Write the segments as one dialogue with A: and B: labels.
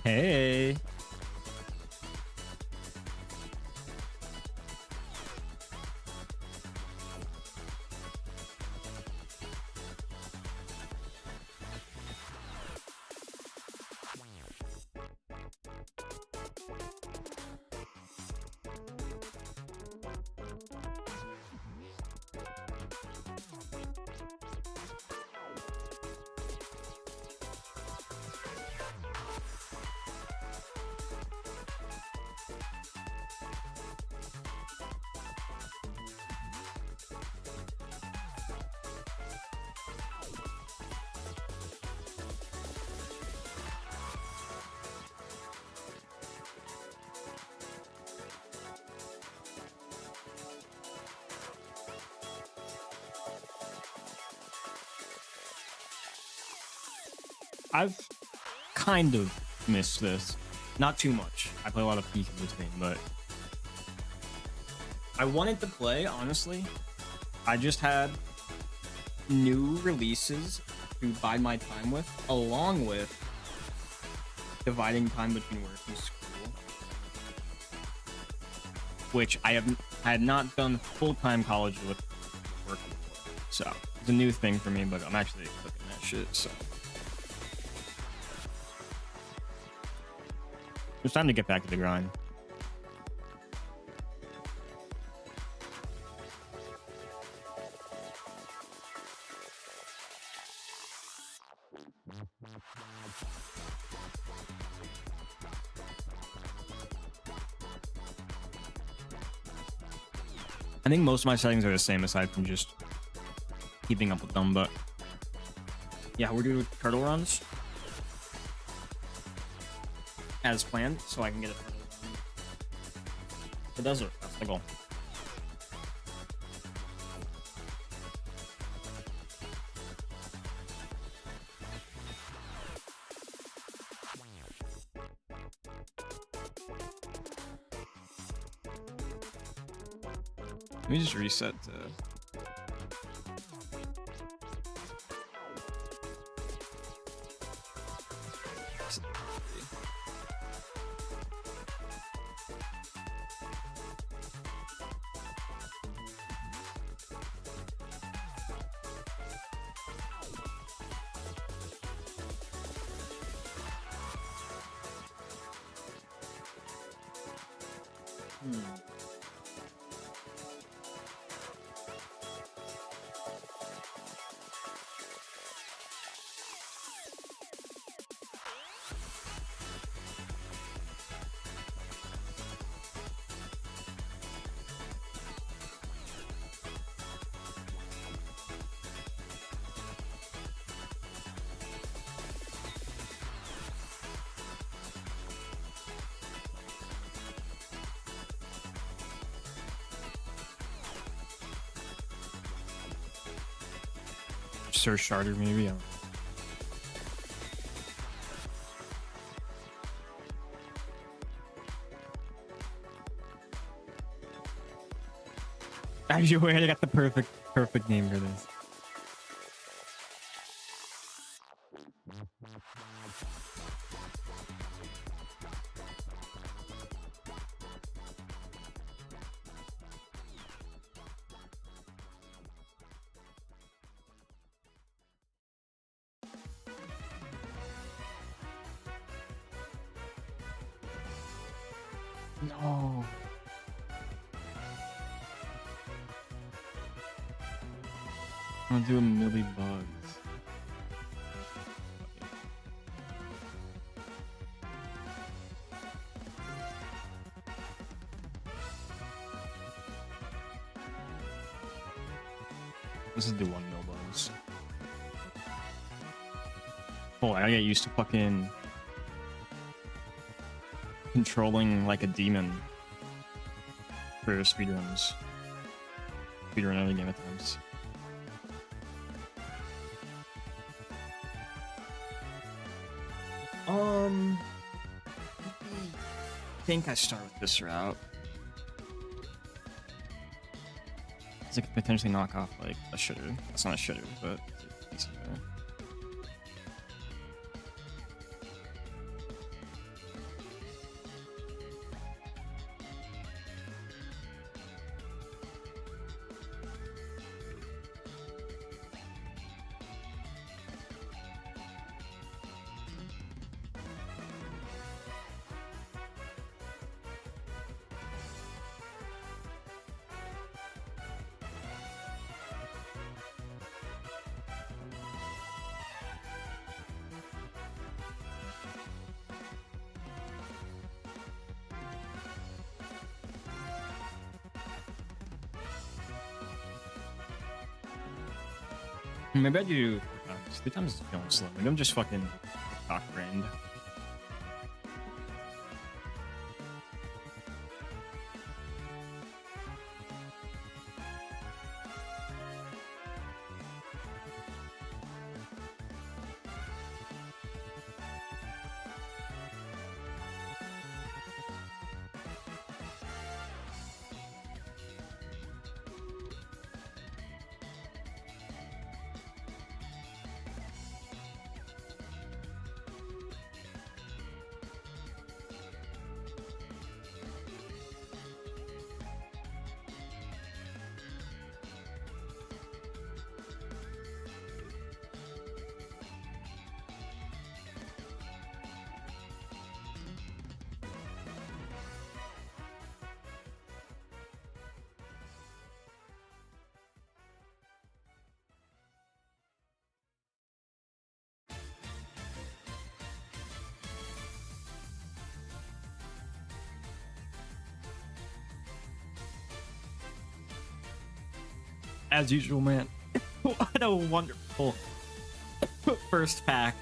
A: Hey. I've kind of missed this. Not too much. I play a lot of Peak of this game, but I wanted to play, honestly. I just had new releases to bide my time with, along with dividing time between work and school, which I had not done full-time college with work before. So it's a new thing for me, but I'm actually cooking that shit, so it's time to get back to the grind. I think most of my settings are the same aside from just keeping up with them, but yeah, we're doing turtle runs as planned, so I can get a turtle run. The desert, that's the goal. Let me just reset the... Search starter, maybe. I don't know. Actually, I got the perfect name for this. No. I'm gonna do a milli bugs. This is the 1 mil bugs. Oh, I gotta get used to fucking controlling like a demon for speedruns. Speedrun every game at times. I think I start with this route. I could potentially knock off like a shitter. It's not a shitter, but it's easier. Maybe I do. Sleep times is feeling slow. Maybe I'm just fucking cock brained. As usual, man. What a wonderful first pack.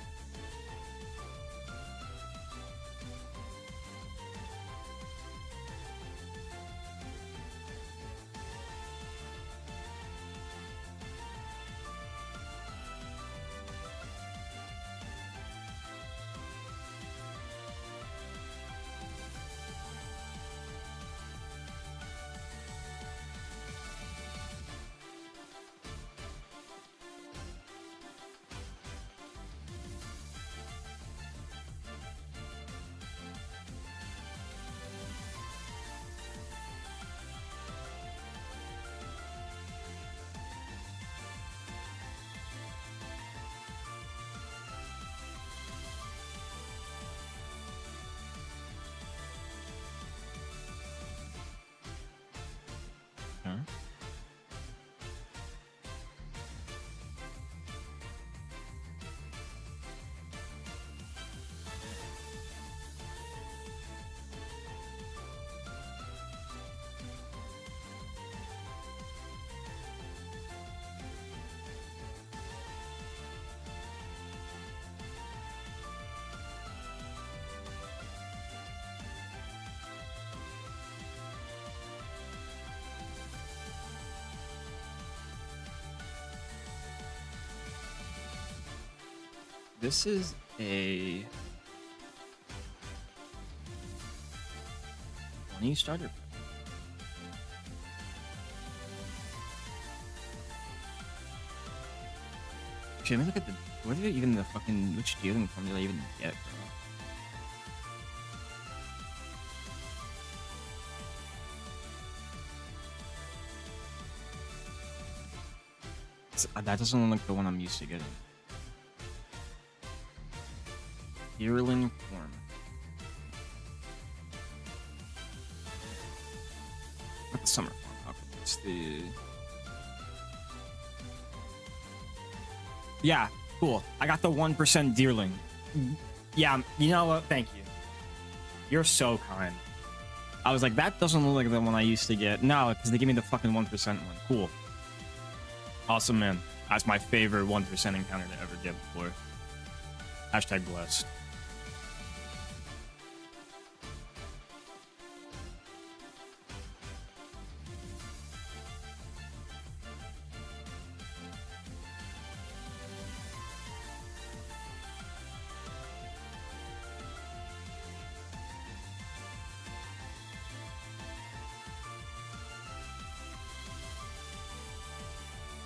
A: Huh? This is a 20 starter. Actually, let me look at the. What did even the fucking. Which dealing formula even get, bro? That doesn't look like the one I'm used to getting. Yearling form. Not the summer form. Okay, it's the. Yeah, cool. I got the 1% Deerling. Yeah, you know what? Thank you. You're so kind. I was like, that doesn't look like the one I used to get. No, because they gave me the fucking 1% one. Cool. Awesome, man. That's my favorite 1% encounter to ever get before. Hashtag blessed.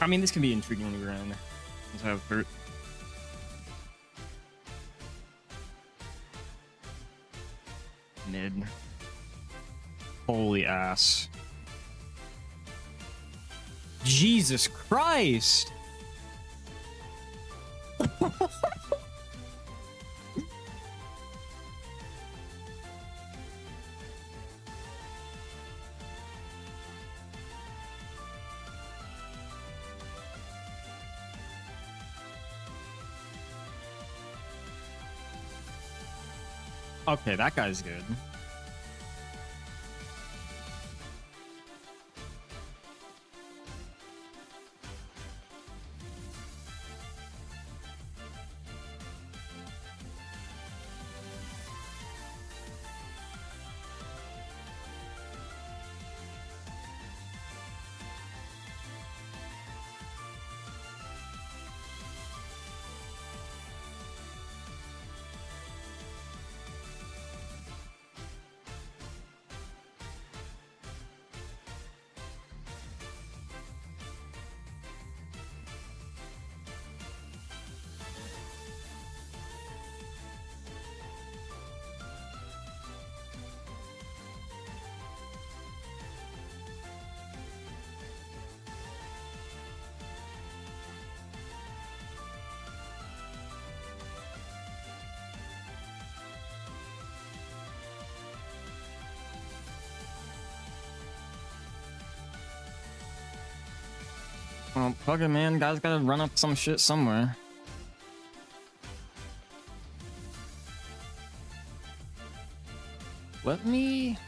A: I mean, this can be intriguingly random. Let's have hurt. Mid. Holy ass. Jesus Christ! Okay, that guy's good. Well, fuck it, man. Guys gotta run up some shit somewhere. Let me...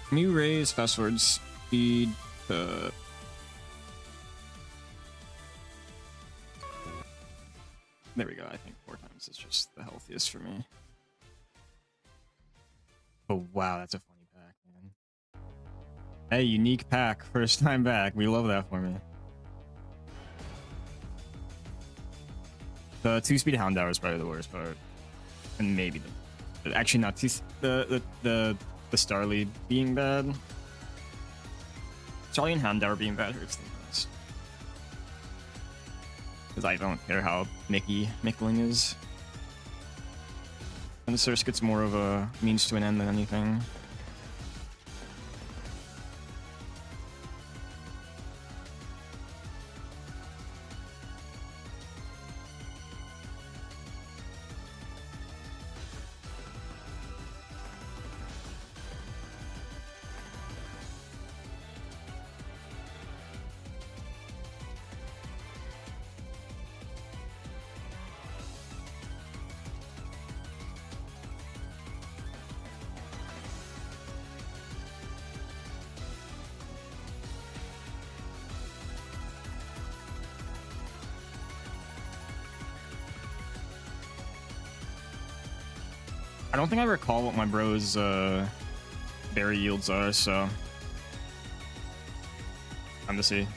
A: Let me raise fast forward speed to... There we go. I think 4 times is just the healthiest for me. Oh, wow. That's a funny pack, man. Hey, unique pack. First time back. We love that for me. The 2-speed Houndour is probably the worst part. And maybe the... Actually, not the Starly being bad. Starly and Houndour being bad hurts the most. Because I don't care how Mickling is. And the Source gets more of a means to an end than anything. I don't think I recall what my bro's berry yields are, so time to see.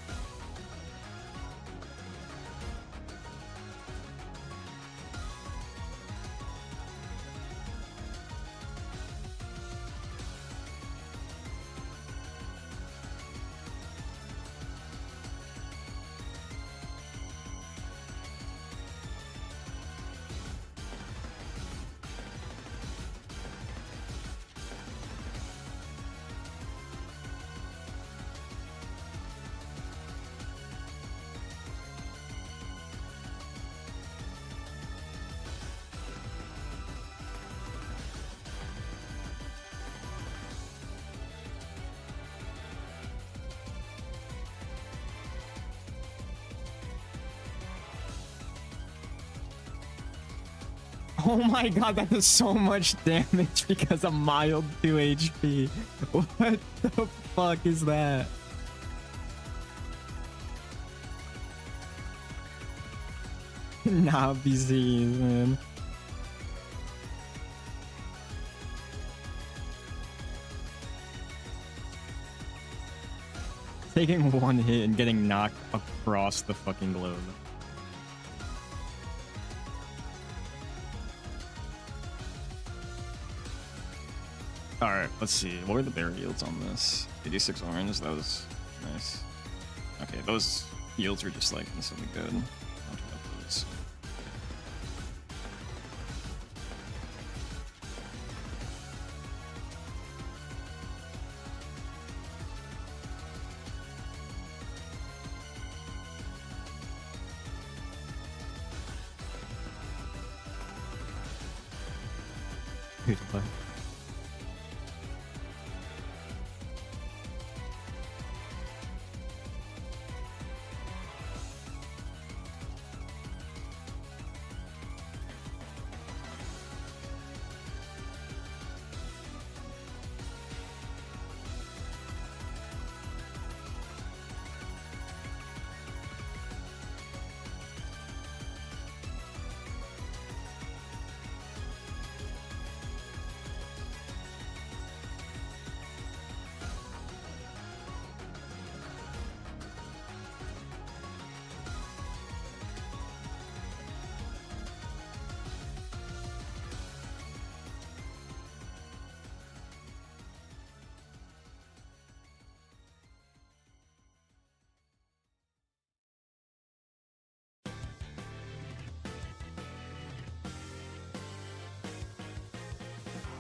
A: Oh my god, that does so much damage because of mild 2 HP. What the fuck is that? Nah, BZs, man. Taking one hit and getting knocked across the fucking globe. Alright, let's see. What were the berry yields on this? 86 orange, that was nice. Okay, those yields were just like instantly good. I'll try out those. Beautiful.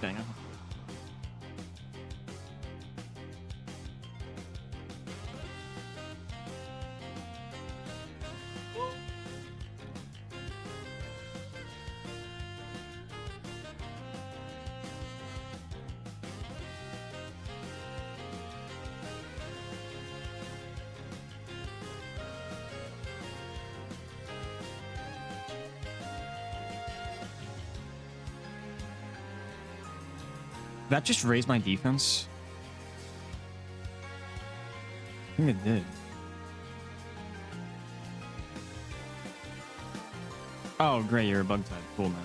A: Dang it. That just raised my defense. I think it did. Oh, great, you're a bug type. Cool, man.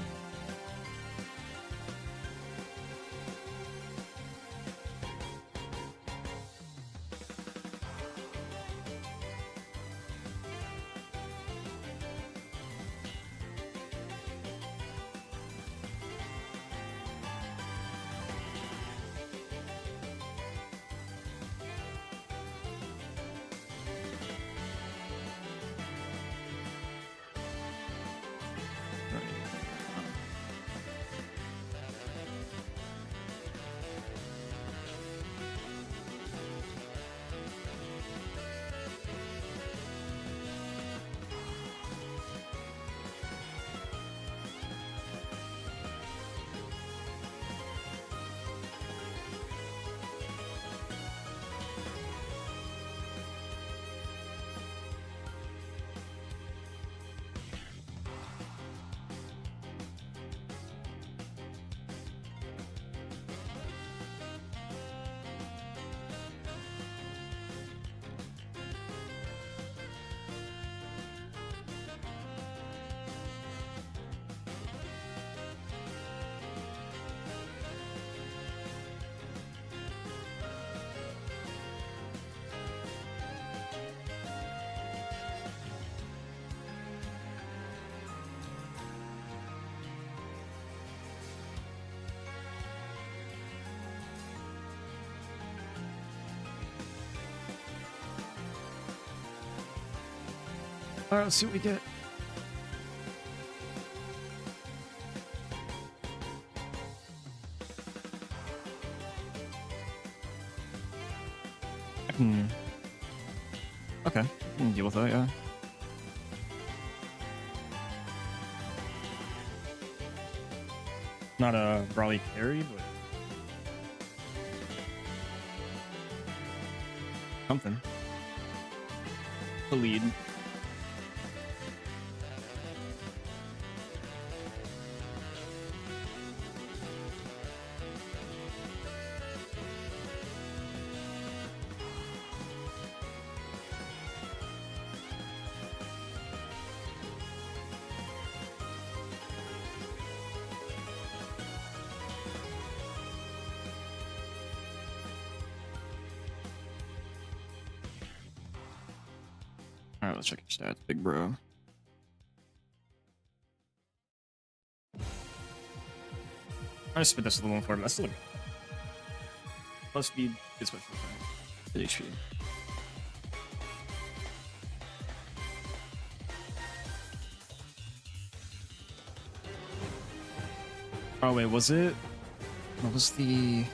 A: All right, let's see what we get. Okay, I can deal with that, yeah. Not a Brawly carry, but something. The lead. Alright, let's check your stats, big bro. I just spit this a little more for him. That's still good. Plus speed is what you're HP. Oh wait, was it? What was the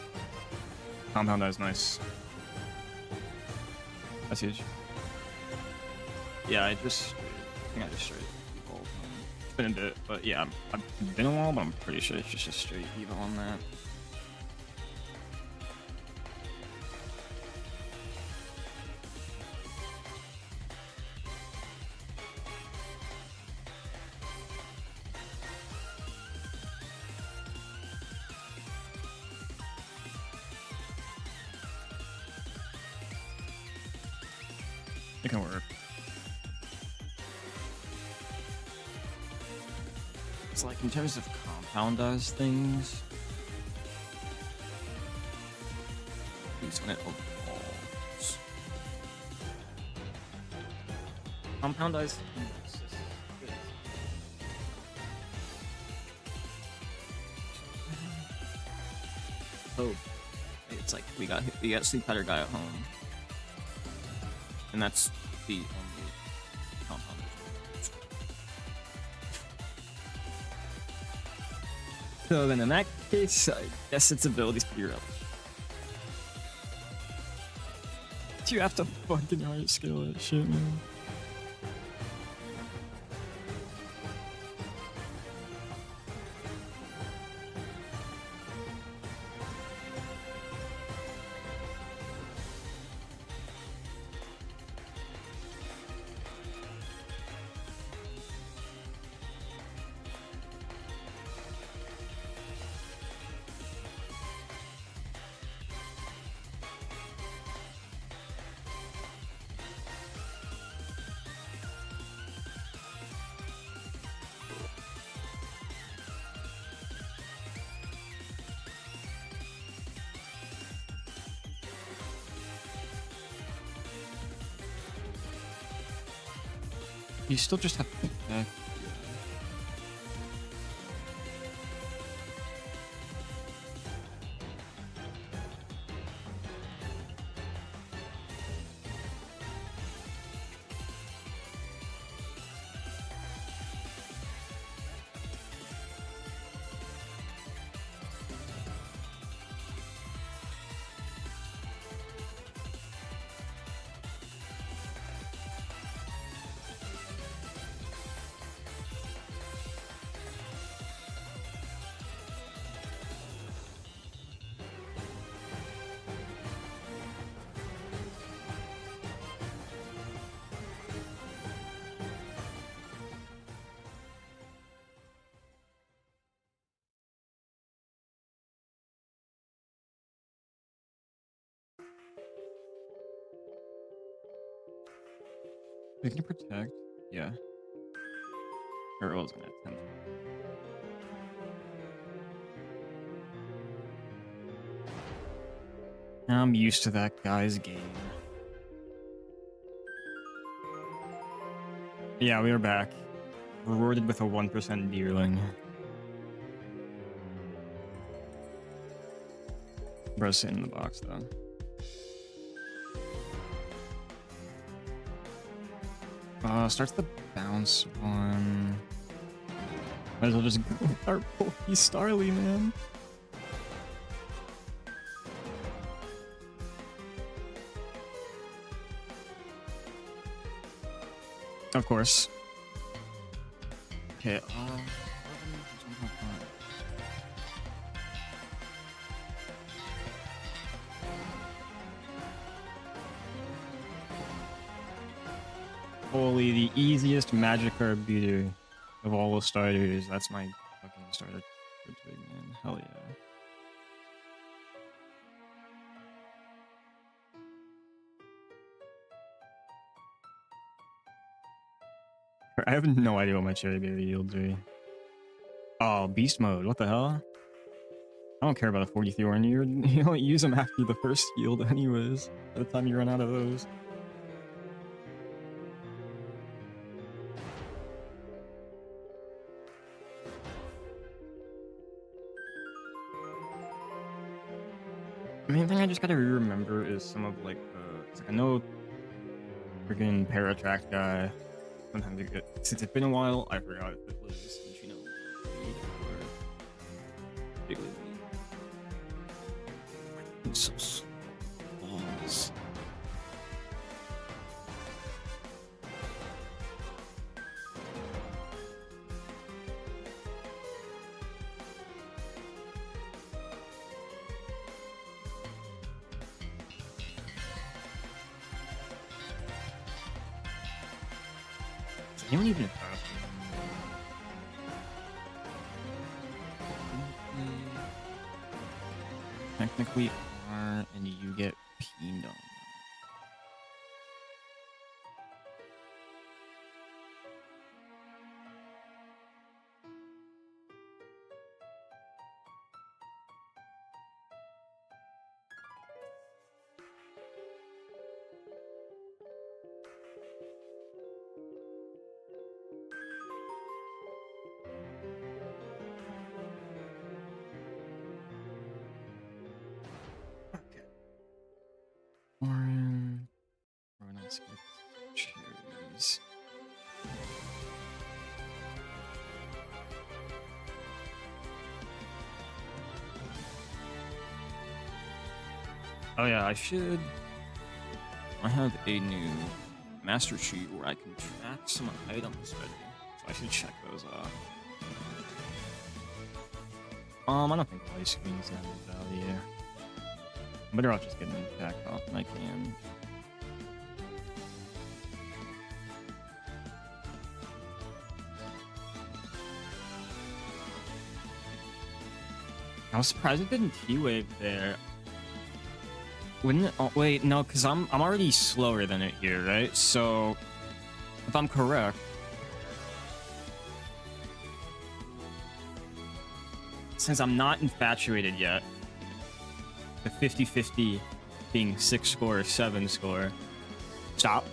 A: compound that was nice? That's huge. Yeah, I think I just straight evolved. It's been a bit, but yeah, I've been a while, but I'm pretty sure it's just a straight evo on that. It can work. It's like in terms of compound does things. It's when it evolves. Compound does things. Oh, it's like we got Sleep Powder guy at home. And that's the only compound. So then in that case, I guess its ability's pretty relevant. You have to fucking hard scale that shit, man. You still just have to protect. We can protect. Yeah. Earl's gonna attempt. I'm used to that guy's game. Yeah, we are back. Rewarded with a 1% deerling. Bro's sitting in the box though. Starts the bounce one. Might as well just go with our bulky Starly, man. Of course. Okay, holy, the easiest magic card beater of all the starters. That's my fucking starter for Twig, man. Hell yeah. I have no idea what my cherry berry yields are. Oh, beast mode. What the hell? I don't care about a 43 one. You don't use them after the first yield anyways. By the time you run out of those. The main thing I just gotta remember is some of like the... I know freaking Paratract guy. Sometimes you get... Since it's been a while, I forgot if it was, you know, Big League. It's so slow. You don't even have technically are, and you get peened on. Orange. We're not skip cherries. Oh yeah, I have a new master sheet where I can track some items already, so I should check those off. I don't think light screen's gonna be value. I'm better off just getting them packed off than I can. I was surprised it didn't T-Wave there. Wouldn't it? Oh, wait, no, because I'm already slower than it here, right? So, if I'm correct, since I'm not infatuated yet, the 50-50 being 6 score or 7 score. Stop.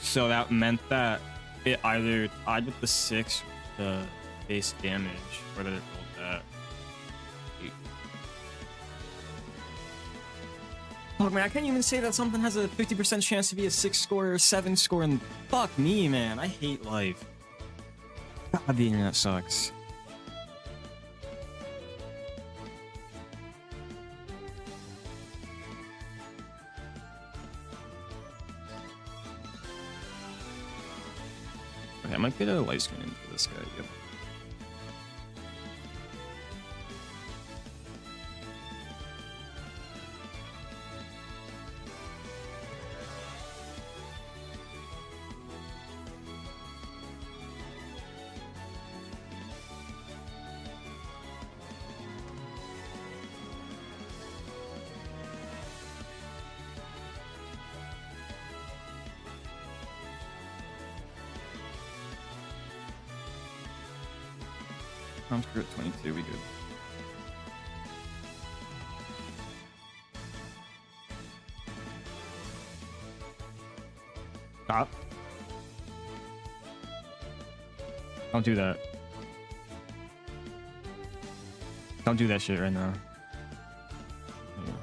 A: So that meant that it either tied with the 6, the base damage, or that it rolled that. Oh man, I can't even say that something has a 50% chance to be a 6 score or 7 score, and fuck me, man. I hate life. God, the internet sucks. Okay, I might get a light screen into this guy. Yep. I'm screwed at 22, we good. Stop. Don't do that. Don't do that shit right now. There you go.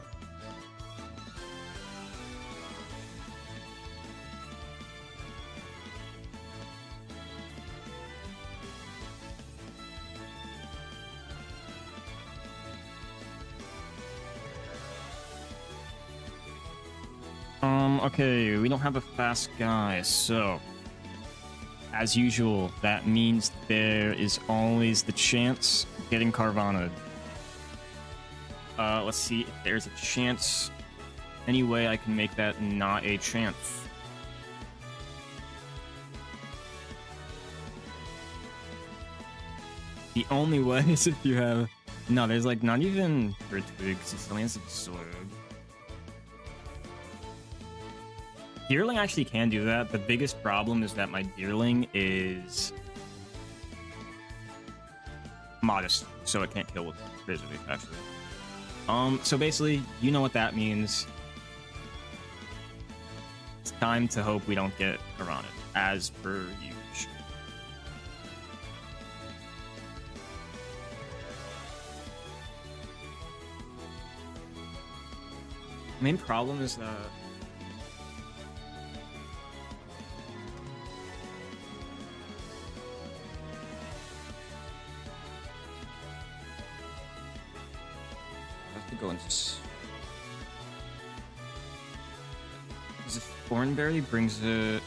A: Okay, we don't have a fast guy, so as usual, that means there is always the chance of getting Carvana'd. Let's see if there's a chance. Any way I can make that not a chance. The only way is if you have... No, there's like not even for twigs, it's only has absorb. Deerling actually can do that. The biggest problem is that my Deerling is modest, so it can't kill with Razor Leaf, actually. So basically, you know what that means. It's time to hope we don't get Piranha, as per usual. Main problem is that go into because if Thornberry brings it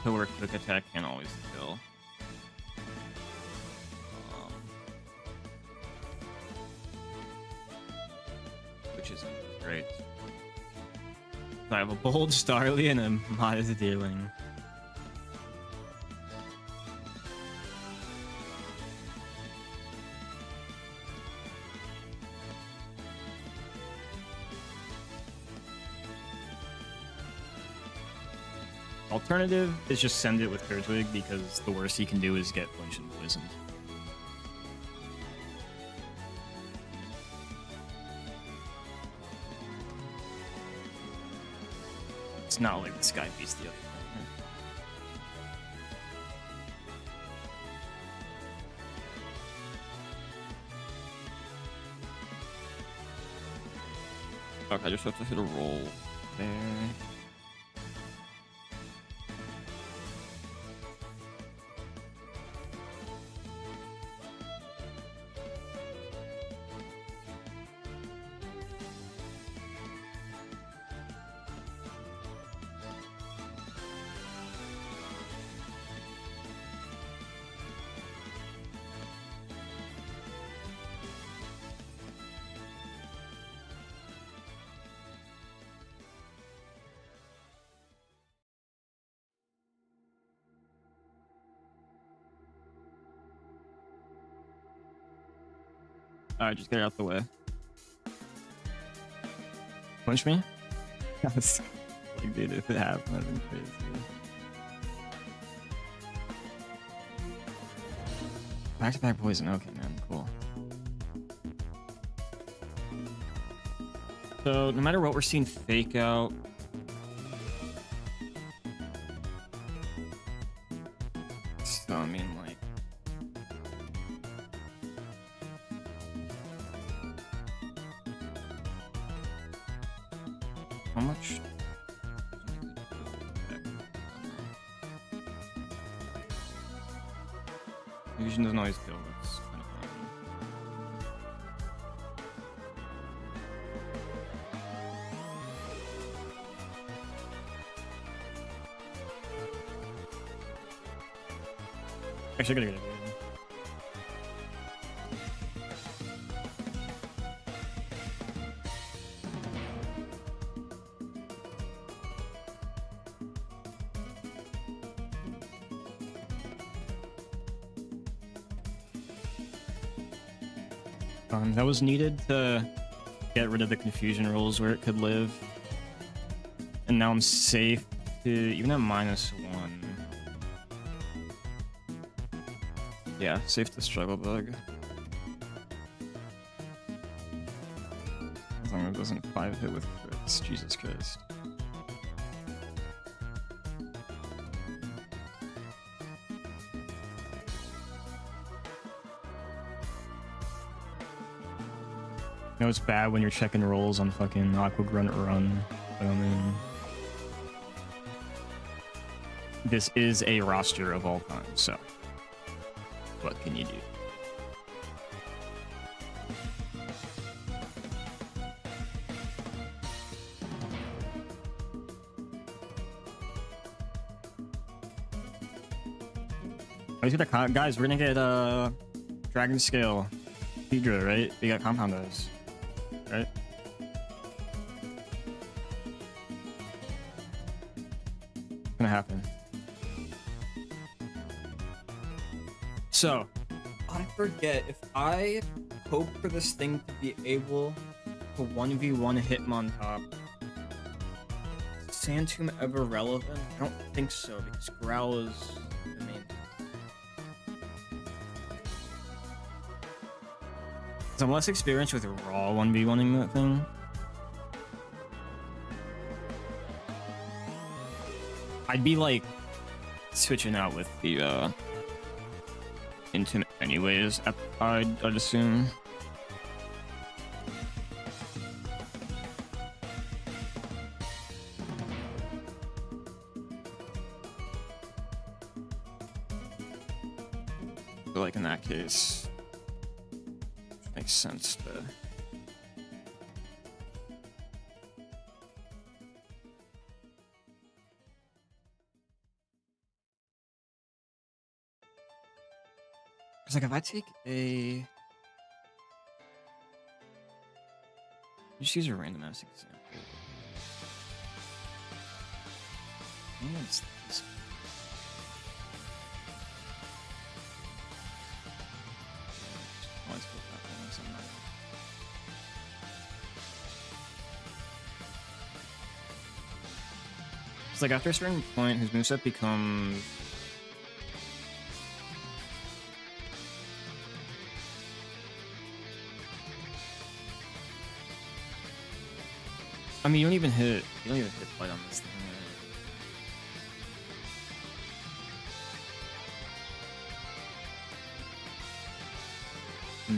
A: to where quick attack can always kill. Which isn't great. So I have a bold Starly and a modest Deerling. Alternative is just send it with Turtwig because the worst he can do is get flinched and poisoned. It's not like the Sky Beast the other thing. Okay, I just have to hit a roll there. Alright, just get it out the way. Punch me? Yes. Like, dude, if it happened, that'd been crazy. Back-to-back poison. Okay, man. Cool. So, no matter what, we're seeing Fake Out. How much? Fusion doesn't always kill. That's kind of fun. Actually, I gotta get it. That was needed to get rid of the confusion rules where it could live. And now I'm safe to even at -1. Yeah, safe to struggle bug. As long as it doesn't 5-hit with crits, Jesus Christ. You know it's bad when you're checking rolls on fucking Aqua Run&Bun, but I mean, this is a roster of all time, so what can you do? Guys, we're gonna get Dragon Scale Hydra, right? We got Compoundos, right? What's gonna happen? So, I forget if I hope for this thing to be able to 1v1 Hitmontop. Is Sand Tomb ever relevant? I don't think so, because Growl is the main. So I'm less experienced with raw 1v1ing that thing. I'd be like switching out with the Intimate anyways, I'd assume. But like in that case, it makes sense to it's like if I take a just use a random ass example. Maybe it's this. Let's put that one somewhere. It's like after a certain point, his moveset becomes I mean, you don't even hit fight on this thing.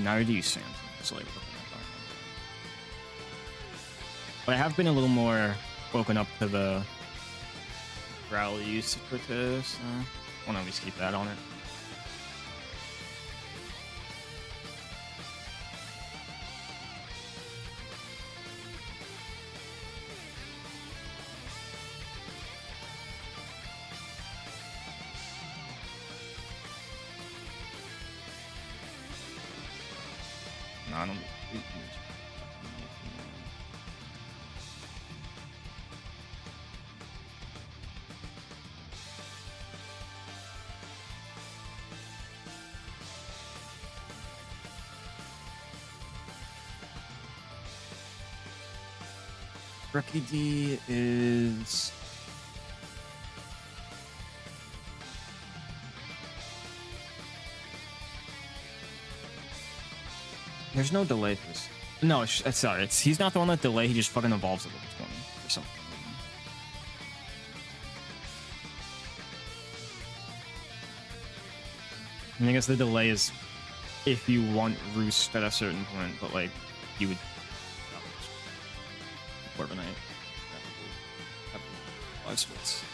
A: Neither do you, Sam. So like, but I have been a little more woken up to the growl use with this. I want to at least keep that on it. I don't. Rookie D is. There's no delay for this. No, sorry. He's not the one that delay. He just fucking evolves at level 20 or something. I guess the delay is if you want Roost at a certain point, but like you would. Corviknight. 5 splits.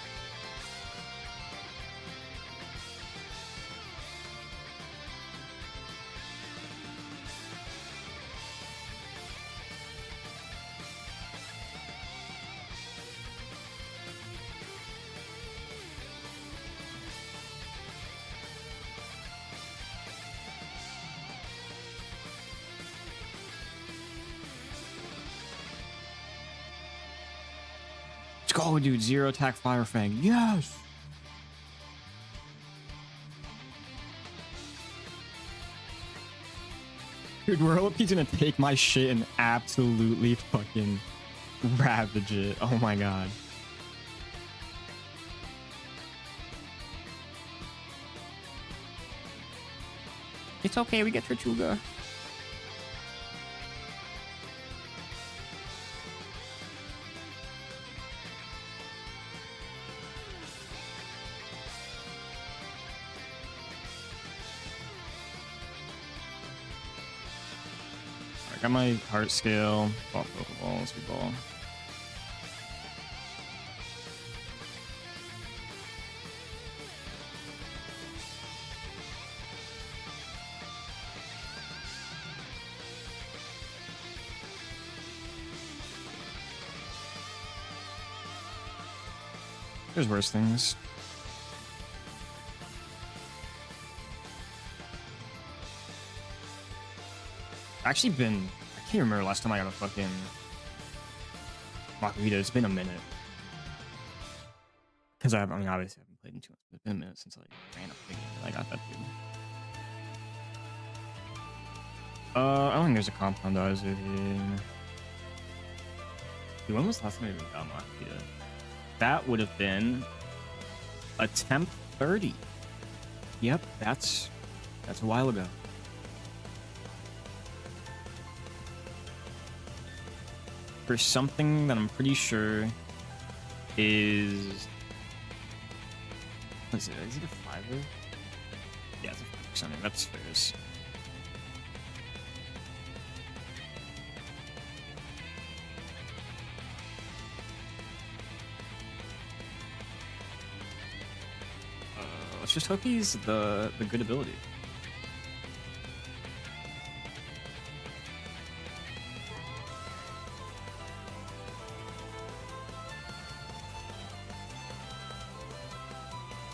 A: Go, dude. 0 attack Fire Fang. Yes! Dude, Whirlipede's gonna take my shit and absolutely fucking ravage it. Oh my god. It's okay, we get Tortuga. I got my heart scale. Ball Pokeballs, we ball. There's worse things. Actually been, I can't remember last time I got a fucking Makuhita. It's been a minute. Because I mean, obviously I haven't played in too much. It's been a minute since I ran up the game that I got that too. I don't think there's a compoundizer here. Dude, when was the last time I even got Makuhita? That would have been attempt 30. Yep, that's a while ago. For something that I'm pretty sure is... What is it? Is it a 5er? Yeah, it's a 5%. That's fairs. Let's just hope he's the good ability.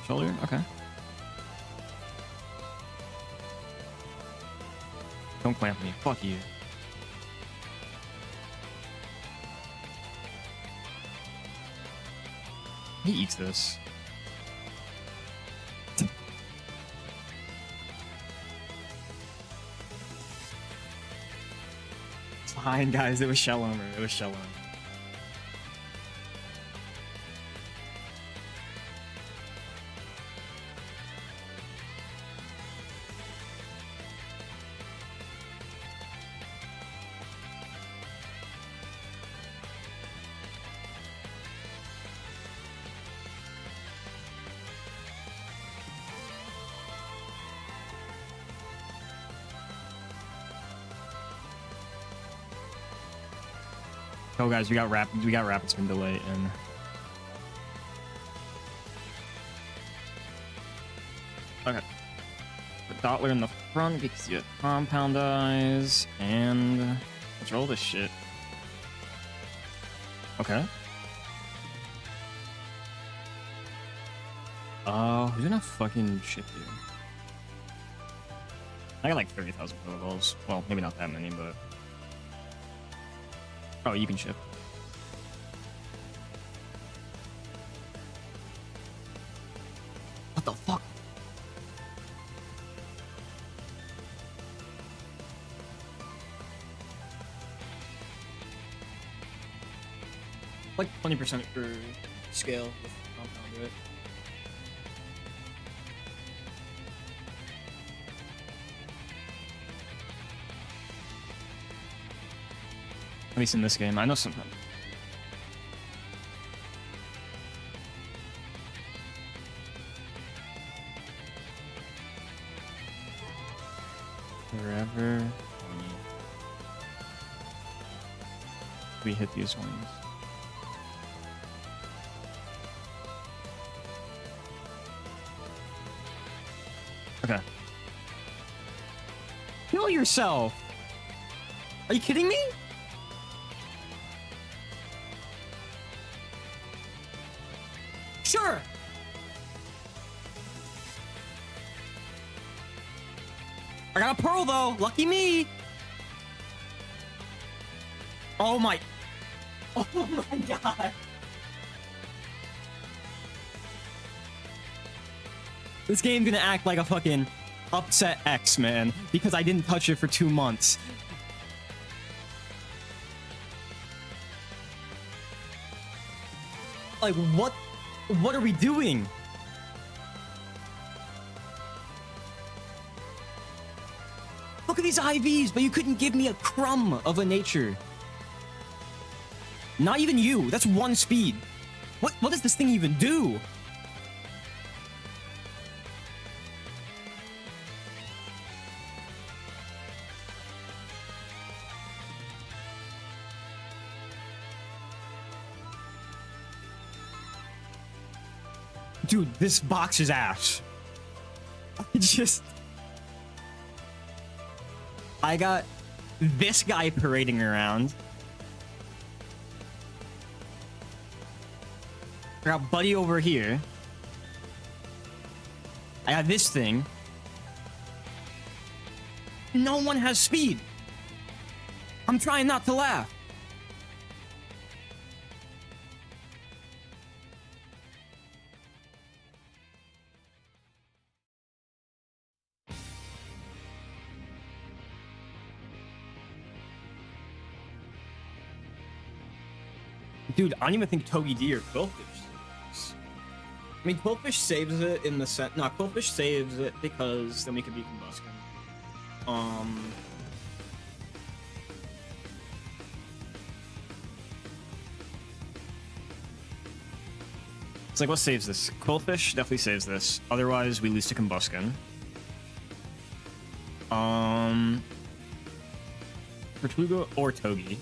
A: Shoulder? Okay. Don't clamp me. Fuck you. He eats this. It's fine, guys. It was Shell Armor. It was Shell Armor. Oh, guys, we got rapid spin delay in. Okay. Put Dottler in the front because you have compound eyes, and let's roll this shit. Okay. Who's gonna fucking ship you? I got like 30,000 Pokeballs. Well, maybe not that many, but... Oh, you can ship. What the fuck? Like 20% for scale with compound, right? At least in this game, I know sometimes. Wherever we hit these ones. Okay. Kill yourself. Are you kidding me? Sure. I got a pearl though. Lucky me. Oh my. Oh my god. This game's gonna act like a fucking upset X, man, because I didn't touch it for 2 months. Like, what are we doing? Look at these IVs, but you couldn't give me a crumb of a nature. Not even you. That's 1 speed. What does this thing even do? Dude, this box is ass. I got this guy parading around. I got Buddy over here. I got this thing. No one has speed. I'm trying not to laugh. Dude, I don't even think Togi D or Quillfish saves. I mean, Quillfish saves it in the set. No, Quillfish saves it because then we could be Combuskin. It's like, what saves this? Quillfish definitely saves this. Otherwise, we lose to Combuskin. Tortuga or Togi.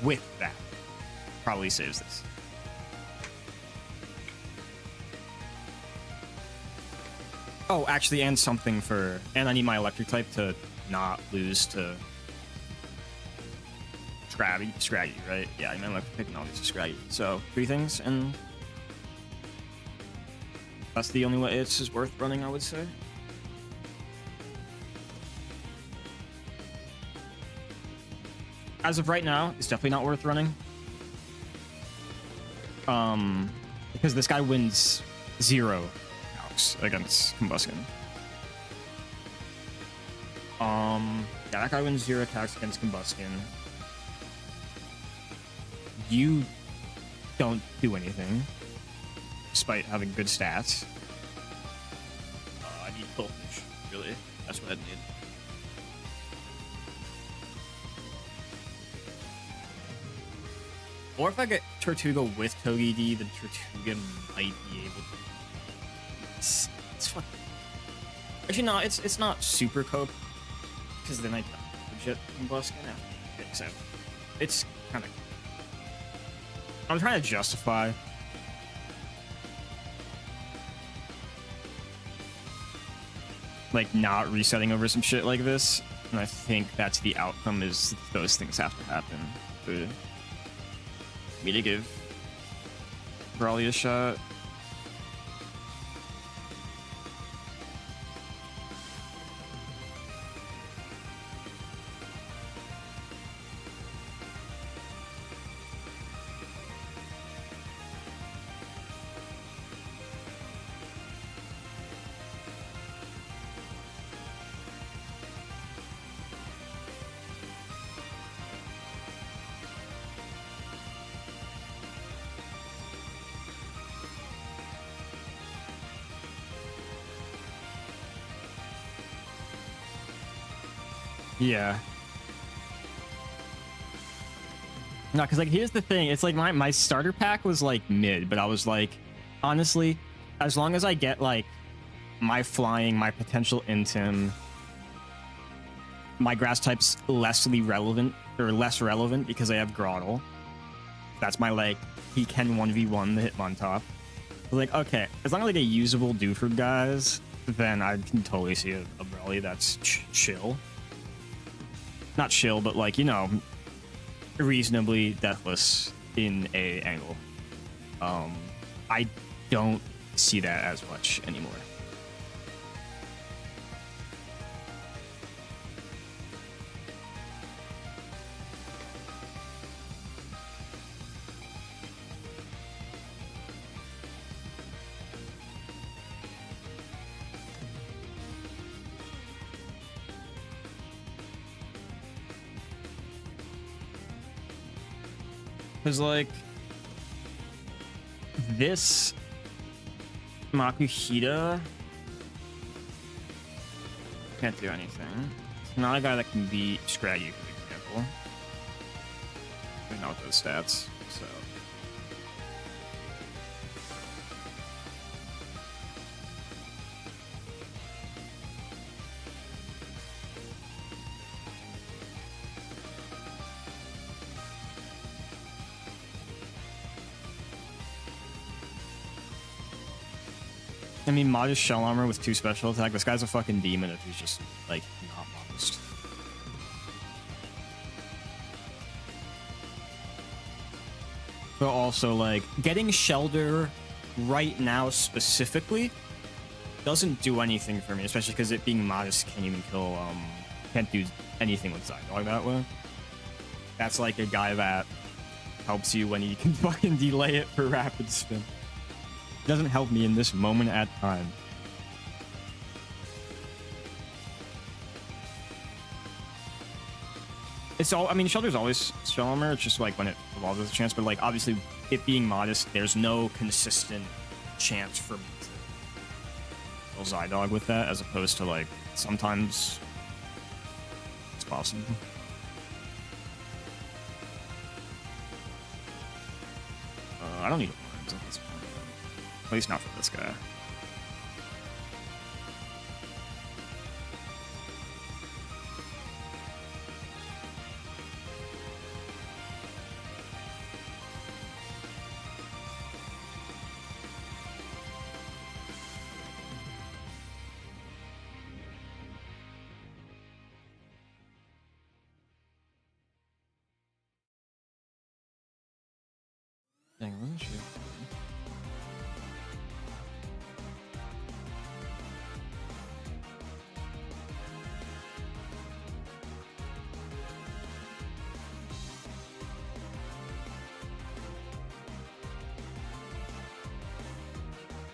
A: With that. Probably saves this. Oh, actually, and something for... And I need my electric type to not lose to... Scraggy, right? Yeah, I need my electric type not lose to Scraggy. So, 3 things, and... That's the only way it's worth running, I would say. As of right now, it's definitely not worth running. Because this guy wins 0 calcs against Combuskin. Yeah, that guy wins 0 attacks against Combuskin. You don't do anything, despite having good stats. I need Quillfish, really. That's what I need. Or if I get Tortuga with Togi D, then Tortuga might be able to. It's fucking. Actually, no, it's not super cope, because then I legit Combuskin after. Except it's kind of. I'm trying to justify. Like, not resetting over some shit like this, and I think that's the outcome. Is those things have to happen for me to give Brawly a shot. Yeah. No, because, like, here's the thing. It's like my starter pack was, like, mid, but I was like, honestly, as long as I get, like, my flying, my potential intim, my grass type's less relevant because I have Groddle. That's my, like, he can 1v1 the Hitmontop. Like, okay, as long as I get usable Dooford guys, then I can totally see a Brawly that's chill. Not chill, but like, you know, reasonably deathless in a angle. I don't see that as much anymore. Because, like, this Makuhita can't do anything. It's not a guy that can beat Scraggy, for example. I don't know what those stats, so. I mean, modest shell armor with 2 special attack. This guy's a fucking demon if he's just, like, not modest. But also, like, getting Shelder right now specifically doesn't do anything for me, especially because it being modest can't even kill, can't do anything with Zydog that way. That's like a guy that helps you when he can fucking delay it for rapid spin. Doesn't help me in this moment at time. It's all, I mean, Shelter's always shell armor. It's just like when it evolves with a chance, but like obviously it being modest, there's no consistent chance for me to kill Zydog with that, as opposed to like sometimes it's possible. I don't need horns at this point. At least not for this guy. Dang, wasn't she?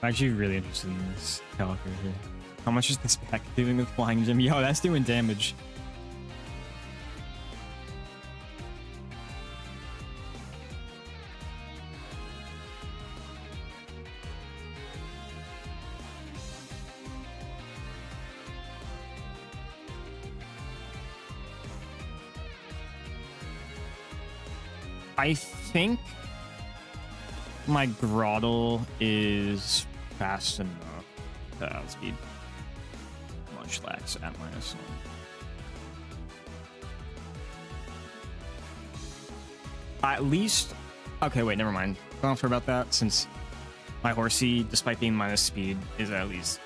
A: I'm actually really interested in this calc right here. How much is this pack doing with Flying Gym? Yo, that's doing damage. I think my Groddle is fast enough to outspeed Munchlax at -1. At least, okay, wait, never mind. Don't have to worry about that since my Horsey, despite being minus speed, is at least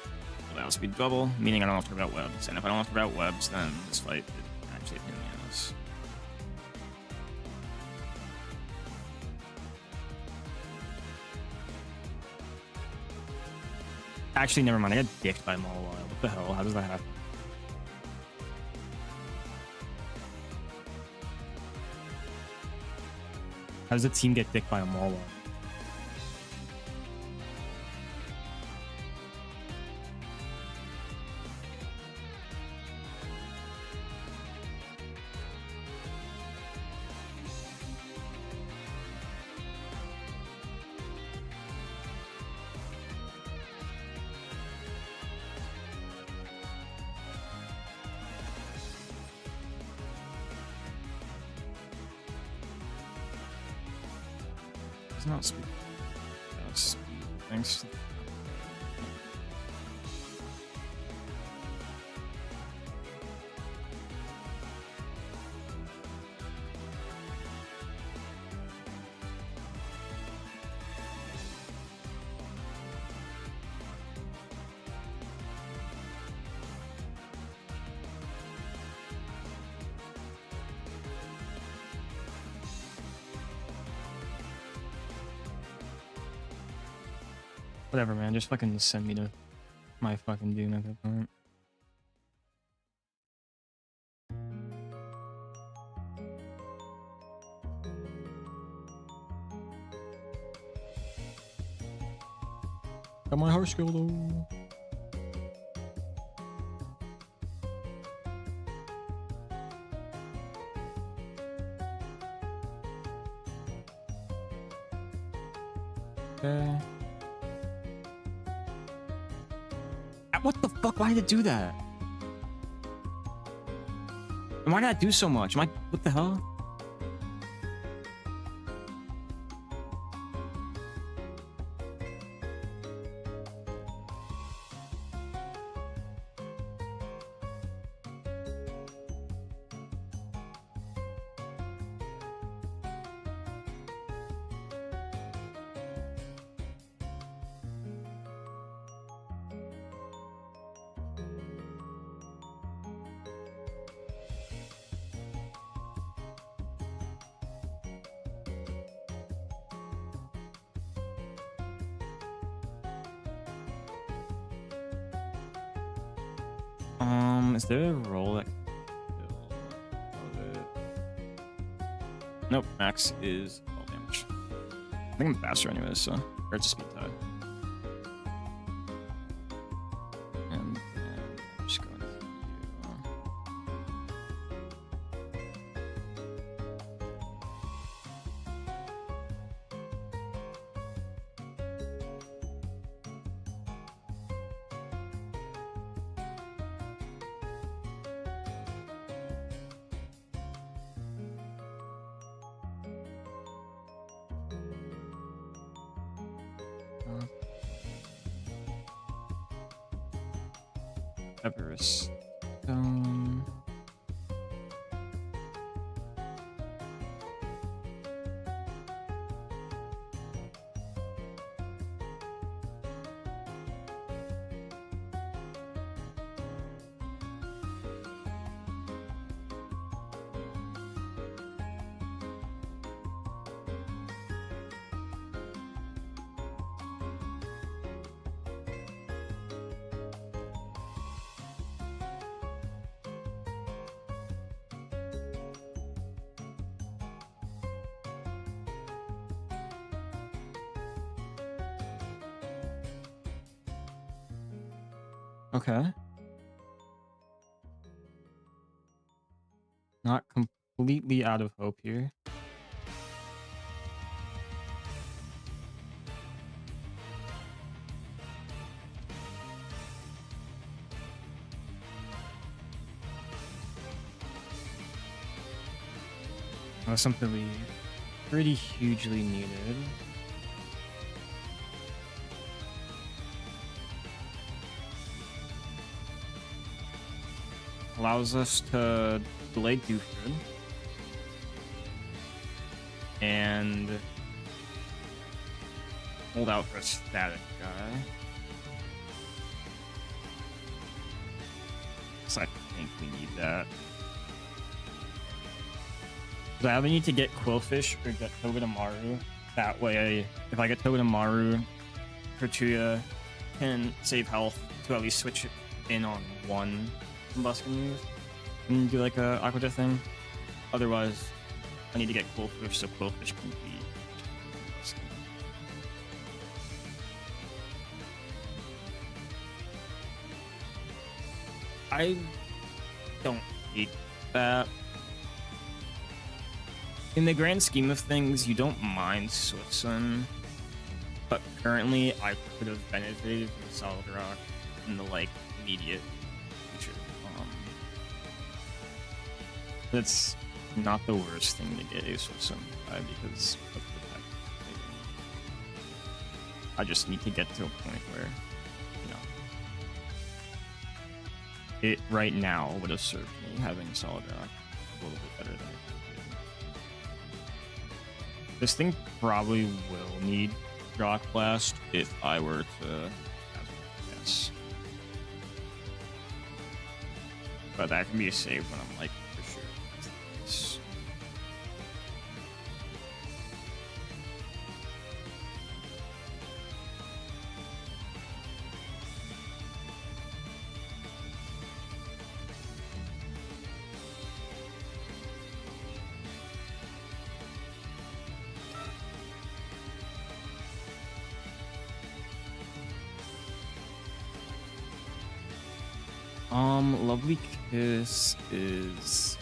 A: outspeed double, meaning I don't have to worry about webs. And if I don't have to worry about webs, then this fight is actually a pain in the ass. Actually, never mind. I got dicked by Mawile. What the hell? How does that happen? How does the team get dicked by a Mawile? It's not speed. That's speed. Thanks. Whatever, man. Just fucking send me to my fucking doom at that point. Got my horse skill though. Okay. What the fuck? Why did it do that? And why did that do so much? Am I... What the hell? Is there a roll that Nope, max is all damage. I think I'm faster anyways, so or it's a speed tie. And then I'm just going to Everest. Okay. Not completely out of hope here. That was something we pretty hugely needed. Allows us to delay Doofred and hold out for a static guy. So I think we need that. So I either need to get Quillfish or get Togedemaru. That way, if I get Togedemaru, Kertuya can save health to at least switch it in on one combustion move and do like a Aqua Jet thing. Otherwise, I need to get Quillfish so Quillfish can be combustion. I don't hate that. In the grand scheme of things, you don't mind Switzerland, but currently I could have benefited from Solid Rock in the like immediate future. That's not the worst thing to get a Switzerland by because of the fact I just need to get to a point where, you know, it right now would have served me having Solid Rock a little bit better than it did. This thing probably will need Rock Blast if I were to guess. But that can be a save when I'm like for sure. Lovely Kiss is.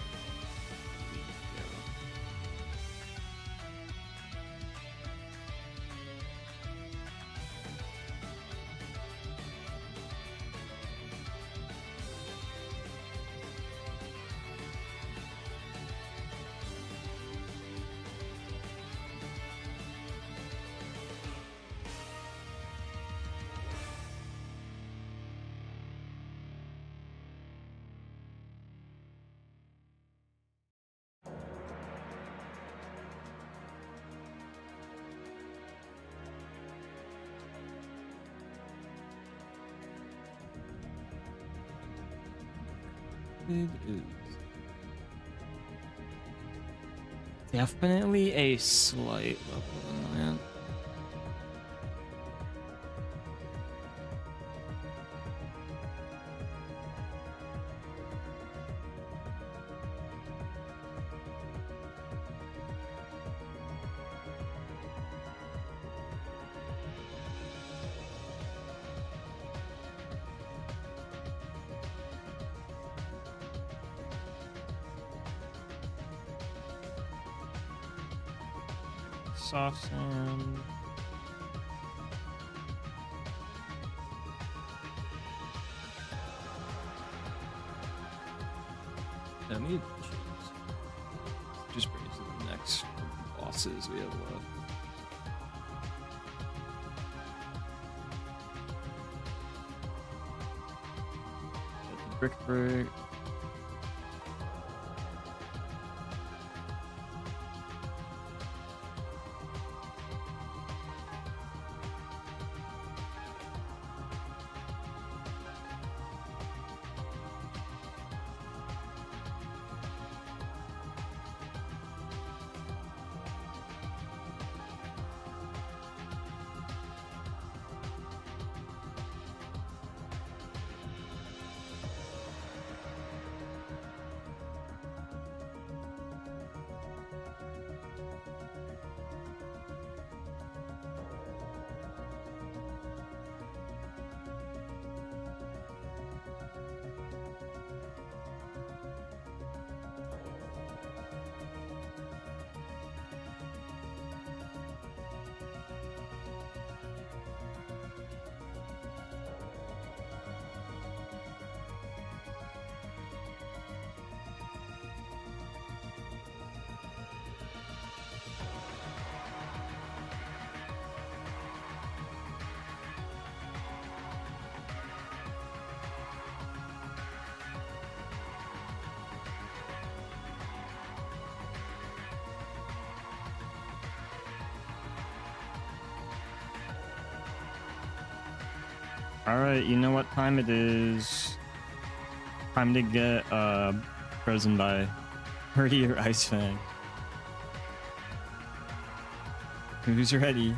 A: It is definitely a slight level of annoyance. Soft sand. Let me just bring it to the next bosses we have left. Brick. Alright, you know what time it is. Time to get frozen by Birdie or Ice Fang. Who's ready?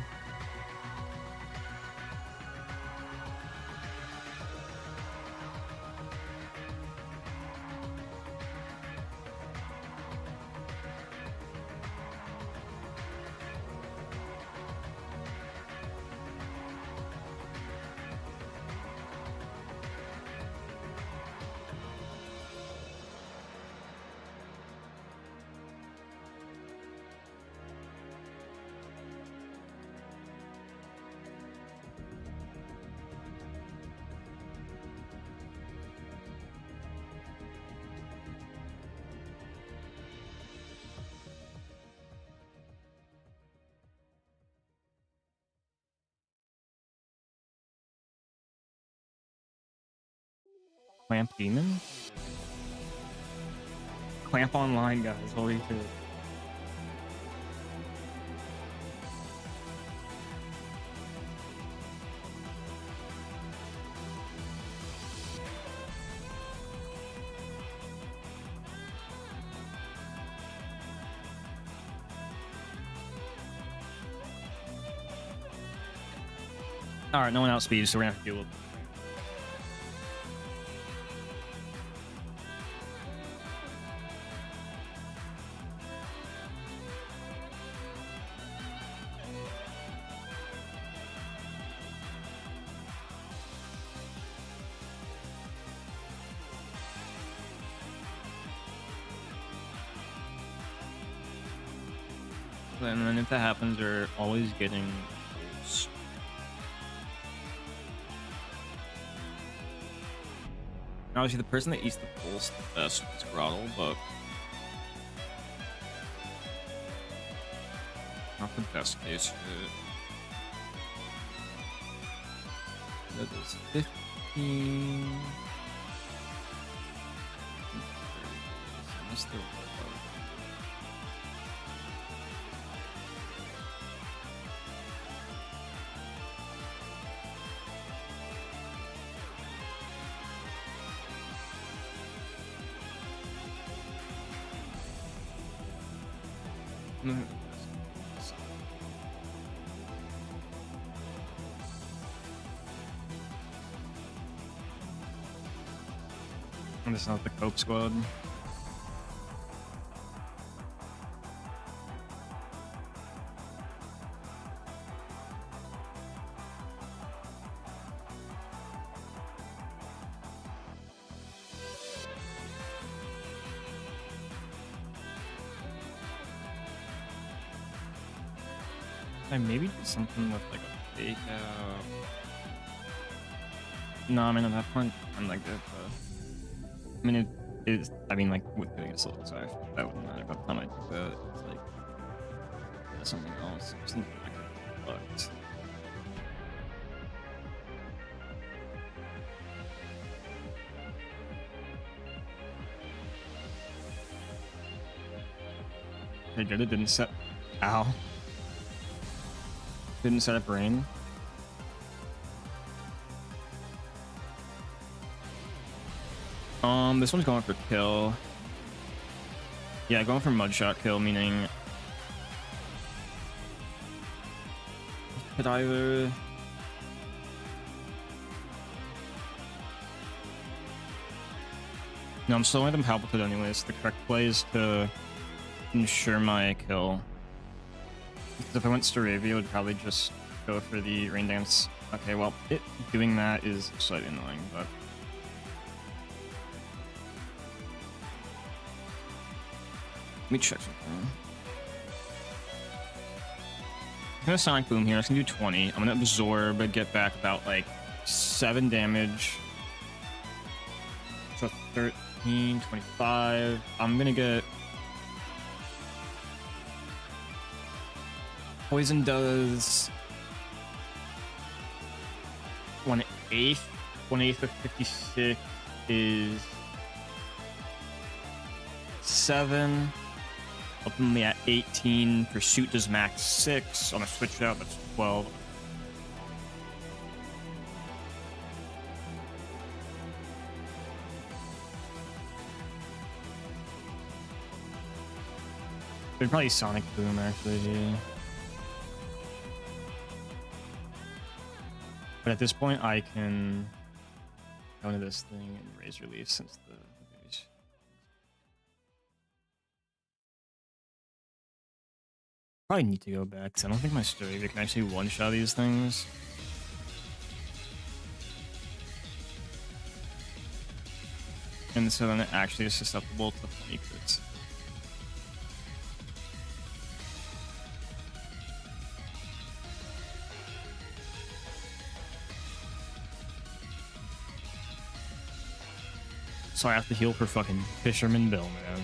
A: Clamp Demon? Clamp Online, guys. Holy shit. Alright, no one outspeeds, so we're gonna have to deal with it. And then if that happens, they're always getting pulls. Obviously, the person that eats the pulse the best is Grottle, but not the best case fit. That is 15. Unless they're and it's not the Cope Squad. I maybe do something with like a fake out. No, I mean at that point I'm like good, but I mean it is. I mean like with getting a silk, so that wouldn't matter. By the time I do that, it's like something else. Something I could collect. Okay, good. It didn't set. Ow. Didn't set up rain. This one's going for kill. Yeah, going for mudshot kill, meaning could either no, I'm still letting them palpitate anyways. The correct play is to ensure my kill. Because if I went Staravia, it would probably just go for the rain dance. Okay, well, doing that is slightly annoying, but let me check something. I'm gonna Sonic Boom here. It's gonna do 20. I'm gonna absorb and get back about like 7 damage. So 13, 25. I'm gonna get Poison does 1/8. 1/8 of 56 is 7. Ultimately at 18. Pursuit does max 6. On a switch out, that's 12. There's probably Sonic Boom actually, yeah. But at this point, I can go into this thing and raise relief since the base. Probably need to go back because I don't think my Staravia can actually one-shot these things. And so then it actually is susceptible to funny crits. So I have to heal for fucking Fisherman Bill, man.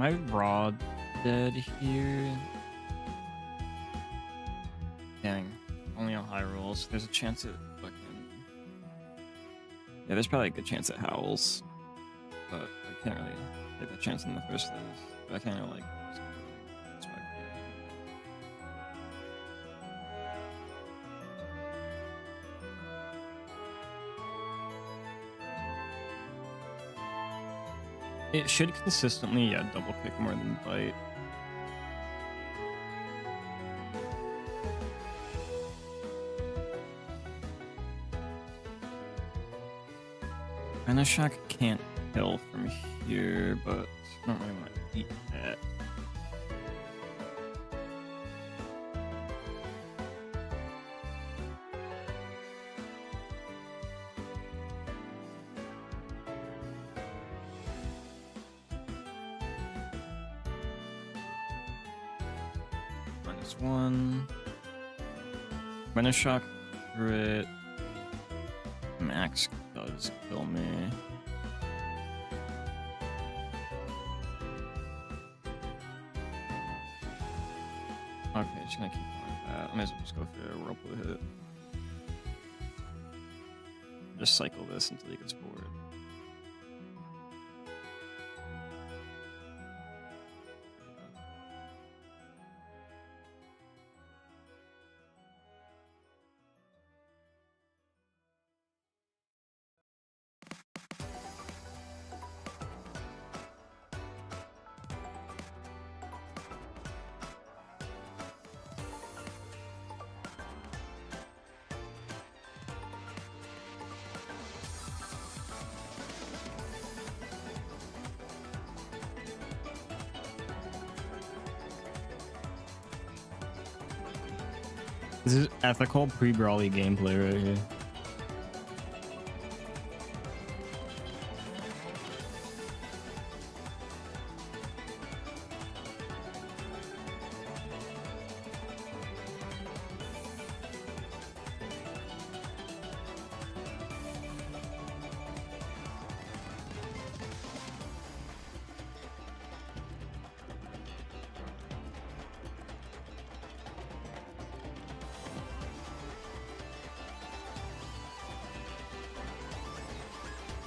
A: Am I raw dead here? Dang. Only on high rolls. There's a chance it fucking... Yeah, there's probably a good chance it howls. But I can't really take that chance in the first place. But I can't really, like... It should consistently, yeah, double kick more than bite. Rhino Shock can't kill from here, but I don't really want to eat that. One Rhino Shock crit max does kill me. Okay, just gonna keep going with that. I might as well just go for a whirlpool hit. Just cycle this until he gets bored. This is ethical pre-brawly gameplay right here.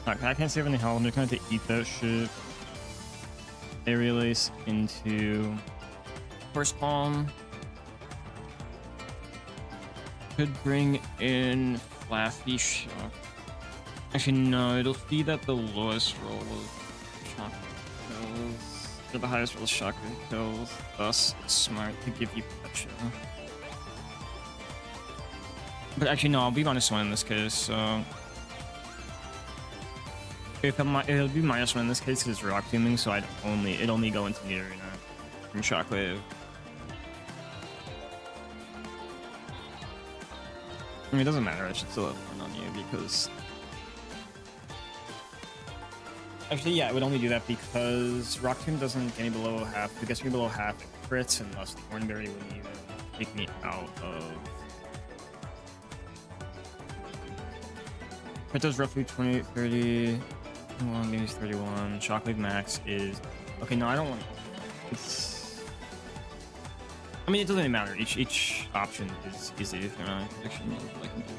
A: Okay, I can't save any health. I'm just going to eat that shit. Aerial Ace into Horse Palm. Could bring in Flaffy Shock. Actually, no, it'll see that the lowest roll was Shock kills. Or the highest roll is Shock kills. Thus, it's smart to give you Pecha. But actually, no, I'll be -1 in this case, so... It'll be -1 in this case because it's rock teaming, so it'd only go into the arena from Shockwave. I mean, it doesn't matter. I should still have 1 on you because actually, yeah, it would only do that because rock team doesn't get me below half. If it gets me below half, it crits, and thus Thornberry wouldn't even take me out of. It does roughly 20, 30. 21, maybe 31. Shockwave max is okay. No, I don't want. It's. I mean, it doesn't even matter. Each option is easy for my prediction of what I can do.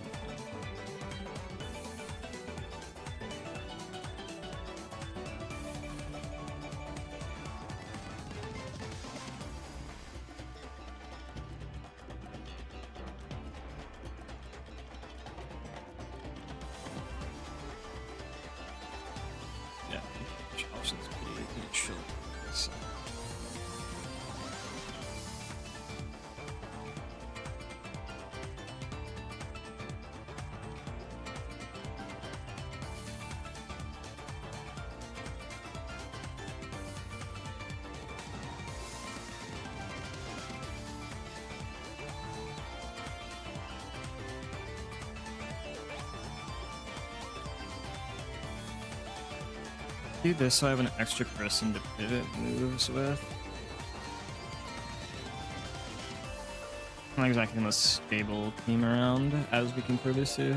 A: Do this so I have an extra person to pivot moves with. Not exactly the most stable team around, as we can clearly see.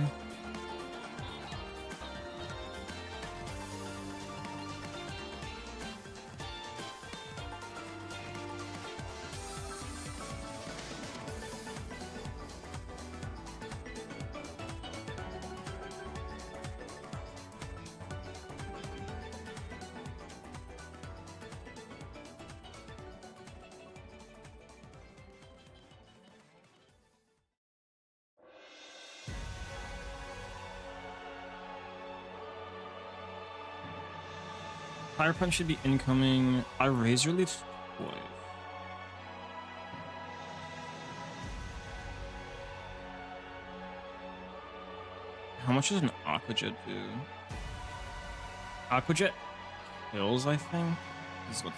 A: Fire Punch should be incoming. I Razor Leaf twice. How much does an Aqua Jet do? Aqua Jet kills, I think. This is what's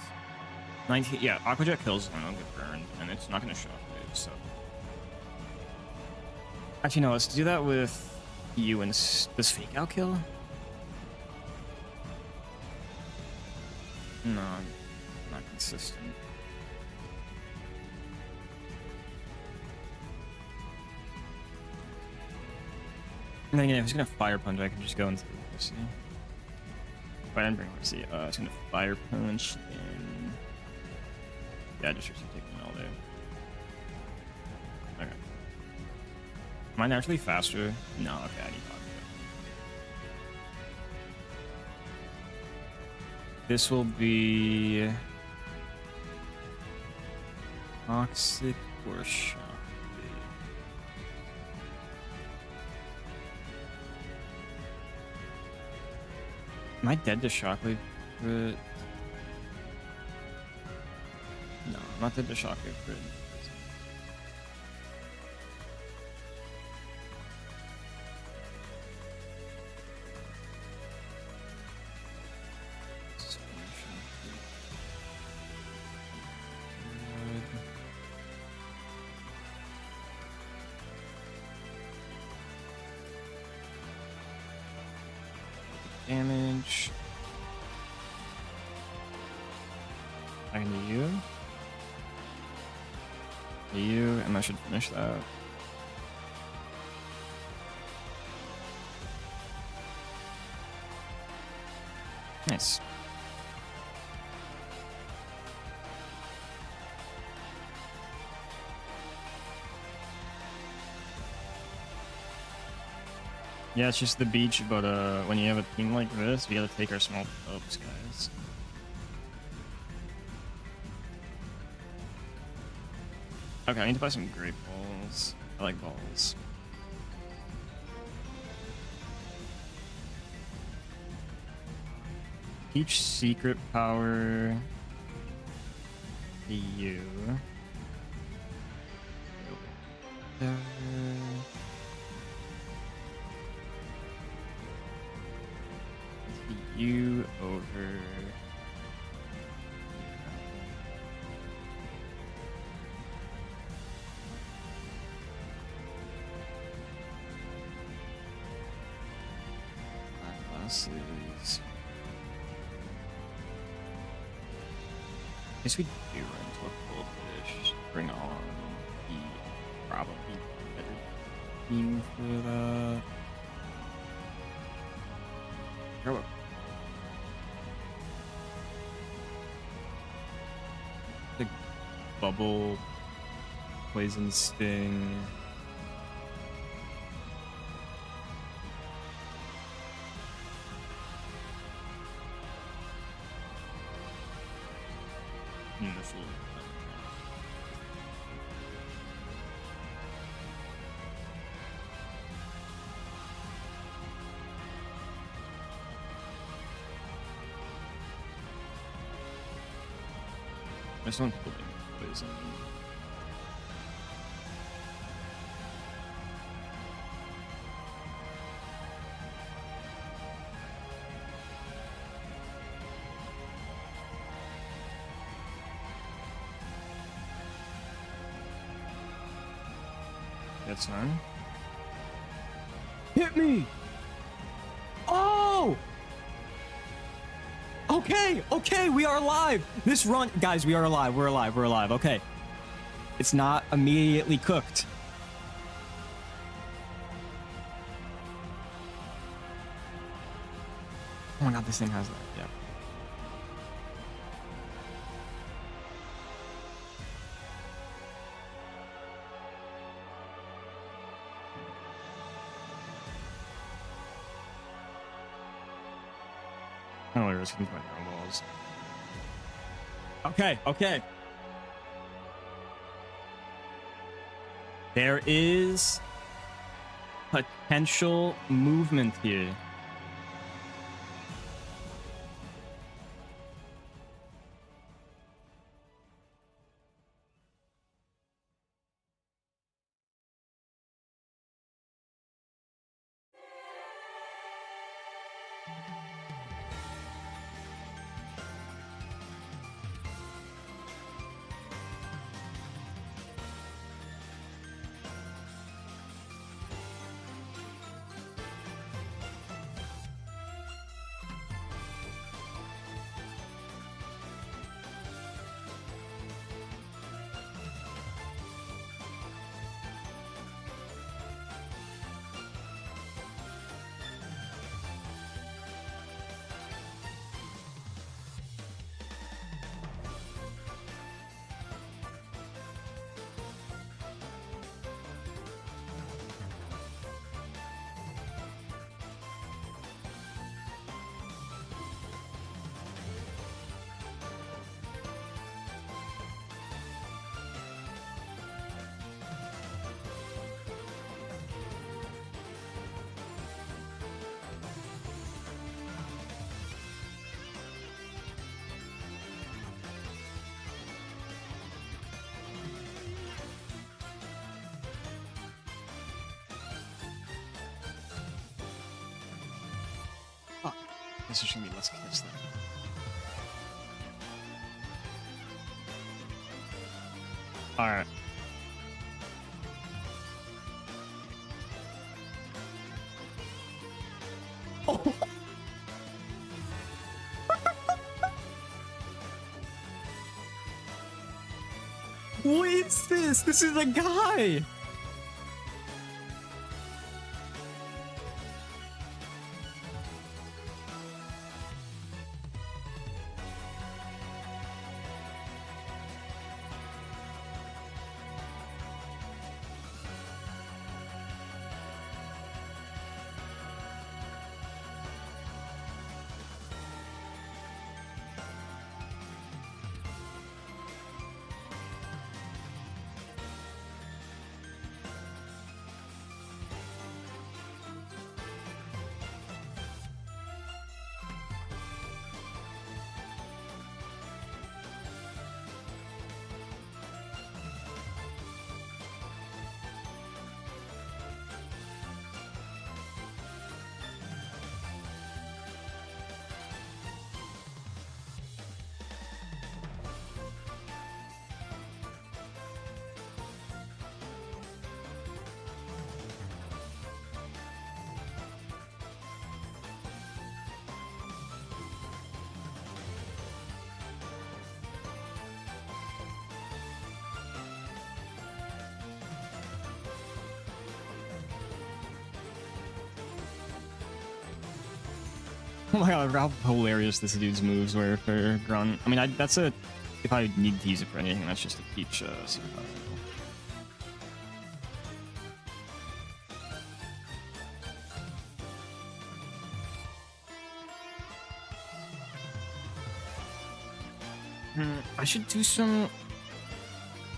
A: 19. Yeah, Aqua Jet kills and I'll get burned, and it's not gonna shockwave, so. Actually, no, let's do that with you and does Fake Out kill? No, not consistent. And then again, if he's gonna Fire Punch, I can just go into Mercy. But I didn't bring Mercy. It's gonna Fire Punch and yeah, just taking all day. Okay. Am I naturally faster? No, okay, I need to. This will be Toxic or Shockwave. Am I dead to Shockwave? No, I'm not dead to Shockwave. Damage. I can do you. You, and I should finish that. Nice. Yeah, it's just the beach, but when you have a team like this, we gotta take our small ups, guys. Okay, I need to buy some great balls. I like balls. Peach secret power. You. You over. Glasses. I guess we do run into a goldfish. Bring on the probably better team for that. Go. The bubble, poison sting. I just want people to poison. That's fine. Hit me! Oh! Okay, okay, we are alive. This run, guys, we are alive. We're alive. We're alive. Okay. It's not immediately cooked. Oh my god, this thing has that. Yeah. Oh, we're just gonna find my balls. Okay, okay. There is potential movement here. This is gonna be let's kiss them. Alright. Oh. What is this? This is a guy! Oh my god, how hilarious this dude's moves were for Grunt. I mean, that's a... If I need to use it for anything, that's just to teach super powerful. I should do some...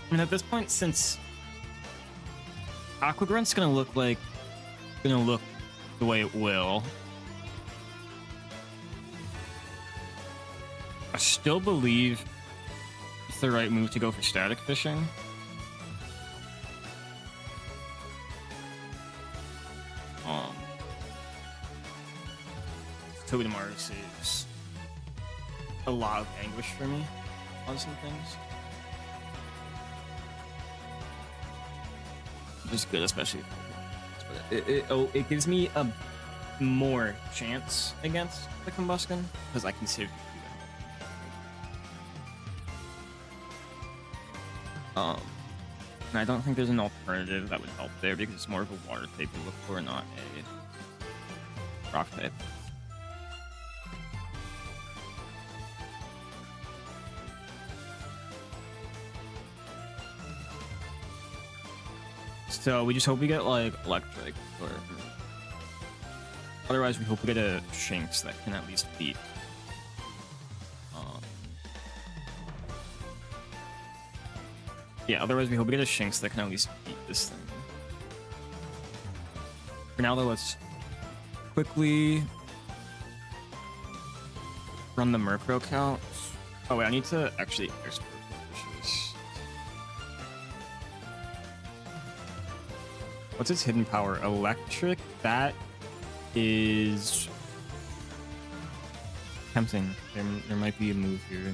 A: I mean, at this point, since Aqua Grunt's gonna look the way it will, I still believe it's the right move to go for static fishing. Toby Tomorrow saves a lot of anguish for me on some things. Which is good, especially if it gives me a more chance against the Combustion because I can save. And I don't think there's an alternative that would help there because it's more of a water type to look for, not a rock type. So we just hope we get like electric, or otherwise we hope we get a Shinx that can at least beat. Yeah, otherwise we hope we get a Shinx that can at least beat this thing. For now though, let's quickly run the Murkrow count. Oh wait, I need to actually export fishes. What's its hidden power? Electric? That is tempting. There might be a move here.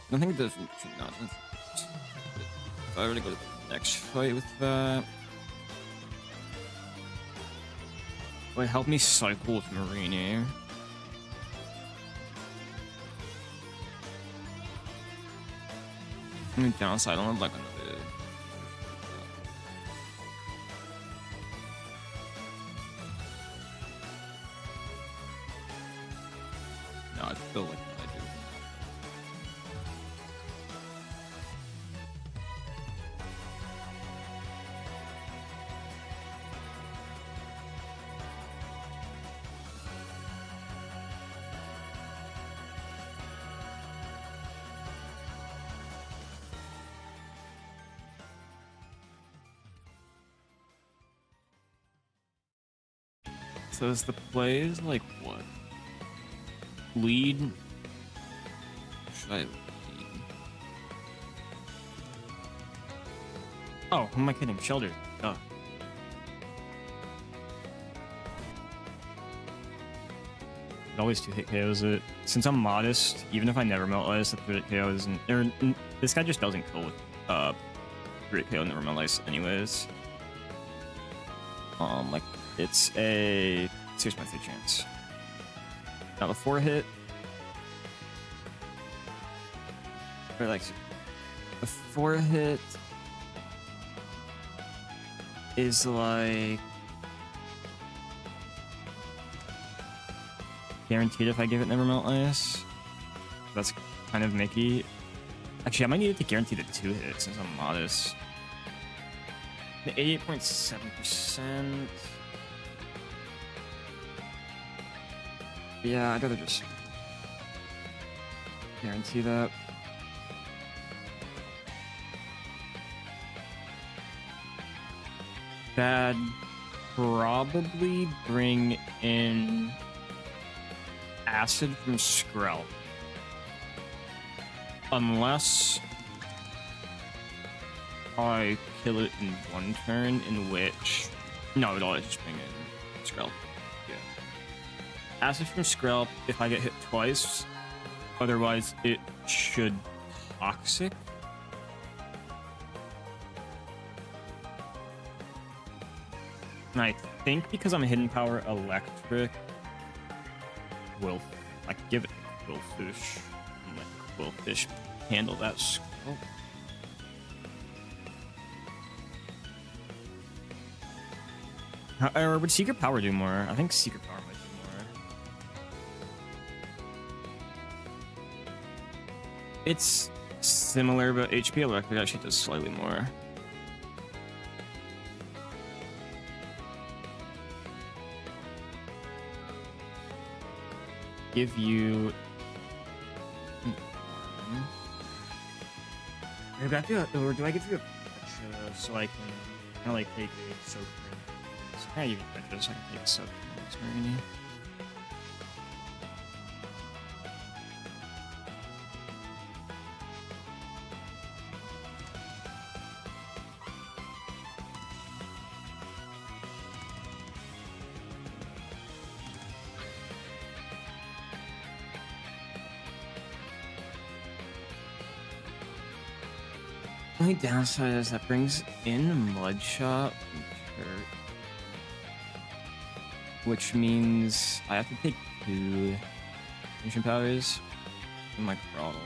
A: I don't think it does. Should not. If I were to go to the next fight with that, would help me cycle with Marini. I mean, downside, I don't have like another. No, I feel like I do. So is the plays like what? Lead? Should I lead? Oh, who am I kidding? Shelter. Oh. It always 2-hit KOs it. Since I'm modest, even if I never melt ice, the 3-hit KO isn't. This guy just doesn't kill with 3-hit KO never melt ice, anyways. Like it's a 6.3 chance. Now the 4-hit, or like the 4-hit is like guaranteed if I give it never melt ice. That's kind of Mickey. Actually, I might need it to guarantee the 2-hit since I'm modest. The 88.7%. Yeah, I'd rather just guarantee that. That'd probably bring in acid from Skrell. Unless I kill it in one turn, in which... No, it'll always just bring in Skrell. Yeah. Acid from Skrell if I get hit twice. Otherwise, it should Toxic. And I think because I'm hidden power electric, will I can give it Quillfish and let Quillfish handle that Skrell. Or would Secret Power do more? I think Secret Power might do more. It's similar, but HP Electric actually does slightly more. Give you... Maybe I feel, or do I give you a Petra so I can kind of like take a soak? I give you Petra so I can take a soak. Marine. The only downside is that brings in Mudshot, which means I have to take 2 Ancient Powers in my throttle.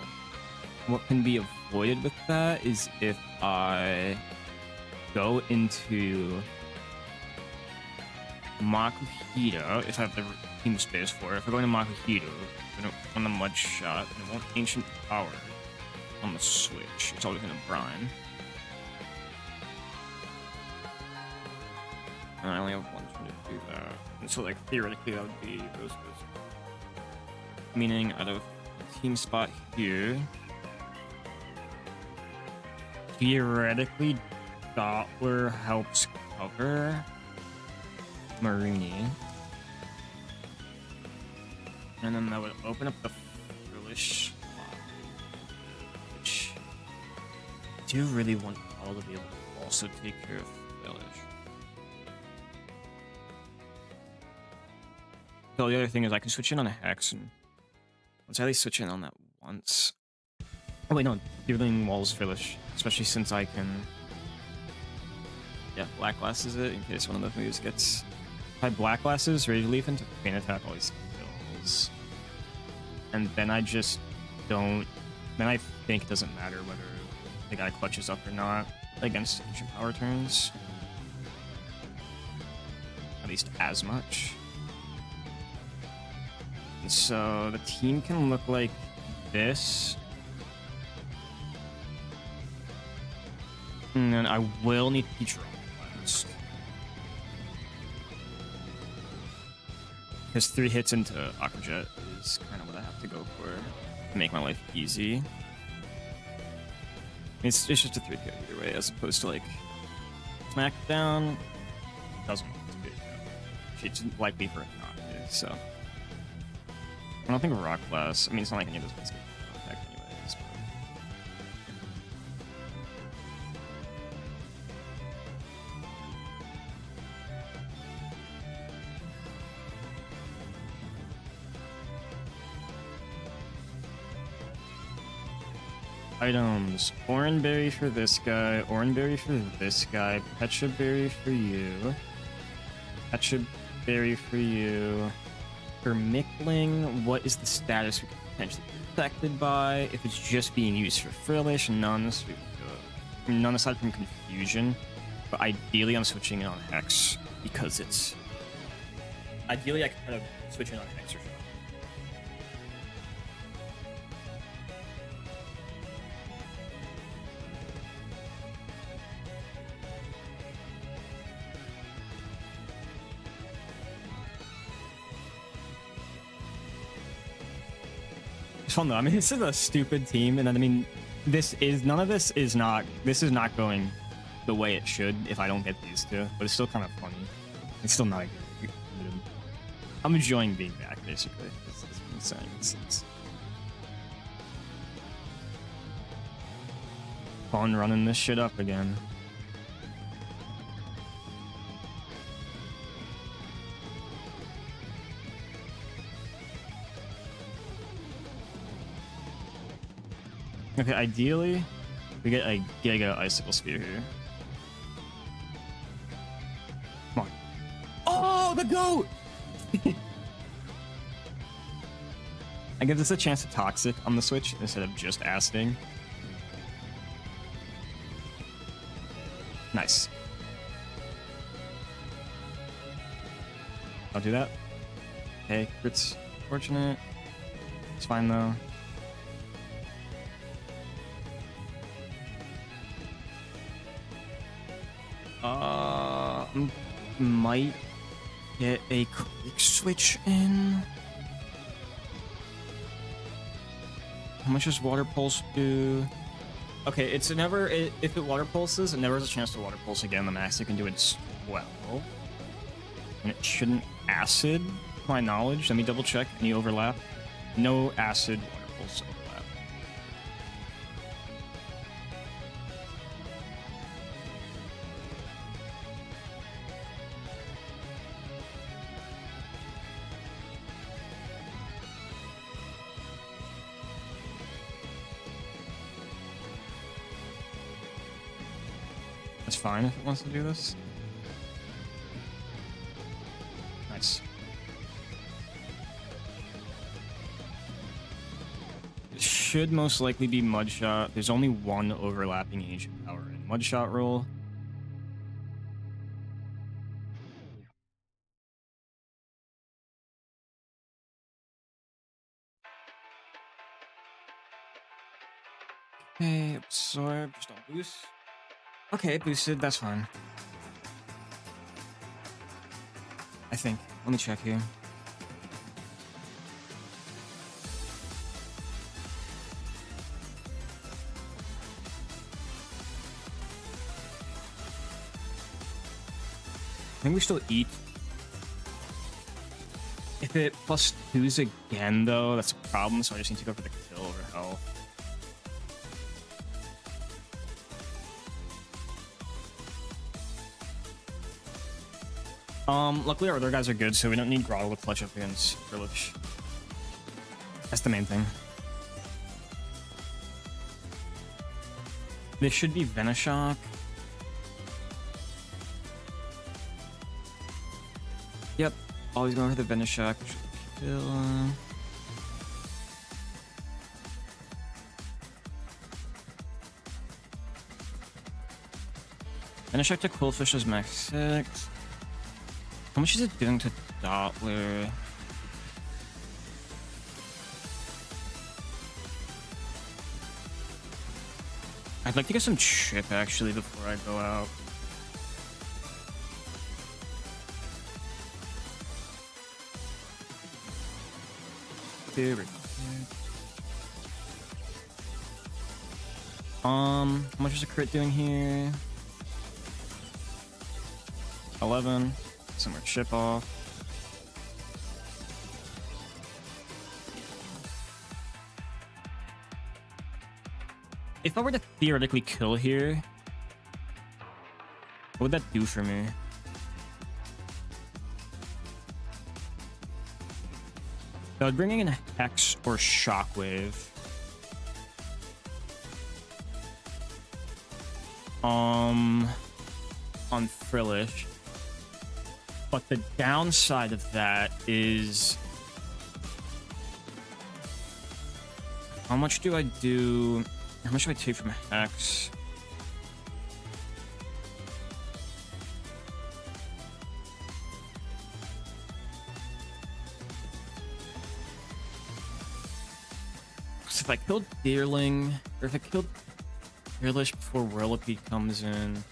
A: What can be avoided with that is if I go into Makuhito, if I have the team space for it. If I go into Makuhito, on the Mudshot, and it won't Ancient Power on the switch. It's always gonna brine. And I only have 1 turn to do that. And so like theoretically that would be those. Meaning out of team spot here. Theoretically Doppler helps cover Marini. And then that would open up the foolish. I do really want Paul to be able to also take care of Village. So the other thing is I can switch in on a Hex, and once I at least switch in on that once. Oh wait, no, Dealing Walls Village, especially since I can... Yeah, Black Glasses it in case one of those moves gets... If I Black Glasses, Rage Leaf into Pain Attack always kills. And then I just don't... Then I think it doesn't matter whether the guy clutches up or not against Ancient Power turns. At least as much. And so the team can look like this. And then I will need Peach last. Because 3 hits into Aqua Jet is kind of what I have to go for to make my life easy. It's just a 3 KO either way, as opposed to like Smackdown doesn't want to be. She's likely for it not to, so. I don't think Rock Blast. I mean, it's not like any of those guys get contact anyways. items. Oranberry for this guy. Oranberry for this guy. Pecha berry for you. Pecha berry for you. For Mickling, what is the status we could potentially be affected by? If it's just being used for Frillish, none aside from Confusion. But ideally, I'm switching it on Hex because it's. Ideally, I can kind of switch it on Hex or something. It's fun though. I mean, this is a stupid team, and then I mean, none of this is not going the way it should if I don't get these two, but it's still kind of funny. It's still not good. I'm enjoying being back, basically. It's fun running this shit up again. Okay, ideally, we get a Giga Icicle Spear here. Come on. Oh, the goat! I give this a chance to Toxic on the Switch instead of just Asting. Nice. I'll do that. Okay, crit's fortunate. It's fine though. Might get a quick switch in. How much does Water Pulse do? Okay, it's never. If it Water Pulses, it never has a chance to Water Pulse again. The max it can do it's 12. And it shouldn't Acid, to my knowledge. Let me double check. Any overlap? No Acid Water Pulse overlap. That's fine if it wants to do this. Nice. It should most likely be Mudshot. There's only one overlapping Ancient Power in Mudshot roll. Okay, absorb, just don't boost. Okay, boosted, that's fine. I think. Let me check here. I think we still eat. If it plus 2s again, though, that's a problem, so I just need to go for the kill over health. Luckily our other guys are good, so we don't need Grotto with Fletch up against Village. That's the main thing. This should be Venoshock. Yep, always going for the Venoshock. Kill. Venoshock to Quillfish is max 6. How much is it doing to Dottler? I'd like to get some chip actually before I go out. Here we go. How much is a crit doing here? 11. Some more chip off. If I were to theoretically kill here, what would that do for me? I would bring in a Hex or Shockwave. on Frillish. But the downside of that is, how much do I do? How much do I take from Hex? So if I killed Deerling, or if I killed Frillish before Whirlipede comes in,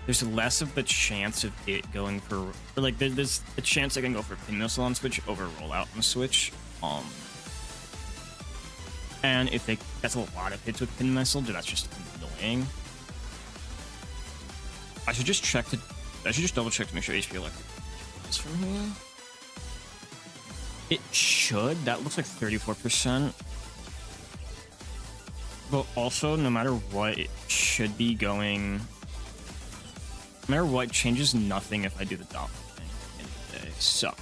A: there's less of the chance of it going for, or like there's a chance I can go for Pin Missile on Switch over Rollout on Switch. And if they, that's a lot of hits with Pin Missile, dude, that's just annoying. I should just double check to make sure HP Electric is from here. It should. That looks like 34%. But also, no matter what, it should be going. No matter what, it changes nothing if I do the doppel thing at the end of the day. So.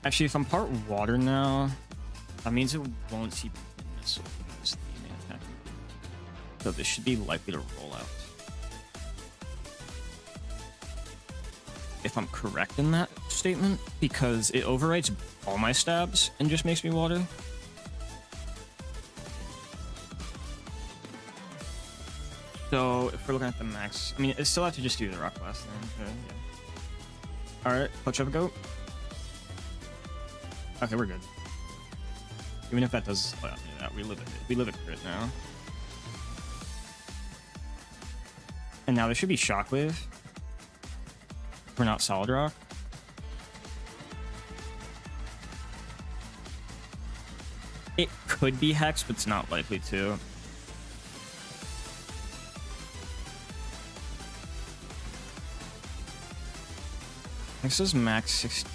A: Actually, if I'm part water now, that means it won't see Pin Missile as the main attack. So this should be likely to roll out. If I'm correct in that statement, because it overwrites all my stabs and just makes me water. So if we're looking at the max, I mean, I still have to just do the Rock Blast thing. Yeah. Alright, let's have a go. Okay, we're good. Even if that does play out me that, we live at crit now. And now there should be Shockwave. We're not Solid Rock. It could be Hex, but it's not likely to. Hex is max 60.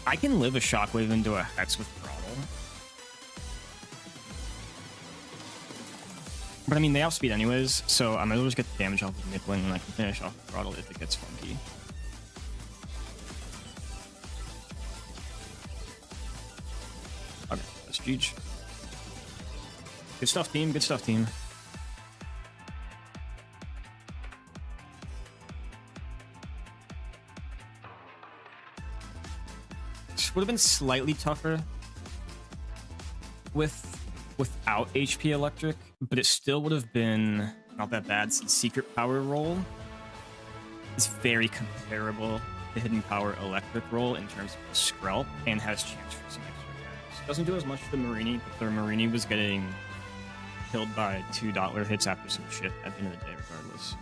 A: I can live a Shockwave into a Hex with Throttle. But I mean, they outspeed anyways, so I might as well just get the damage off of Nickling and I can finish off with Throttle if it gets funky. Okay, that's GG. Good stuff, team. Good stuff, team. Would have been slightly tougher without HP Electric, but it still would have been not that bad since Secret Power Roll is very comparable to Hidden Power Electric Roll in terms of Skrelp and has chance for some extra attacks. Doesn't do as much for the Marini, but the Marini was getting killed by 2 Dottler hits after some shit at the end of the day regardless.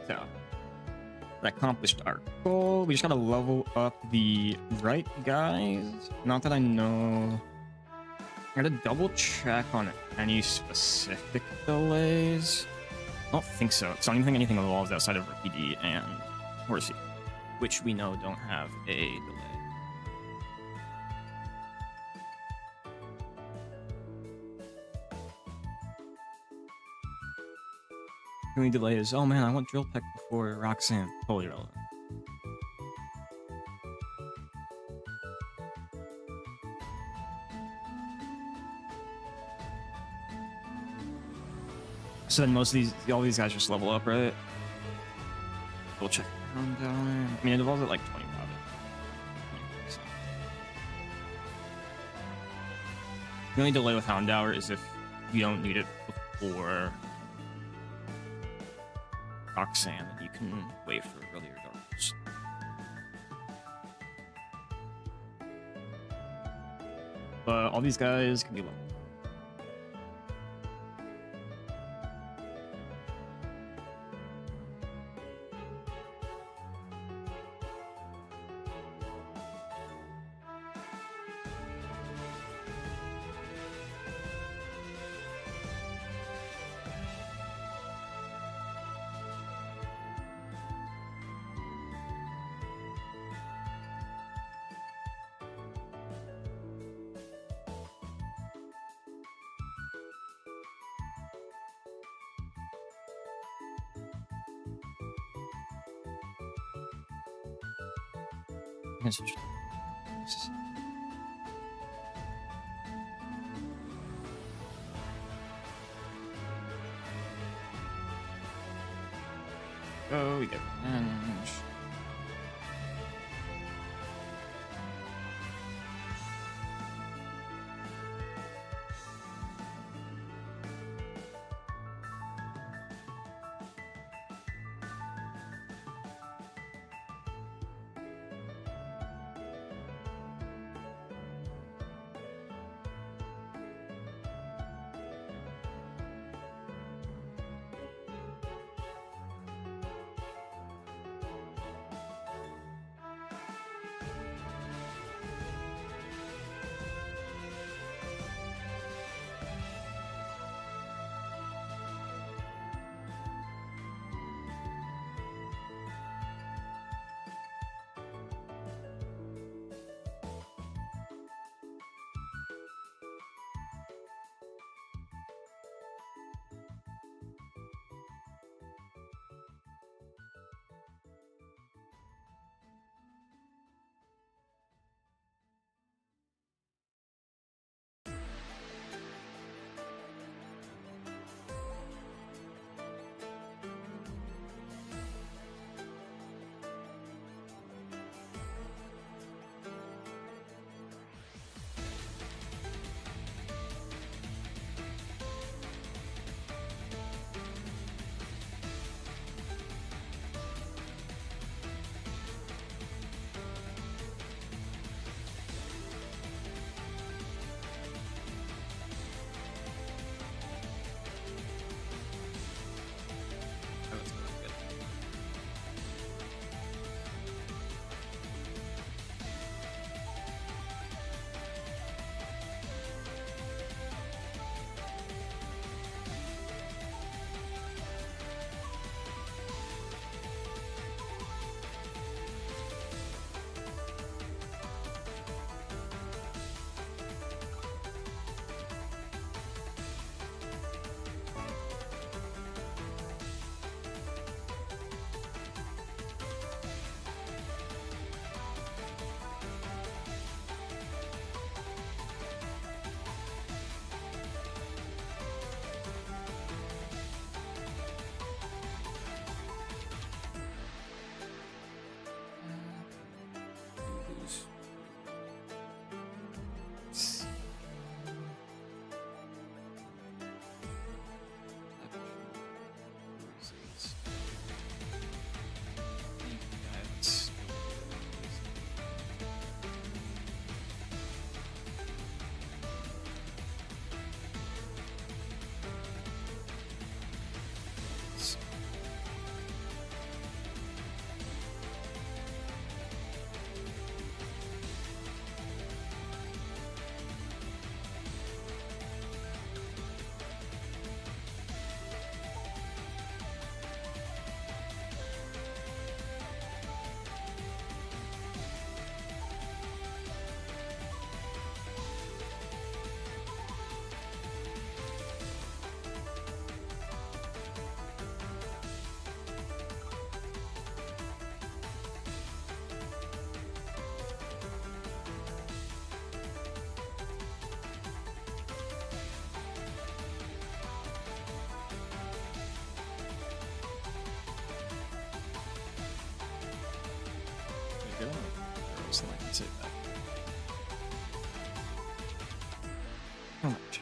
A: So, that accomplished our goal. We just gotta level up the right guys. Not that I know. I gotta double check on any specific delays. I don't think so. So I don't even think anything evolves outside of PD and Horsey, which we know don't have a delay. The only delay is, oh man, I want Drill Peck before Roxanne. Totally relevant. So then most of these, all these guys just level up, right? We'll check down. I mean, it evolves at like 25. The only delay with Houndour is if you don't need it before Roxanne, and you can wait for earlier darkness. But all these guys can be leveled. gonna switch. Oh, we get revenge. That was really good. Lose. Loses. That's good. So I can say that. How much?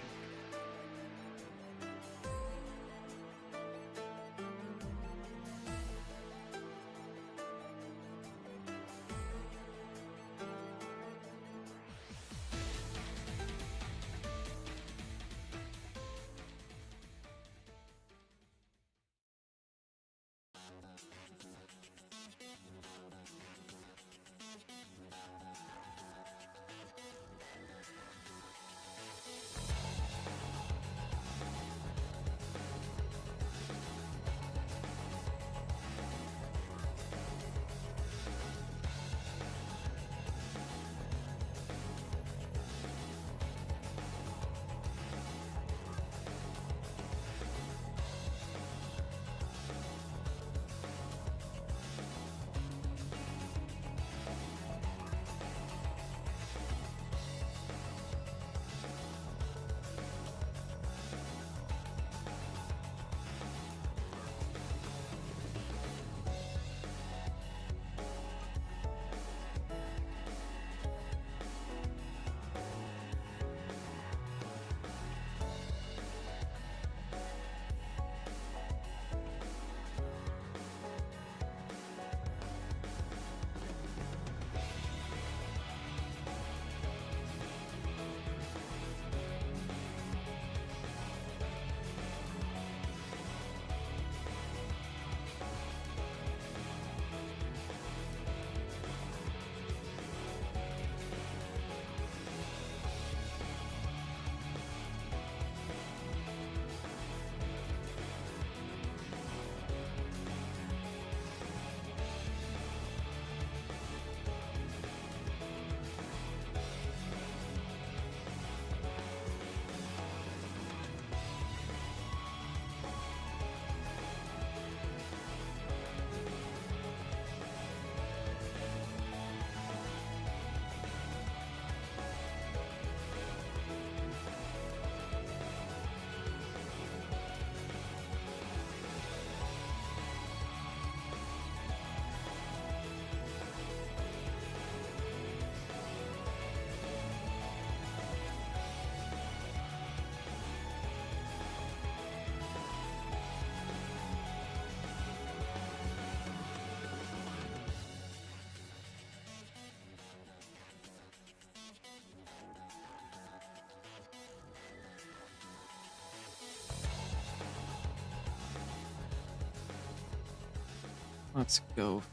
A: Let's go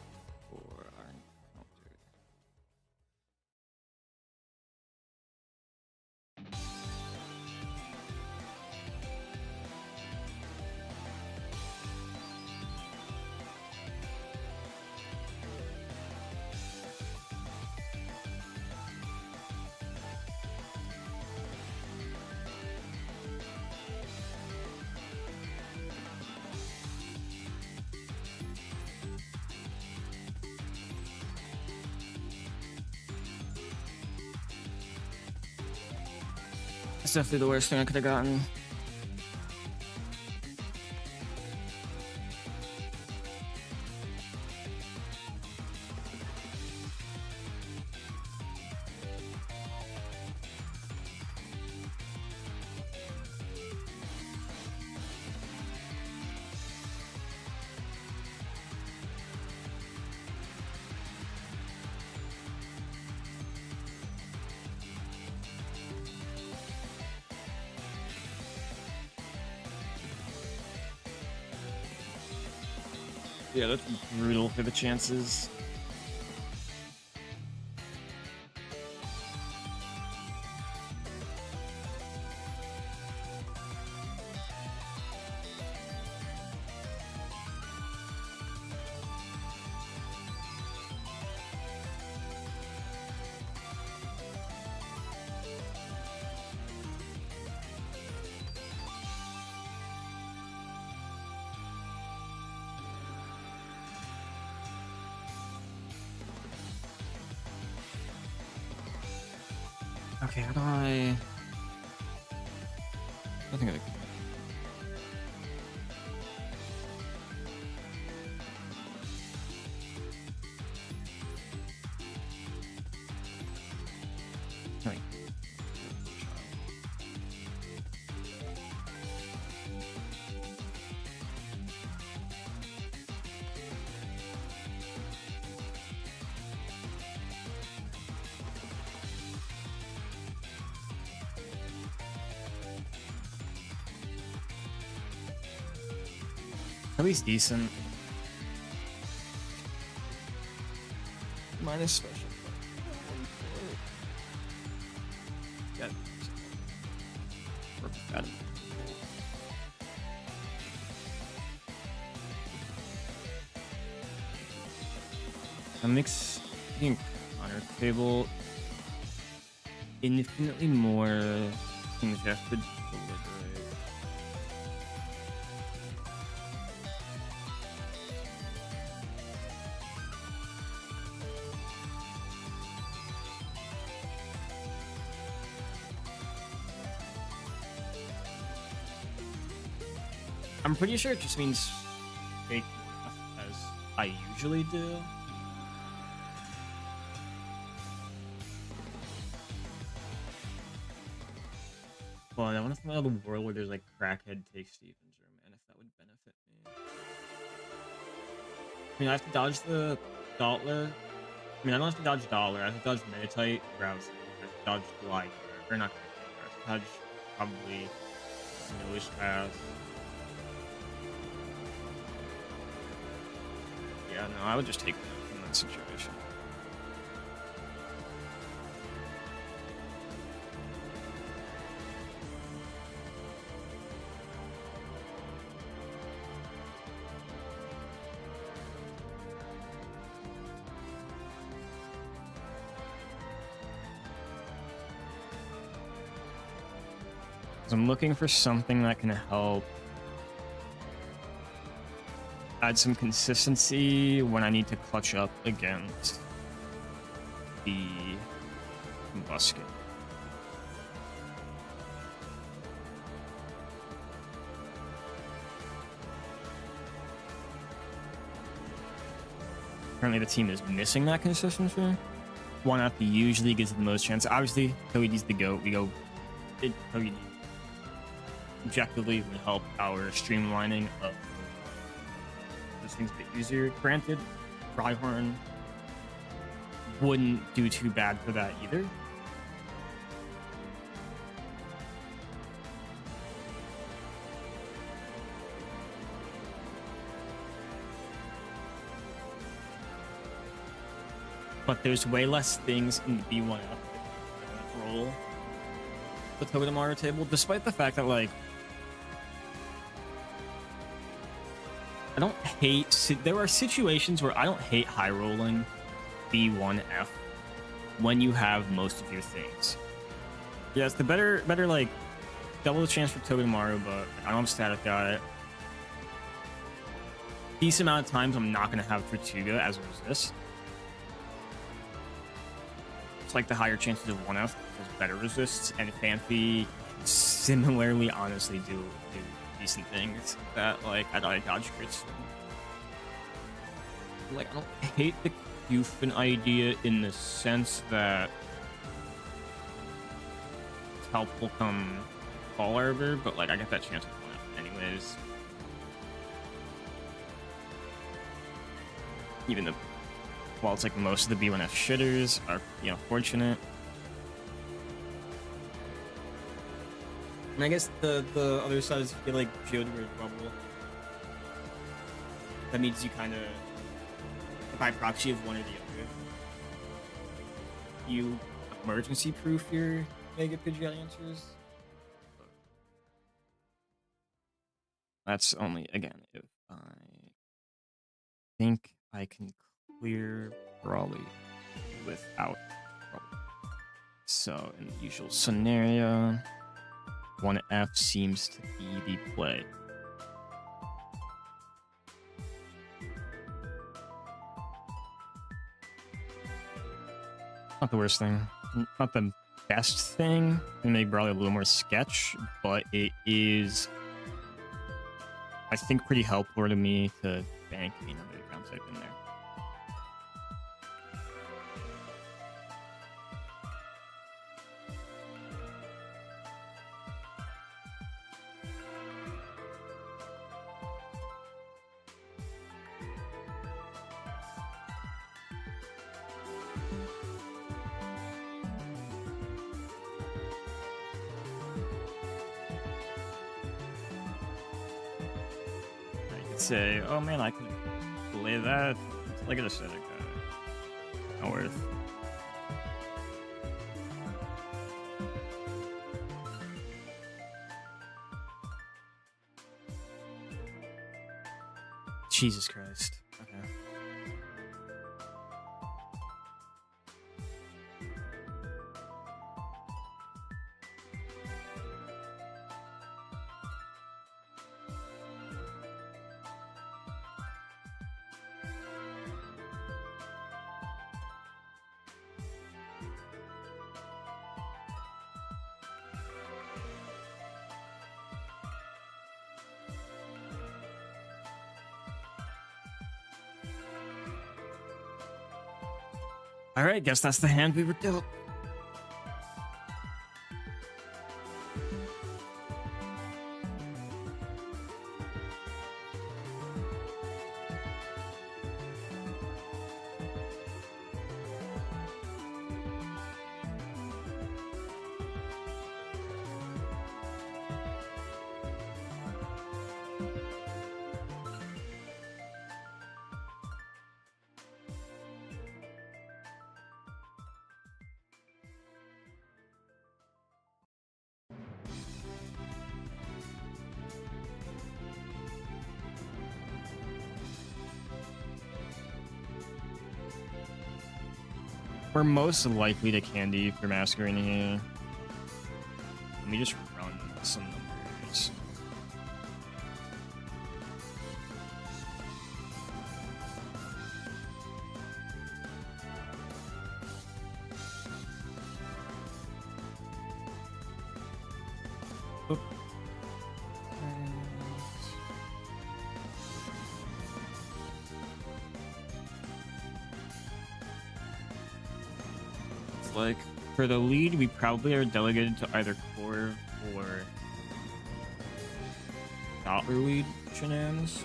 A: for our encounter. That's definitely the worst thing I could have gotten. Yeah, that's brutal for the chances. Okay, how do I think I can. Right. At least decent. Minus special. Yeah. Got it. That makes the honor table infinitely more congested to deliberate. I'm pretty sure it just means fake as I usually do. Well, I want to find out a world where there's like crackhead take Stevens room, and if that would benefit me. I mean, I have to dodge the Dollar. I mean, I don't have to dodge Dollar. I have to dodge Meditite, Rousey. I have to dodge Glide, or not Glide. I have to dodge probably Nose Pass. Yeah, no, I would just take that in that situation. I'm looking for something that can help add some consistency when I need to clutch up against the Musket. Currently, the team is missing that consistency. One up usually gives the most chance. Obviously, Koidi's the GOAT. We go Koidi. Objectively would help our streamlining of those things a bit easier. Granted, Rhyhorn wouldn't do too bad for that either. but there's way less things in the B1F that control the Togedemaru table, despite the fact that, like, I don't hate... There are situations where I don't hate high rolling B1F when you have most of your things. Yes, the better like, double the chance for Togedemaru, but I don't have Static Guy. Decent amount of times I'm not going to have Tortuga as a resist. It's like the higher chances of 1F has better resists, and Fanfi similarly honestly do decent things that, like, I dodge crits. Like, I don't hate the Qfin idea in the sense that it's helpful come Fall Arbor, but, like, I get that chance with 1F anyways. Even though, while it's like most of the B1F shitters are, you know, fortunate. And I guess the other side is, I feel like Geodude is bubble. That means you kind of, by proxy of one or the other, you emergency proof your Mega Pidgeot answers. That's only, again, if I think I can clear Brawly without trouble. So in the usual scenario, 1F seems to be the play. Not the worst thing. Not the best thing. To make Brawly a little more sketch, but it is, I think, pretty helpful to me to bank another ground type in there. Say, oh man, I could play that. Look at a Static Guy. Not worth. Jesus Christ. Okay. Alright, guess that's the hand we were dealt. We're most likely to candy for Masquerating here. Let me just run some numbers. Oop. Like, for the lead, we probably are delegated to either core or Dottler lead shenanigans.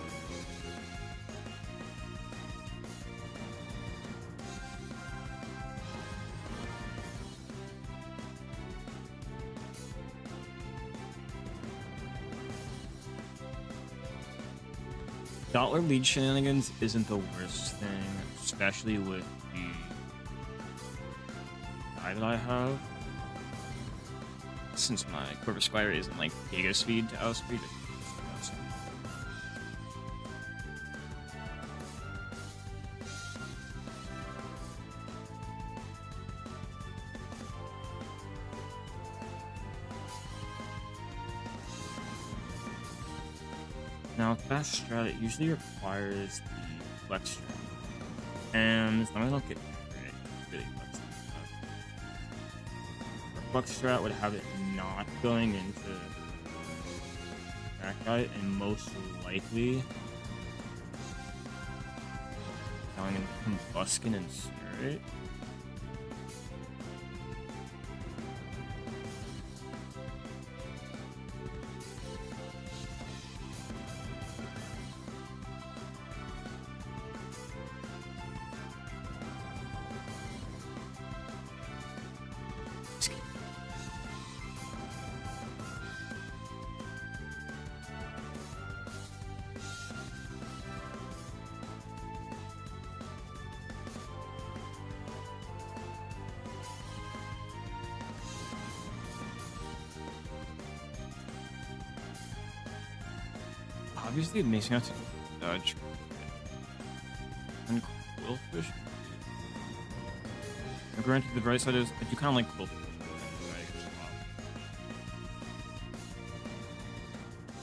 A: Dottler lead shenanigans isn't the worst thing, especially with the UI that I have, since my Quiver Squire isn't like giga speed to out speed. Now, fast strat, it usually requires the flex strat, and as long as I don't get really flex strat, flex strat would have it not going into that guy, and most likely going into Combuskin and Spirit. Obviously, it makes me have to dodge and Quillfish. Granted, the bright side is I do kind of like Quillfish.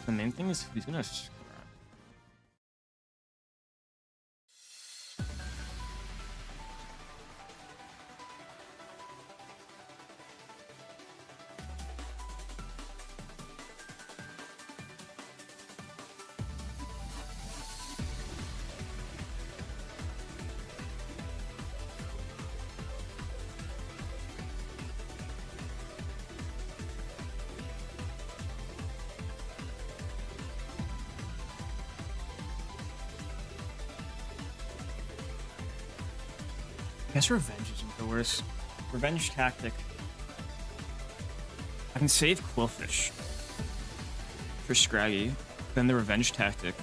A: The main thing is he's gonna scrap. I guess Revenge isn't the worst. Revenge tactic. I can save Quillfish for Scraggy, then the Revenge tactic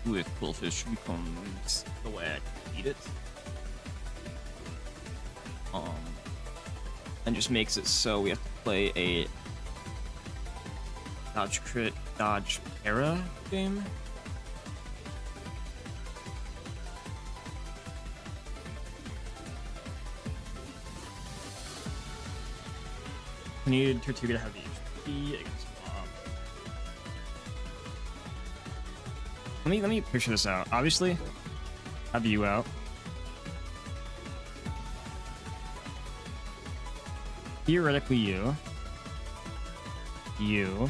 A: with Quillfish becomes the way I can beat it. And just makes it so we have to play a dodge crit, dodge para game. I needed Tortuga to have the HP against Bob. Let me picture this out. Obviously, have you out. Theoretically, you.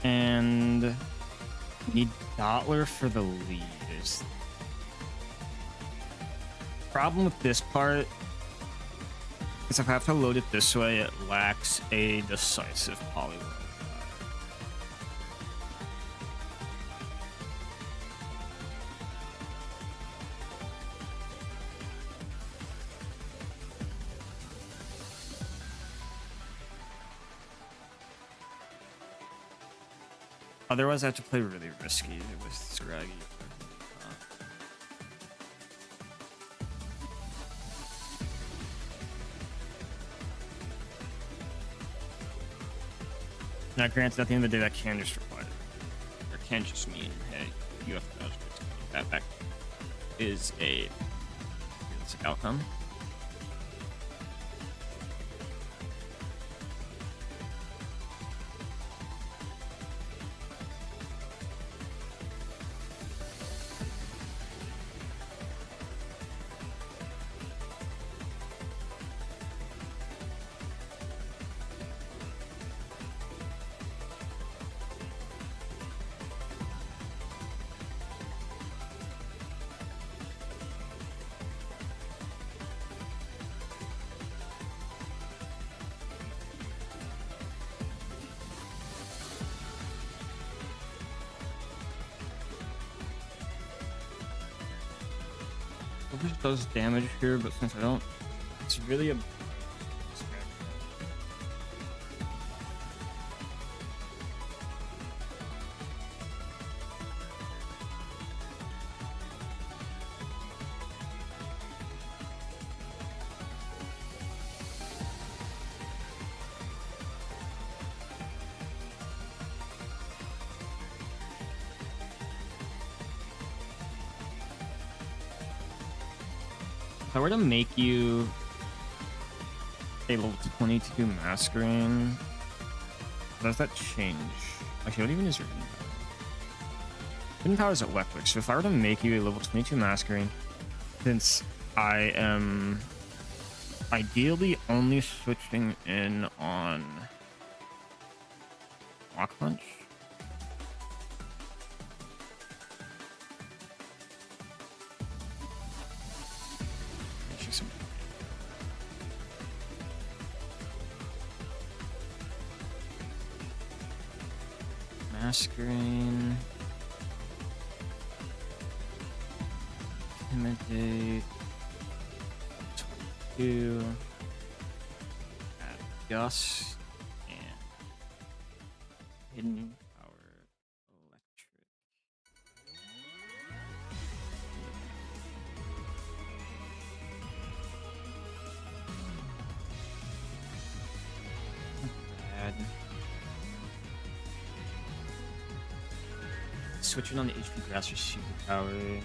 A: And need Dottler for the lead. Problem with this part is if I have to load it this way, it lacks a decisive polyworld. Otherwise, I have to play really risky with Scraggy. Now, granted, at the end of the day, that can just require, or can just mean, hey, you have to dodge it. That is a realistic outcome. It does damage here, but since I don't, it's really a. If I were to make you a level 22 Masquerade, does that change? Actually, what even is your hidden power? Hidden power is electric, so if I were to make you a level 22 Masquerade, since I am ideally only switching in on Rock Punch. Masquerade. Intimidate. 22. Add Gust. And Hidden Power Electric. Bad. Switching on the HP grass for superpower.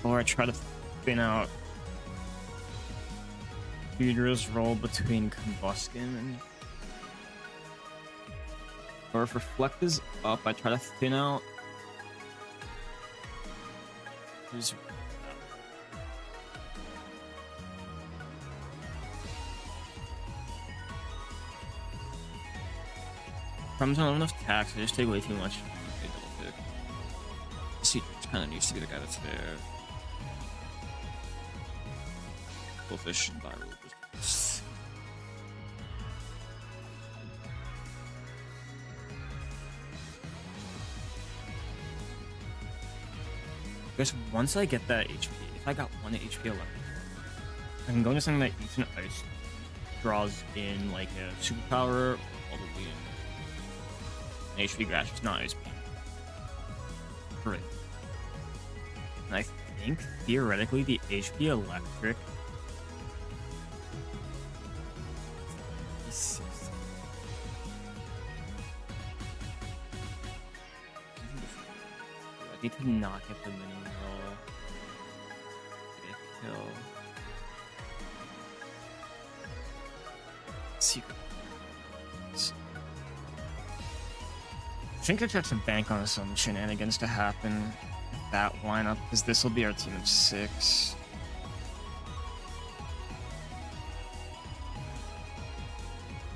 A: Or I try to spin out Phaedra's roll between Combustion and... Or if Reflect is up, I try to thin out... Who's... From not enough tax, I just take way too much. Secret kind of needs to be the guy that's there. Fish and viral. Guess once I get that HP, if I got 1 HP electric, I can go into something that eats an ice, draws in like a superpower, all the way in an HP grass, it's not ice beam. Great. And I think theoretically the HP electric I need to not get the mini roll. Get a kill. Secret. I think I have to bank on some shenanigans to happen with that lineup, because this will be our team of 6.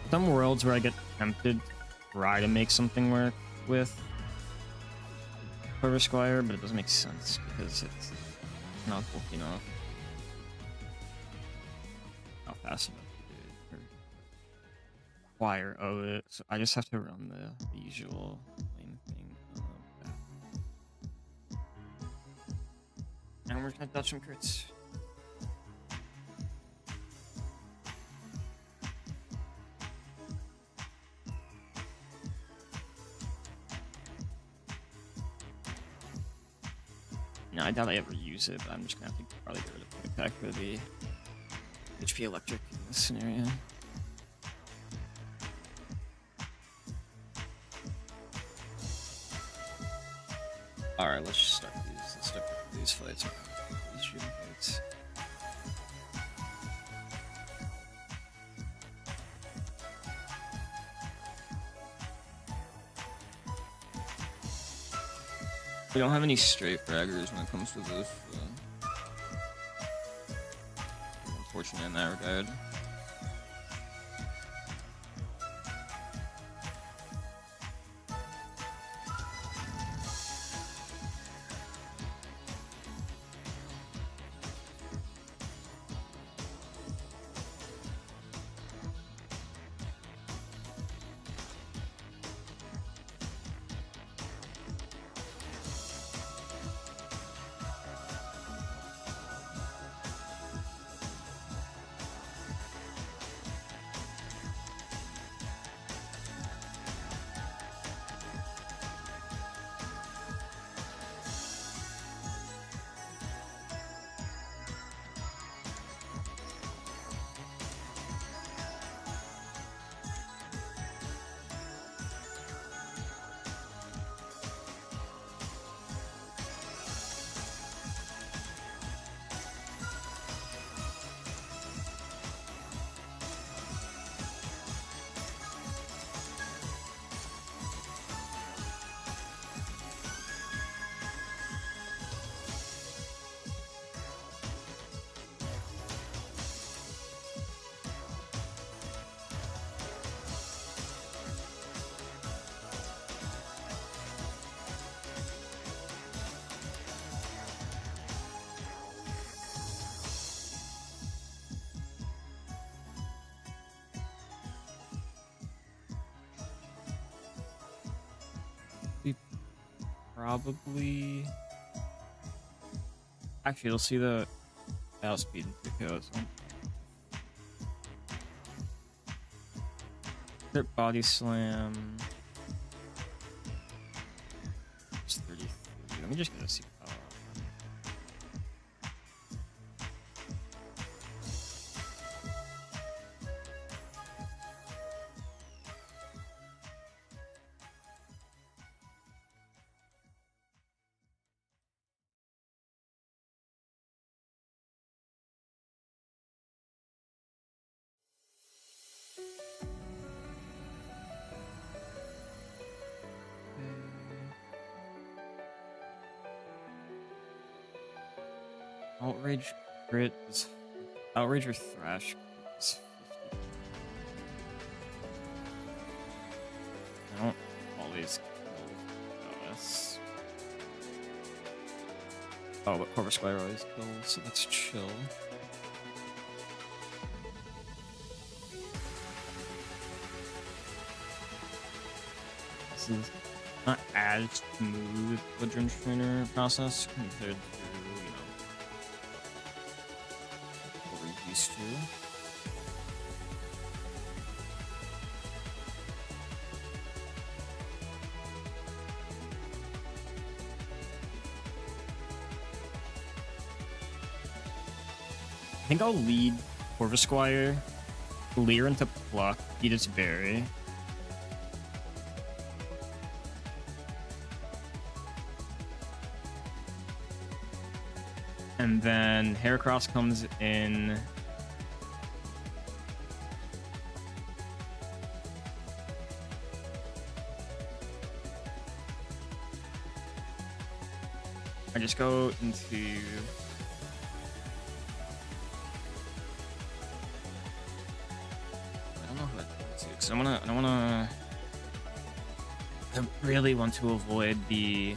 A: Some worlds where I get tempted to try to make something work with Clover Squire, but it doesn't make sense because it's not bulky enough. Not fast enough to acquire of it, so I just have to run the usual lame thing. And we're gonna dodge some crits. No, I doubt I ever use it, but I'm just gonna have to probably get rid of Quick Attack for the HP Electric in this scenario. Alright, let's just start these. Let's start these fights. These shooting fights. We don't have any straight fraggers when it comes to this. Unfortunate in that regard. probably... Actually, you'll see the outspeed and KO. So. Crit body slam. It's 33. Let me just get a see. Outrage crit is outrage or thrash is 50. I don't always kill us. Oh, but Corvus Squire always kills, so let's chill. This is not as smooth a Drench Trainer process compared to used to. I think I'll lead Corvus Squire, Leer into Pluck, eat its berry. And then Heracross comes in. I just go into... I don't know who I go to, because I really want to avoid the...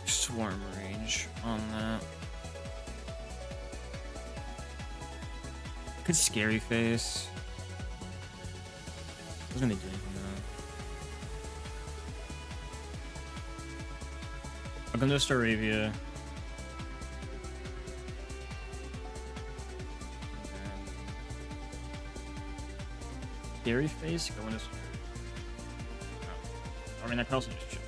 A: Swarm range on that. Could Scary Face. I was gonna do anything though. I'll come to Staravia. Scary Face? Go into... I mean, I could also just chill.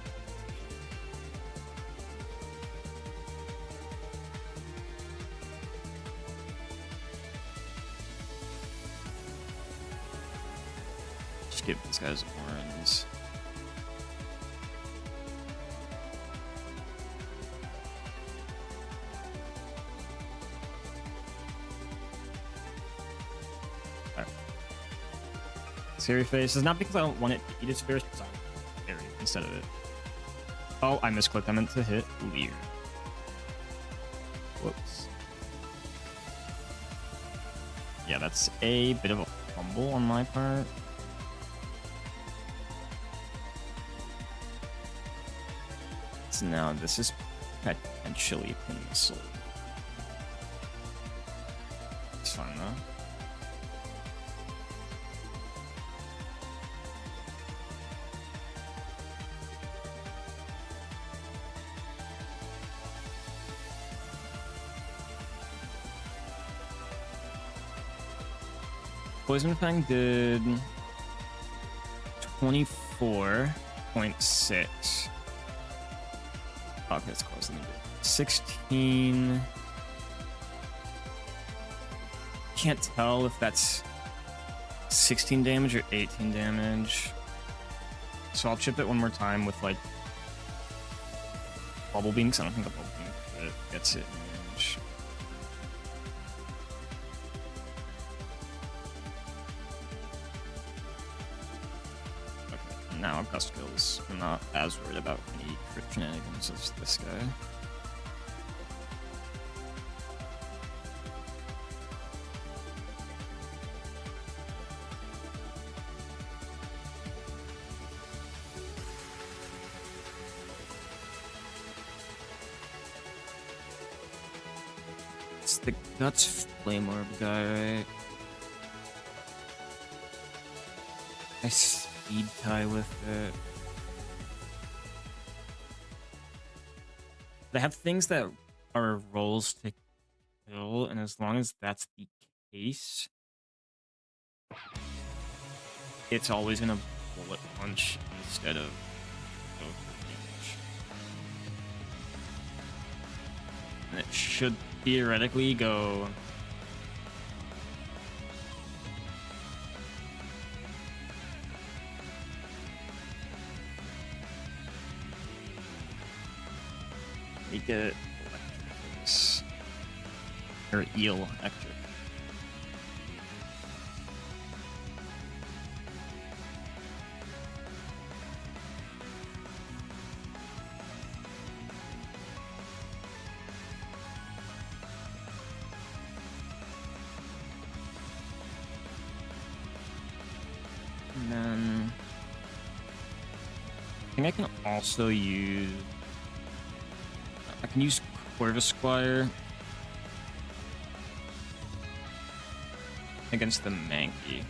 A: Give these guys orange. Right. Scary Face is not because I don't want it to eat its berries, because I want berry instead of it. Oh, I misclicked. I meant to hit Leer. Whoops. Yeah, that's a bit of a fumble on my part. Now this is potentially Pencil. It's fine though. Poison Fang did 24.6. Okay, it's close. Let me do it. 16. Can't tell if that's 16 damage or 18 damage. So I'll chip it one more time with like Bubble Beam, because I don't think the Bubble Beam gets it damage. Okay, now I've got skills. I'm not as worried about any crit shenanigans as this guy. It's the Guts Flame Orb guy, right? I speed tie with it. They have things that are rolls to kill, and as long as that's the case, it's always gonna bullet punch instead of go for damage. And it should theoretically go make it electric or eel electric. And then I think I can also use Corvus Squire against the Mankey.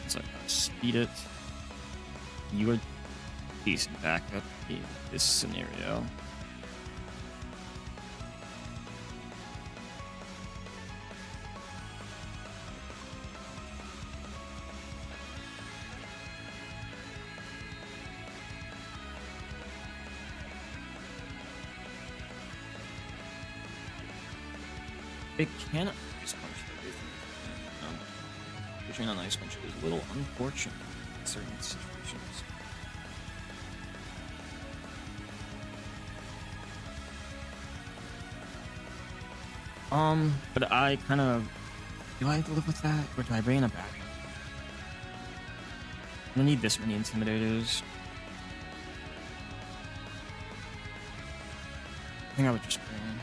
A: So speed it. You are decent backup in this scenario. It can ice punch everything. Pushing on ice punch is a little unfortunate in certain situations. But I kind of... Do I have to live with that? Or do I bring in a backup? I don't need this many Intimidators. I think I would just bring in...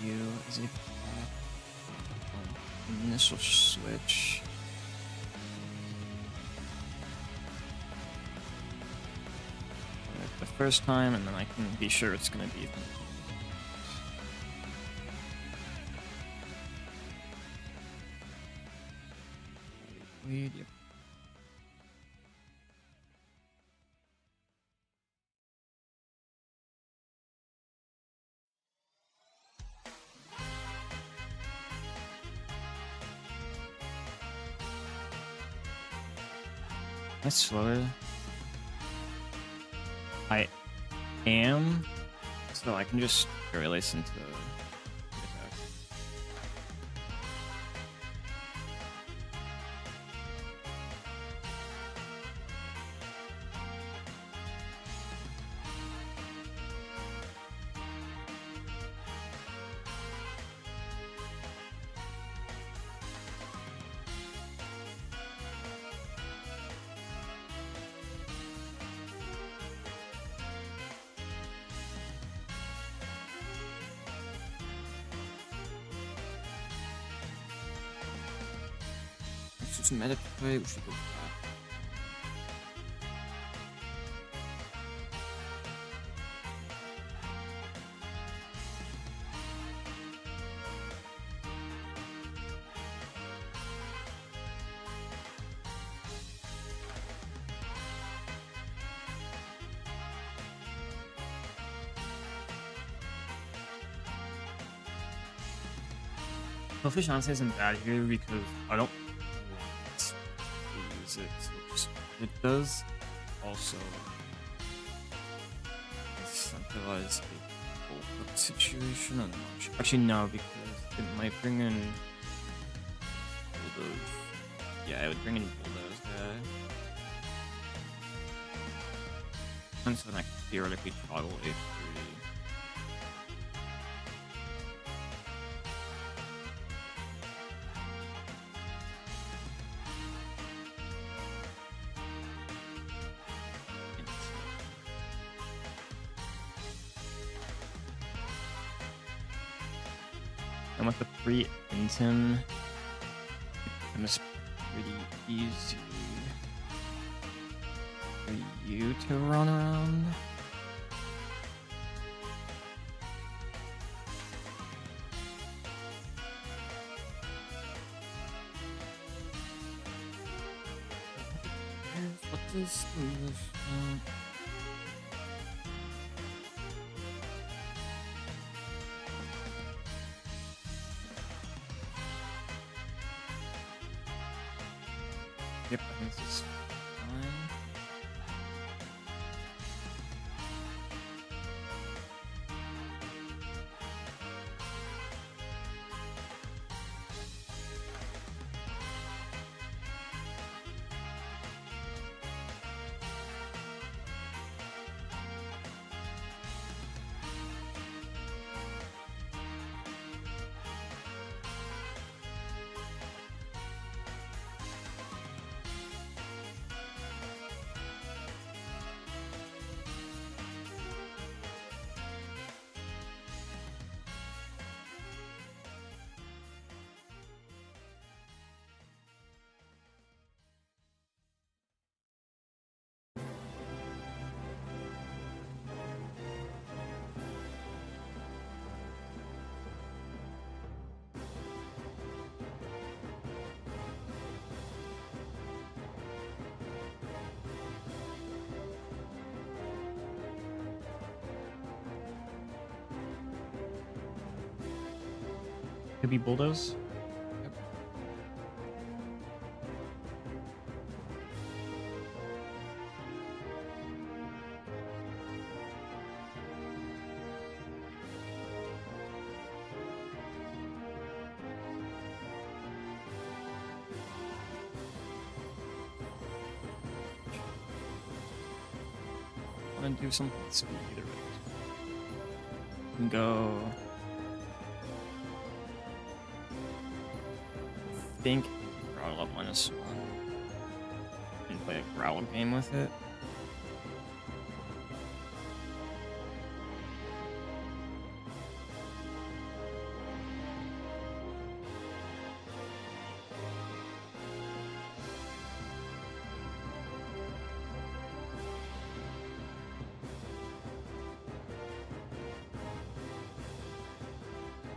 A: You as a initial switch. The first time, and then I can be sure it's gonna be. Wait, yep. That's slower. I am, so I can just release into the attack. Just meditate, we should go back. Selfish honestly isn't bad here because I don't use it. So it does also incentivize a bullpup situation. I'm not sure. Actually, no, because it might bring in bulldoze. Yeah, it would bring in bulldoze guy. And so then I could theoretically toggle A3. And with the free Intim, I'm just pretty easy for you to run around. What is this? Yep, I think this is fine. Could be bulldoze. Yep. I'm gonna do something speedy either way. And go. I think growl up -1 and play a growl game with it.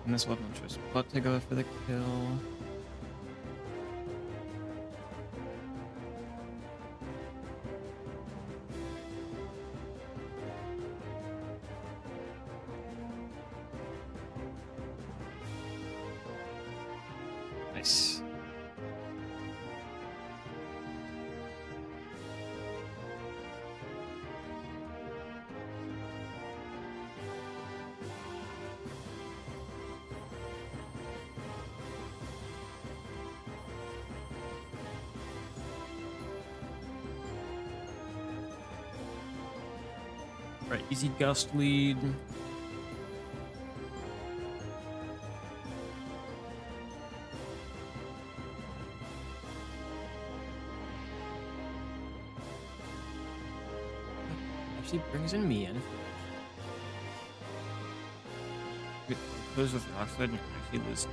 A: And this weapon choice, but to go for the kill. Nice. Right, easy gust lead. Actually brings in me in. It goes with Rockslide and actually lose.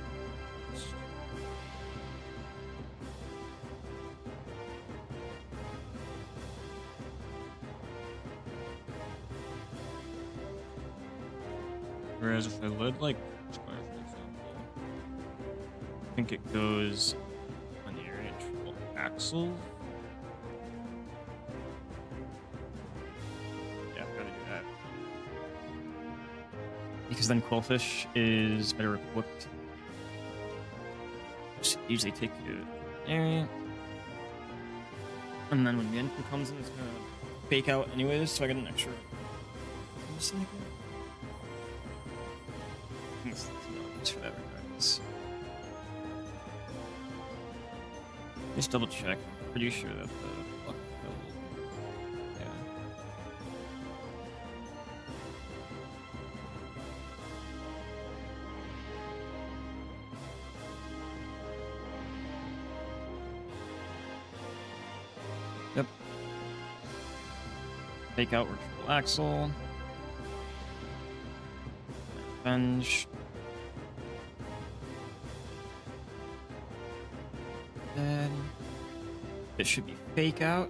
A: Whereas if I led like Square, for example, I think it goes on the area triple axle. Yeah, I've gotta do that. Because then Quillfish is better equipped. Just usually take you to the area. And then when the enemy comes in, it's gonna fake out anyways, so I get an extra cycle. For that regardless. Just double check. I'm pretty sure that the luck killed. Yeah. Yep. Take out triple axle. Revenge. Dead. It should be fake out.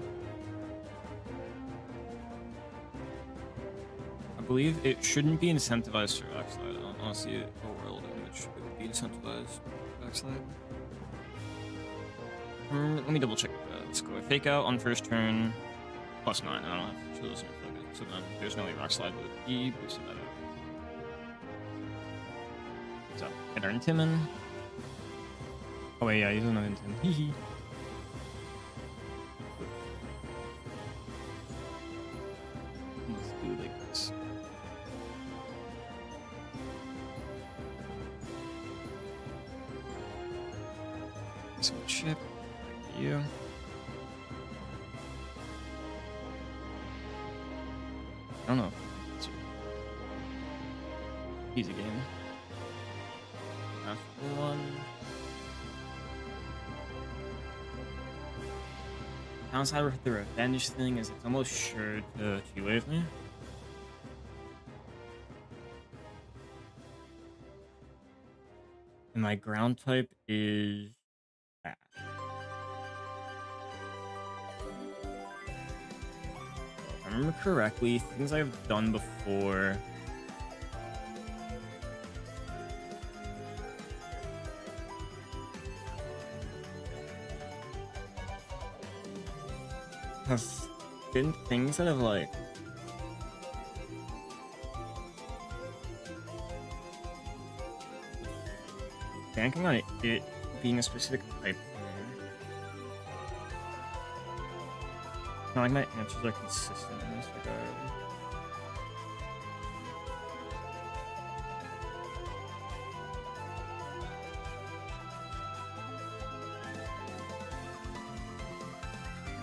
A: I believe it shouldn't be incentivized to backslide. I don't want to see a world in which it would be incentivized to backslide. Let me double check that score. Fake out on first turn, +9. I don't have to listen to focus, so then there's no way backslide with E boosting that out. So, hit our Intimin. Oh wait, yeah, he's another Intim. Hehe. Let's do it like this. So chip. Thank you. I don't know. It's easy game. After one. Downside with the revenge thing is it's almost sure to Q-wave me. And my ground type is bad. If I remember correctly, things I've done before. Have been things that have like banking on it being a specific type. Not like my answers are consistent in this regard.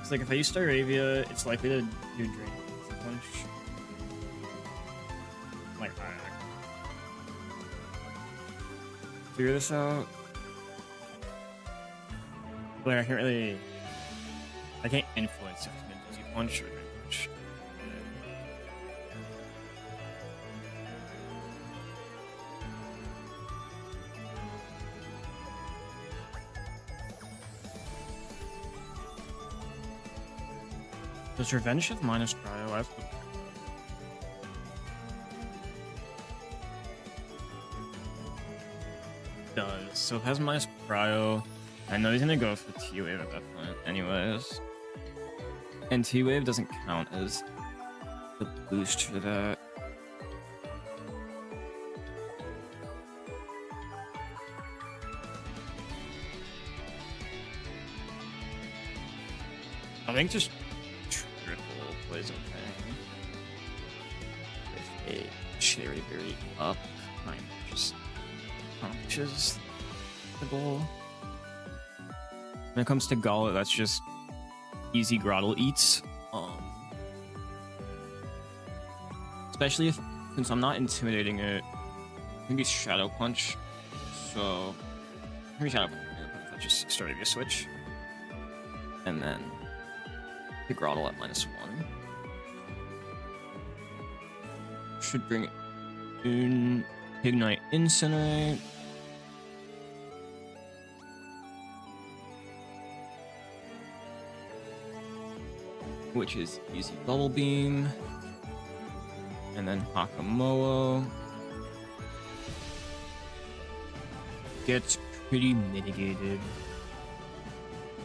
A: It's like if I use Staravia, it's likely to do Drain Punch. Like, I figure this out. Like, I can't influence if it's Easy Punch or Drain Punch. Does Revenge have minus cryo? I have to... Does. So it has minus cryo. I know he's gonna go for T-Wave at that point anyways. And T-Wave doesn't count as the boost for that. I think just plays okay. With a Cherry Berry up, kind of just accomplishes the goal. When it comes to Gullet, that's just easy Grottle eats. Especially if, since I'm not intimidating it, maybe Shadow Punch. So maybe Shadow Punch. I just started a switch, and then the Grottle at -1. Should bring it in. Ignite Incinerate. Which is easy Bubble Beam. And then Hakamoa. Gets pretty mitigated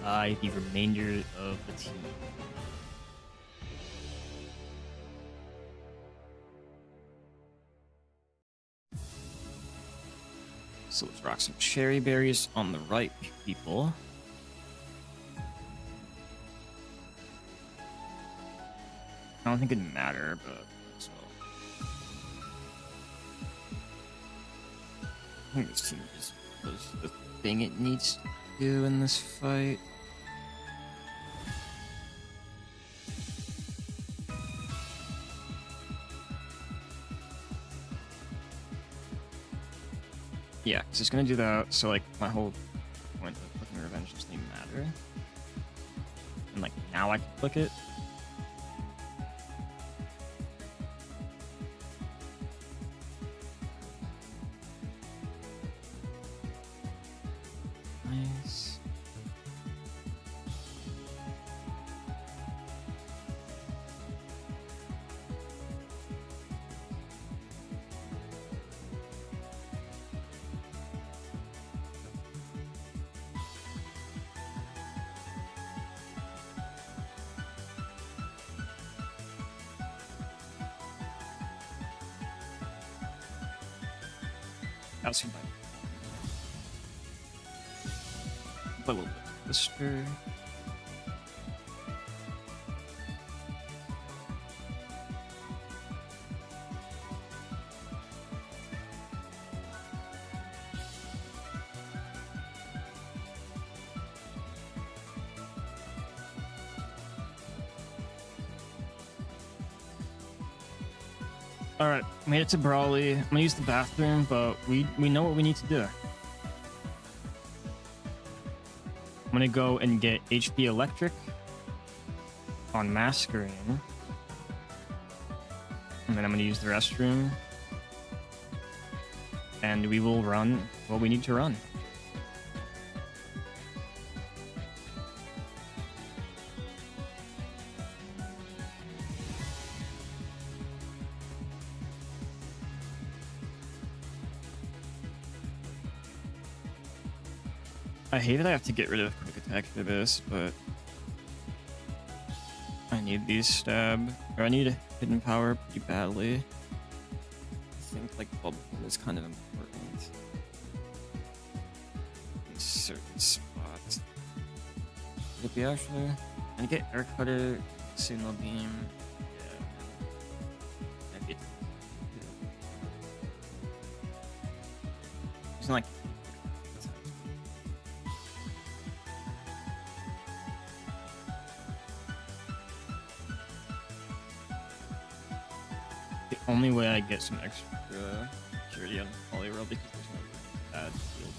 A: by the remainder of the team. So let's rock some Cherry Berries on the right, people. I don't think it'd matter, but as well. I think this team just does the thing it needs to do in this fight. Yeah, because it's gonna do that, so like my whole point of clicking Revenge doesn't even matter. And like now I can click it. Nice. calcium pipe. Put a little bit of blister. All right, made it to Brawley. I'm gonna use the bathroom, but we know what we need to do. I'm gonna go and get HP Electric on Masquerade, and then I'm gonna use the restroom, and we will run what we need to run. I hate that I have to get rid of quick attack for this, but I need these stab, or I need hidden power pretty badly. I think like bubble is kind of important in certain spots. Could it be actually? And get air cutter, signal beam. Yeah, maybe it's not like. The only way I get some extra security on Polyrail because there's no bad field.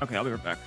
A: Okay, I'll be right back.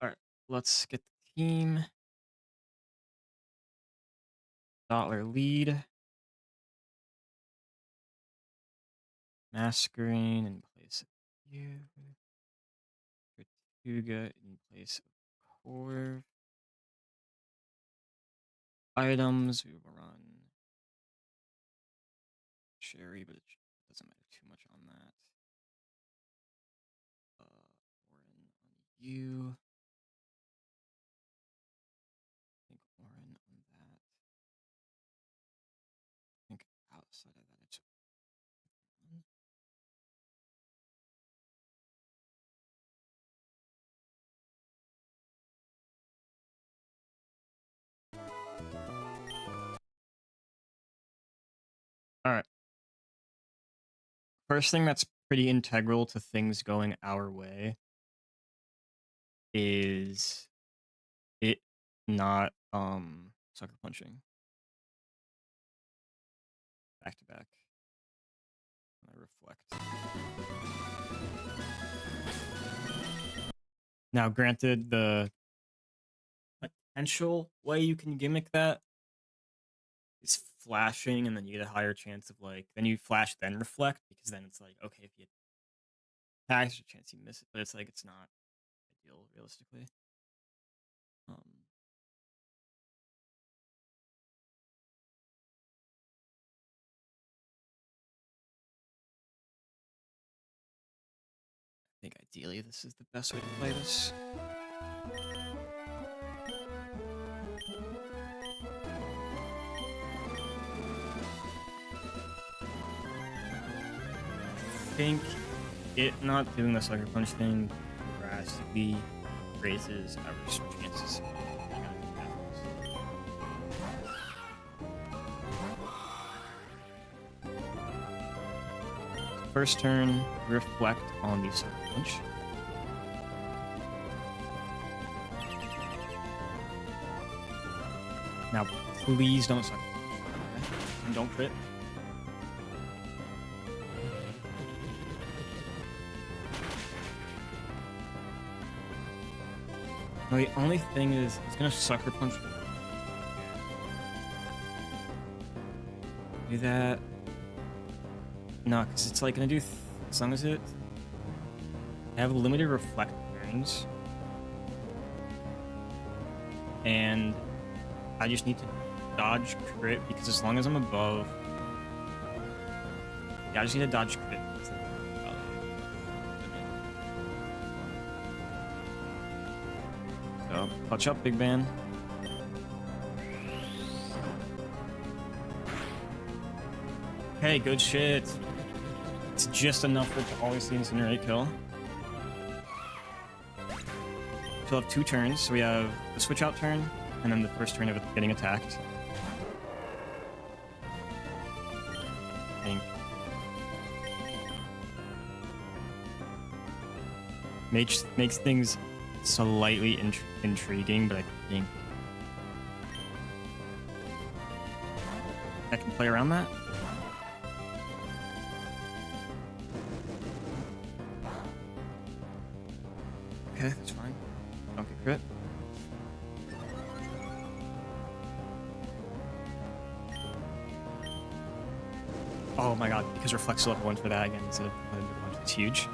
A: All right, let's get the team. Dollar lead. Masquerade in place of you. Tortuga in place of Corv. Items, we will run Cherry, but it doesn't matter too much on that. Orin on you. I think Orin on that. I think outside of that, it's one. All right. First thing that's pretty integral to things going our way is it not sucker punching back to back. When I reflect. Now, granted, the potential way you can gimmick that is flashing, and then you get a higher chance of like, then you flash, then reflect, because then it's like, okay, if you attack, there's a chance you miss it, but it's like, it's not ideal realistically. I think ideally this is the best way to play this. I think it not doing the sucker punch thing drastically raises our chances. First turn, reflect on the sucker punch. Now, please don't sucker punch. Okay? And don't crit. Now, the only thing is, it's gonna sucker punch. Do that. No, because it's like gonna do, as long as it. I have limited reflect turns. And I just need to dodge crit, because as long as I'm above. Yeah, I just need to dodge crit. So, touch up, Big Ban. Hey, good shit. It's just enough for it to always see incinerate kill. So we'll have 2 turns. So we have the switch out turn, and then the first turn of it getting attacked. I think. Makes things slightly intriguing, but I think I can play around that. Okay, that's fine. Don't get crit. Oh my god, because reflects still up 1 for that again instead of letting it punch. It's huge.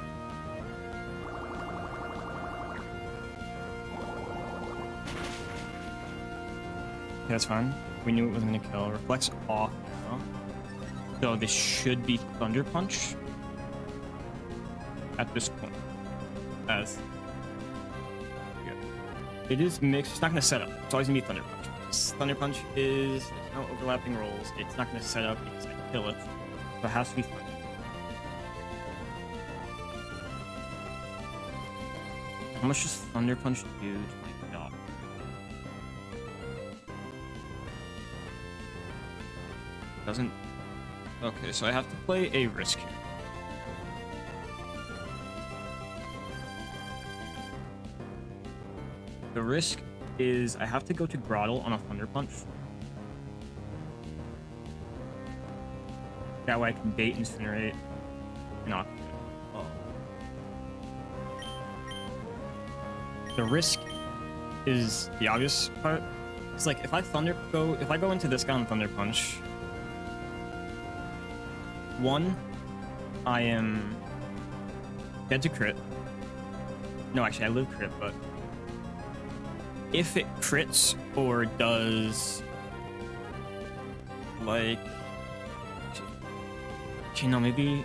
A: Okay, that's fine. We knew it wasn't gonna kill. Reflects off now. So this should be Thunder Punch at this point. As it is mixed. It's not going to set up. It's always going to be Thunder Punch. Thunder Punch is no overlapping rolls. It's not going to set up because I kill it. So it has to be Thunder. How much does Thunder Punch do to my dog? Doesn't. Okay, so I have to play a risk here. The risk is I have to go to Grottle on a Thunder Punch. That way I can bait Incinerate and off. Oh. The risk is the obvious part. It's like if I go into this guy on Thunder Punch, 1, I am dead to crit. No, actually I live crit, but if it crits or does like, okay, no, maybe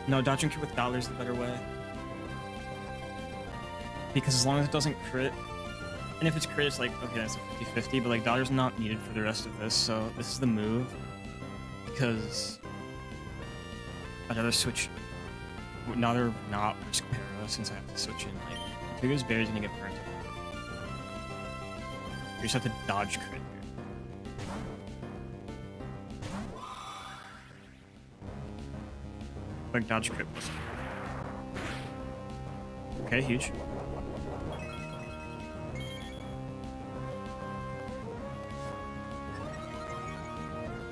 A: no, dodging crit with Dollar is the better way, because as long as it doesn't crit, and if it's crit, it's like, okay, that's a 50-50, but like Dollar's not needed for the rest of this, so this is the move, because I'd rather switch, not risk Para since I have to switch in. Like, Figure's Bear's gonna get burnt. You just have to dodge crit here. Like dodge crit. Okay, huge.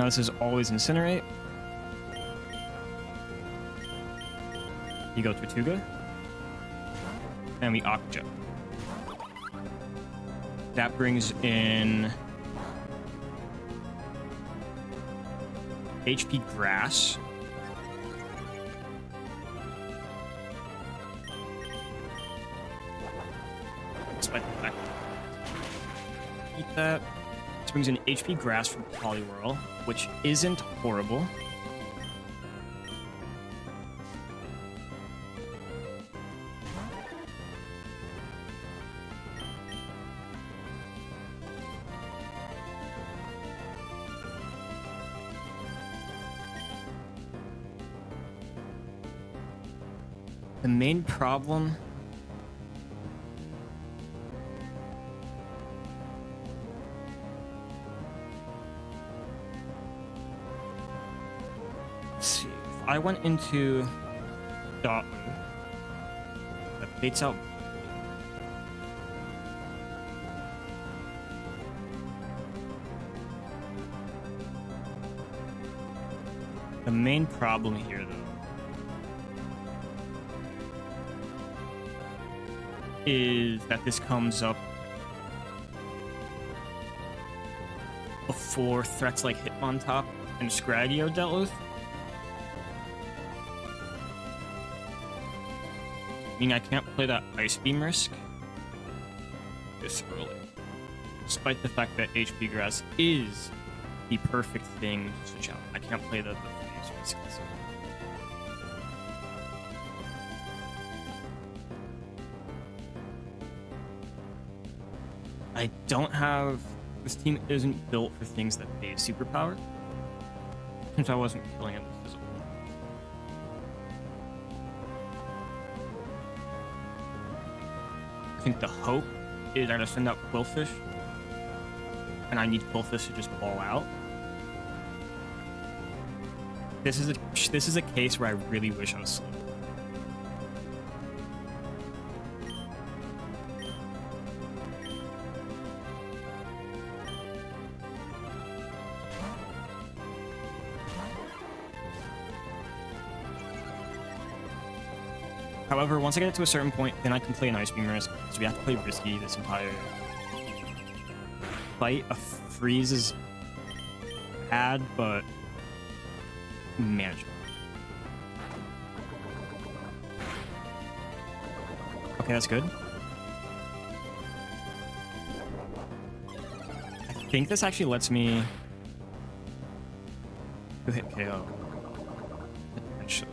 A: Now this is always Incinerate. You go Tortuga. And we Okja. That brings in HP Grass. Despite the fact that eat that. This brings in HP Grass from Poliwhirl, which isn't horrible. The main problem let's see, if I went into Dotler, that baits out the main problem here though is that this comes up before threats like Hitmontop and Scraggy are dealt with. I mean, I can't play that Ice Beam risk this early, despite the fact that HP Grass is the perfect thing to switch out. I can't play the Freeze risk. I don't have... This team isn't built for things that phase superpower, since I wasn't killing it with physical. I think the hope is I just send out Quillfish, and I need Quillfish to just ball out. This is a case where I really wish I was slow. However, once I get it to a certain point, then I can play an Ice Beam risk. So we have to play risky this entire fight. A freeze is bad, but manageable. Okay, that's good. I think this actually lets me hit KO. Potentially.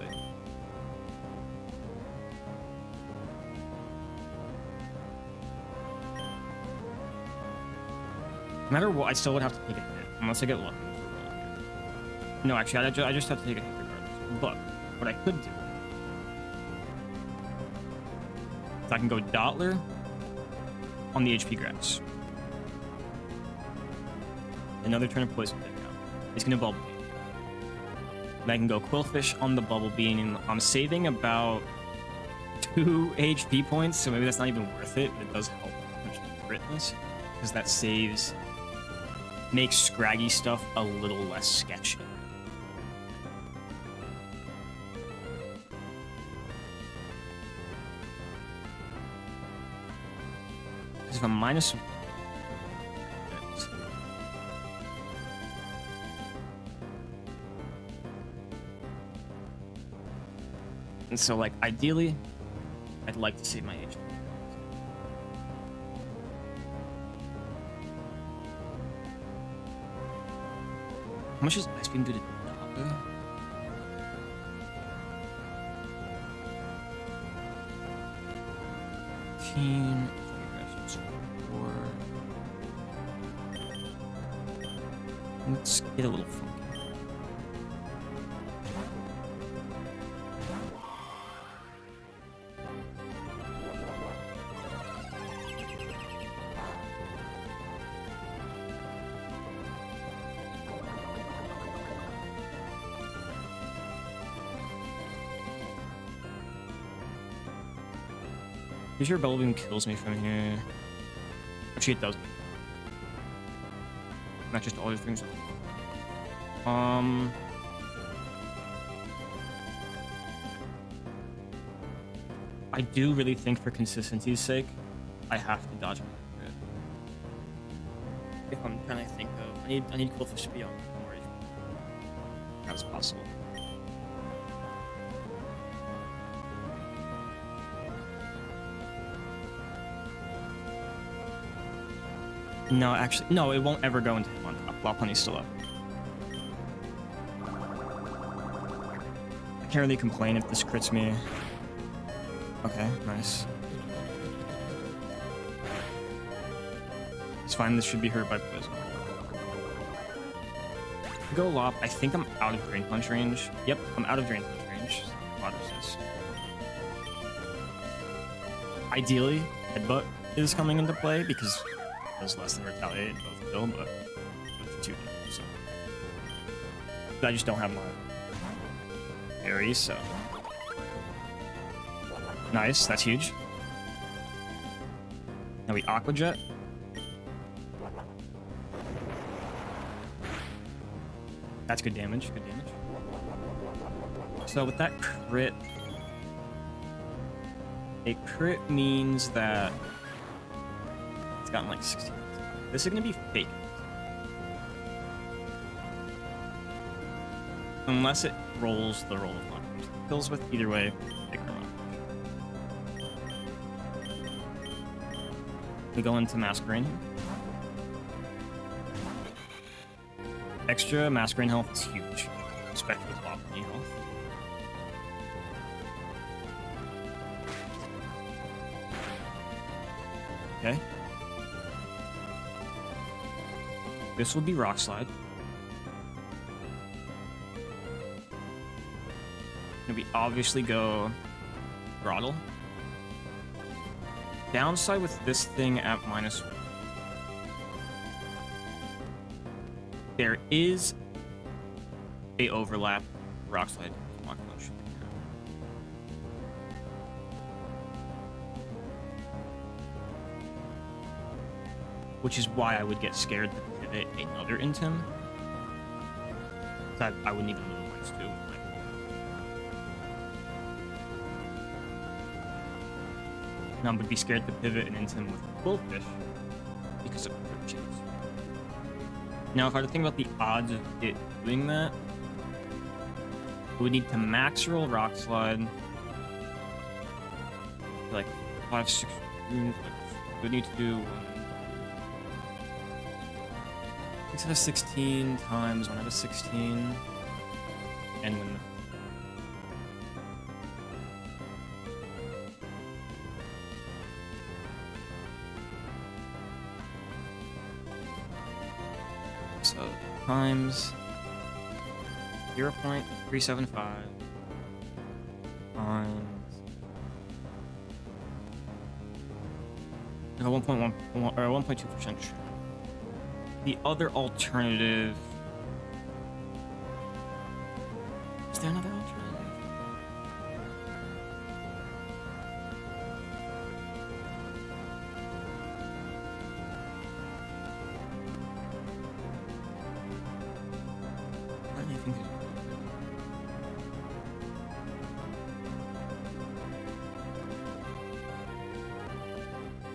A: No matter what, I still would have to take a hit, unless I get lucky. No, actually, I just have to take a hit regardless. But what I could do is I can go Dotler on the HP Grass. Another turn of Poison Pick out. He's gonna Bubble Beam. And I can go Quillfish on the Bubble Beam, and I'm saving about 2 HP points, so maybe that's not even worth it. It does help with critness, because that saves... makes Scraggy stuff a little less sketchy. Because if I'm minus... And so, like, ideally, I'd like to save my HP. How much does Ice Beam do to Dotler? Let's get a little funky. Pretty sure Bubble Beam kills me from here. Actually, it does. Not just all these things. I do really think, for consistency's sake, I have to dodge him. If I'm trying to think of, I need cool fish to be on more as possible. No, actually, no, it won't ever go into him on top while Punny's still up. I can't really complain if this crits me. Okay, nice. It's fine, this should be hurt by poison. Go Lop, I think I'm out of Drain Punch range. Yep, I'm out of Drain Punch range. Quad resist. Ideally, Headbutt is coming into play because it does less than Retaliate, both kill, but with 2 so. But I just don't have my Aries, so. Nice, that's huge. Now we Aqua Jet. That's good damage, good damage. So with that crit, a crit means that it's gotten like 16. This is gonna be fake. Unless it rolls the roll of luck. Kills with either way, pick them up. We go into Masquerain. Extra Masquerain health is huge, especially with Lopunny health. Okay. This will be Rock Slide. And we obviously go Throttle. Downside with this thing at -1. There is a overlap Rock Slide Mach Punch. Which is why I would get scared to pivot another Intim. I wouldn't even move -2. Now I would be scared to pivot an Intim with Quillfish because of crit chance. Now, if I had to think about the odds of it doing that, we would need to max roll Rock Slide. Like 5, 6. We would need to do 6 out of 16 times 1 out of 16, and win. So times 0.375 times 1.1 or 1.2%. The other alternative. Is there another alternative?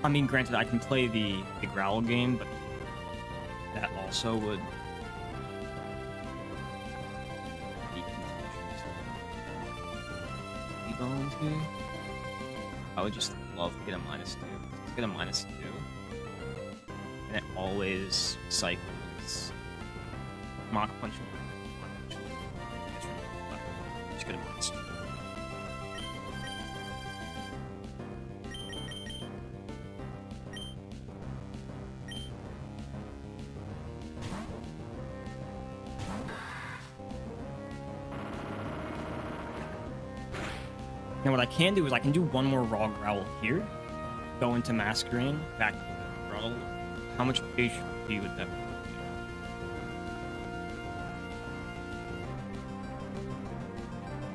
A: I mean, granted, I can play the Growl game, but that also would be volunteer. I would just love to get a -2. Let's get a -2, and it always cycles Mach Punch. Just get a -2. Now what I can do is I can do one more Raw Growl here, go into Masquerain, back to Throttle. How much HP would that be?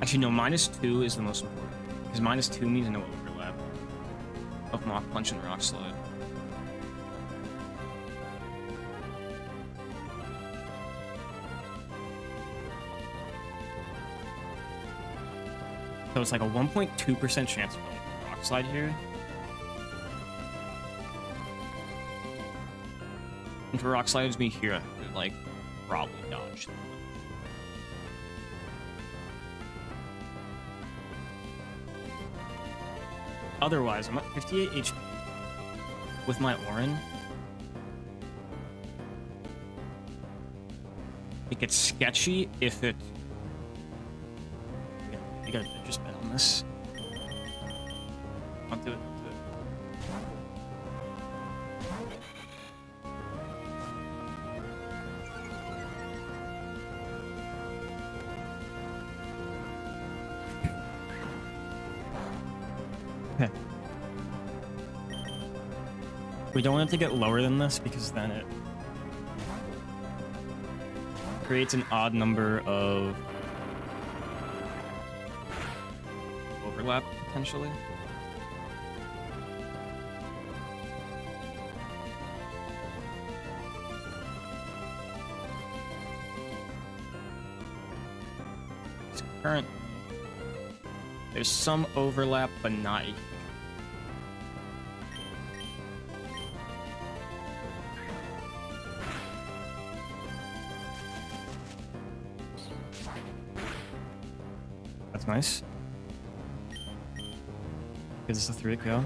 A: Actually, no, -2 is the most important, because -2 means no overlap of Mach Punch and Rock Slide. So it's like a 1.2% chance of winning Rock Slide here. If a rock slides me here, I could, like, probably dodge. Otherwise, I'm at 58 HP with my Orin. It gets sketchy if it... You gotta just bet on this. I'll do it. Okay. We don't want it to get lower than this because then it creates an odd number of overlap potentially. It's current. There's some overlap, but not. That's nice. Gives us a 3 to go.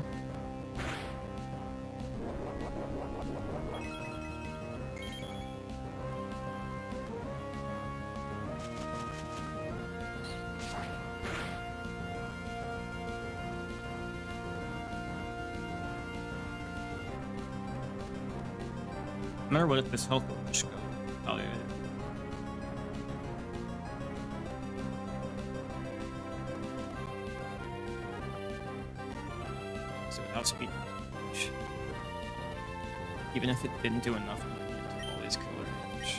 A: No matter what, if this health will just go. Oh, yeah. So without speed, even if it didn't do enough, it always kill range.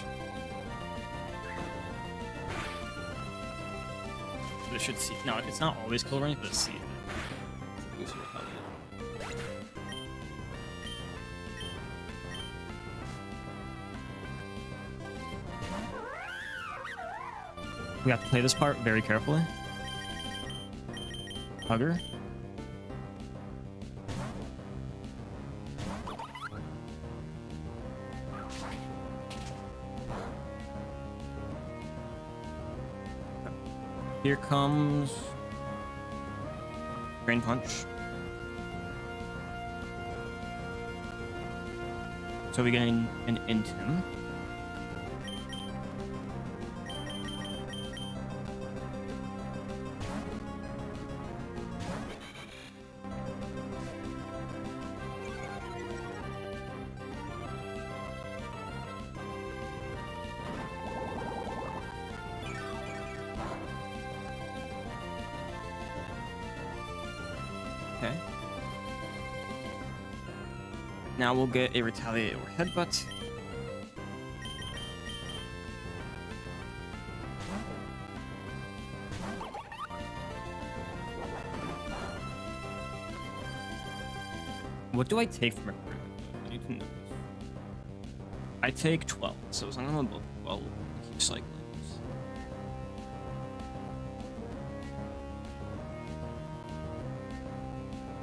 A: But it should see. No, it's not always kill range, but it's see. We have to play this part very carefully. Hugger. Here comes Drain Punch. So we get an Intim. Okay. Now we'll get a Retaliate or Headbutt. What do I take from it? I need to know. I take 12, so as long as I'm above 12, I'll keep cycling.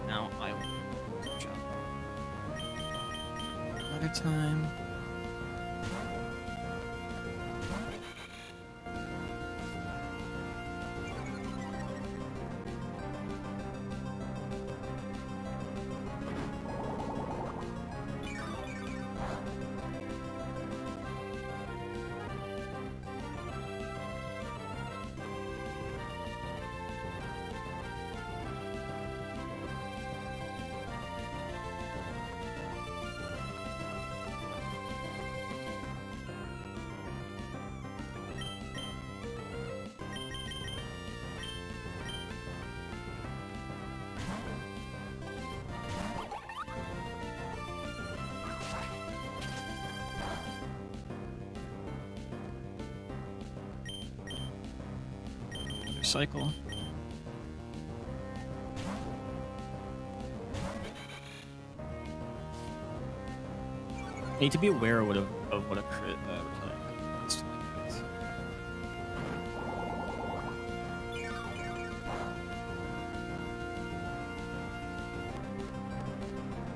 A: Now I will jump. Another time. Cycle. I need to be aware of what a crit is.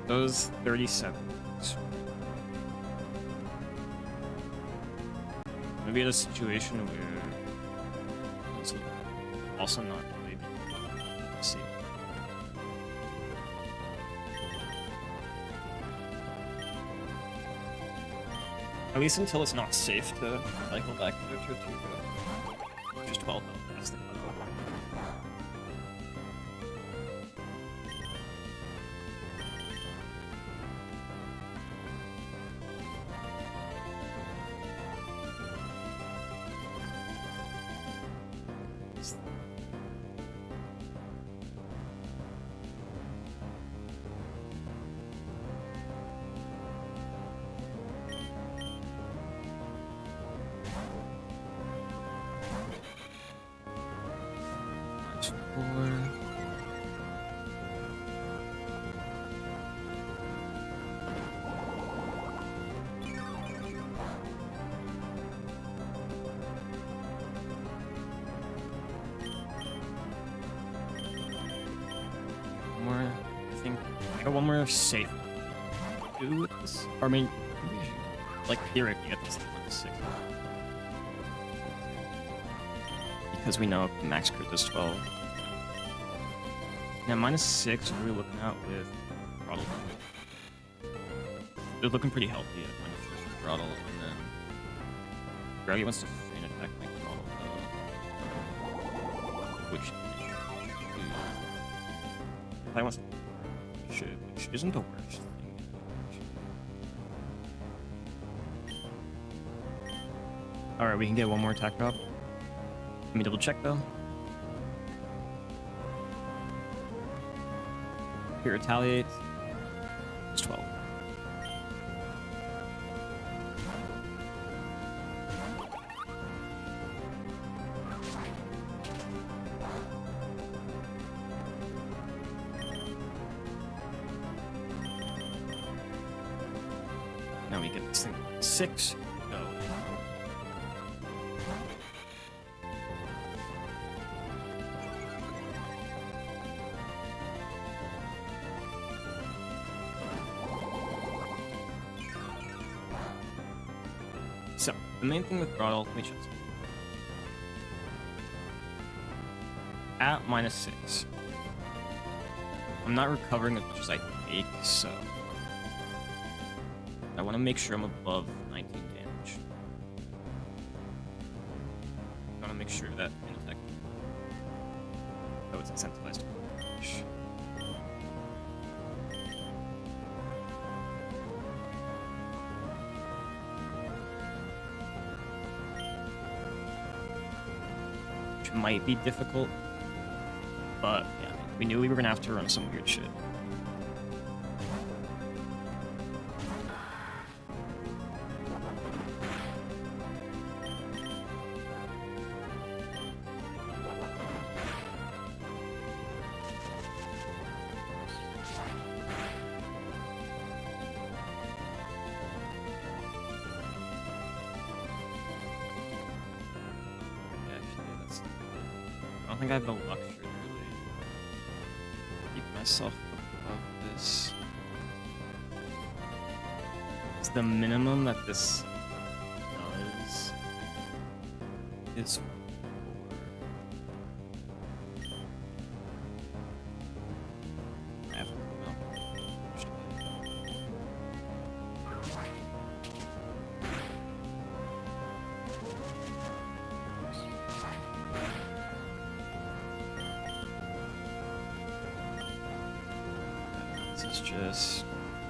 A: Those 37. Maybe at a situation where it's also not really. Let's see. At least until it's not safe to cycle back to 2 just 12 health. That's the cutoff. One more safe do with this. Or, I mean, like theoretically, get this to -6 because we know max crit does 12. Now -6, what are we looking at with throttle? They're looking pretty healthy at -6 with throttle, and then Gravity wants to feign attack like throttle though, which I wants to. Which isn't the worst thing. Alright, we can get one more attack drop. Let me double check though. Here, retaliate. It's 12. Now we get this thing 6. Go. So, the main thing with throttle, let me check something. At -6. I'm not recovering as much as I think, so I want to make sure I'm above 19 damage. I want to make sure that in attack. Oh, it's incentivized to push. Which might be difficult, but yeah, we knew we were gonna have to run some weird shit. I don't think I have the luxury to really keep myself above this. It's the minimum that this does is 4. I have to go.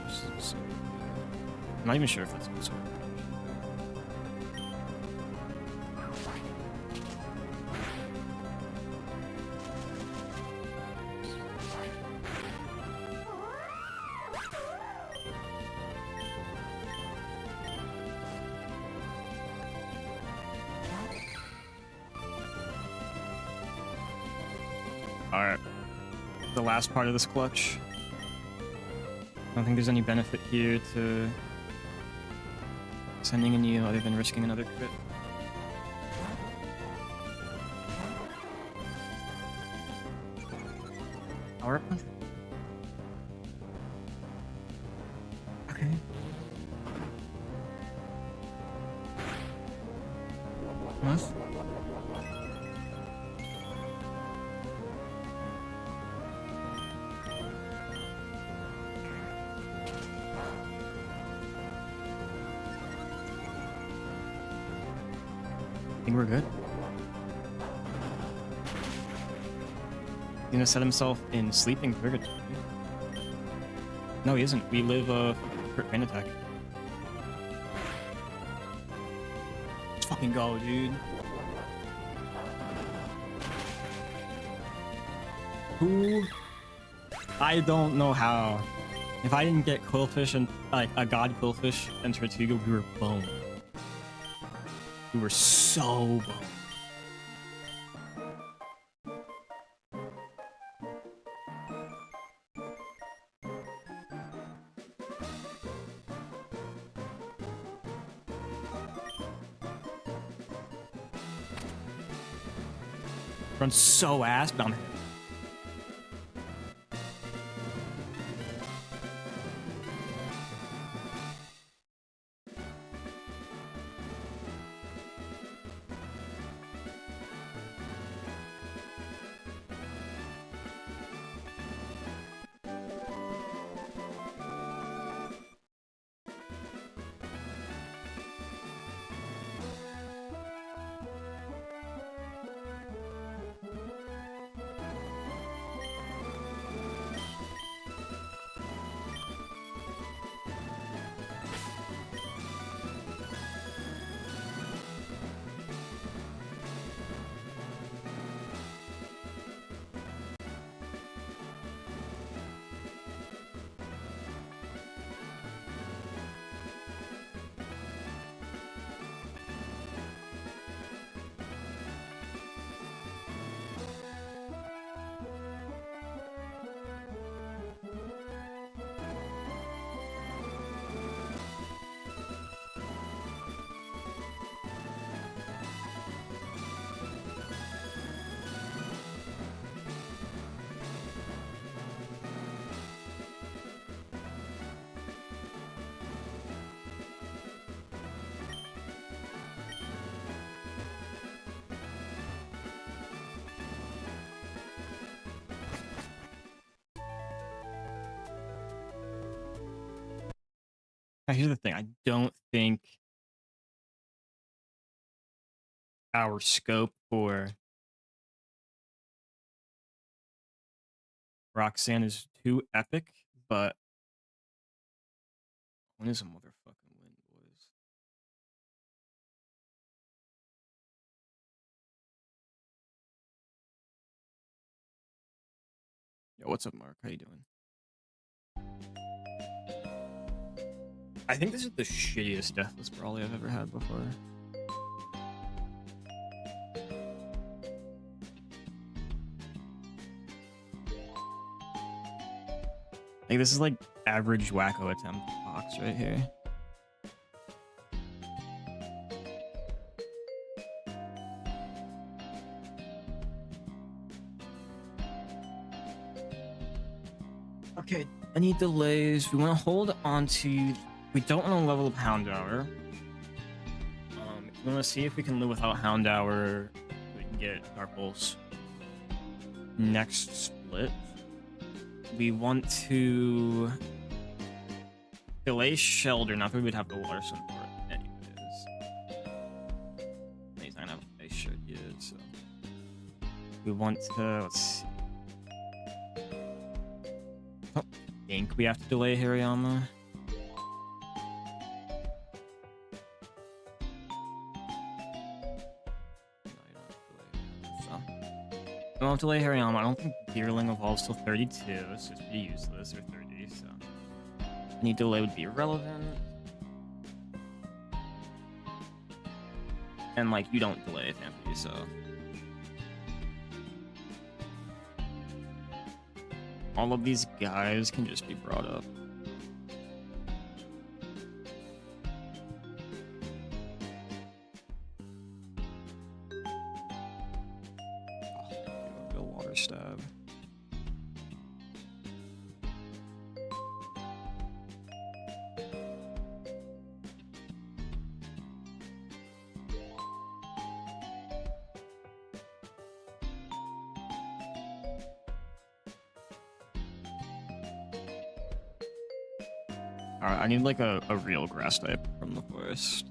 A: This is I'm not even sure if that's good sword. Alright. The last part of this clutch. I don't think there's any benefit here to sending in you other than risking another crit. Power up. Okay. think we're good. He's gonna set himself in sleeping purgatory. No, he isn't. We live a crit rain attack. Let's fucking go, dude. Who? I don't know how. If I didn't get Quillfish and like a God Quillfish and Tortuga, we were boned. We were so boned. Run so ass, but I'm hit. Now, here's the thing. I don't think our scope for Roxanne is too epic, but when is a motherfucking win, boys? Yo, what's up, Mark? How you doing? I think this is the shittiest Deathless Brawly I've ever had before. Like, this is like average wacko attempt box right here. Okay, any delays? We want to hold on to... We don't want to level up Houndour. We want to see if we can live without Houndour. We can get Dark Pulse. Next split. We want to delay Shelter. Not that we would have the Water Sun for it anyways. He's not gonna have a Ice Shard yet, so... We want to... Let's see. I think we have to delay Hariyama. I don't have to delay Hariyama. I don't think Deerling evolves till 32, so it's pretty useless, or 30, so... Any delay would be irrelevant. And, like, you don't delay Family, so... All of these guys can just be brought up. Stab. Alright, I need like a real grass type from the forest.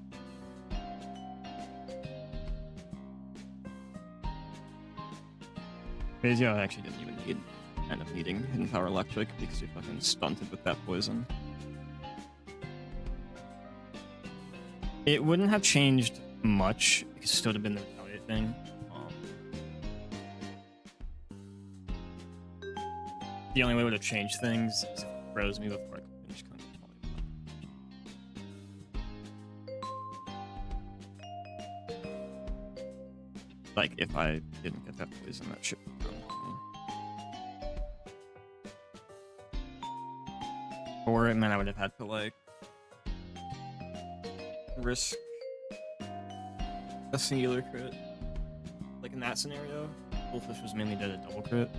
A: Phasio actually didn't even end up needing Hidden Power Electric because we fucking stunted with that poison. It wouldn't have changed much because it still would have been the retaliate thing. The only way it would have changed things is if it froze me before I could finish cutting. Like, if I didn't get that poison, that shit would have done. Or it meant I would have had to, like, risk a singular crit. Like, in that scenario, Bullfish was mainly dead at double crit.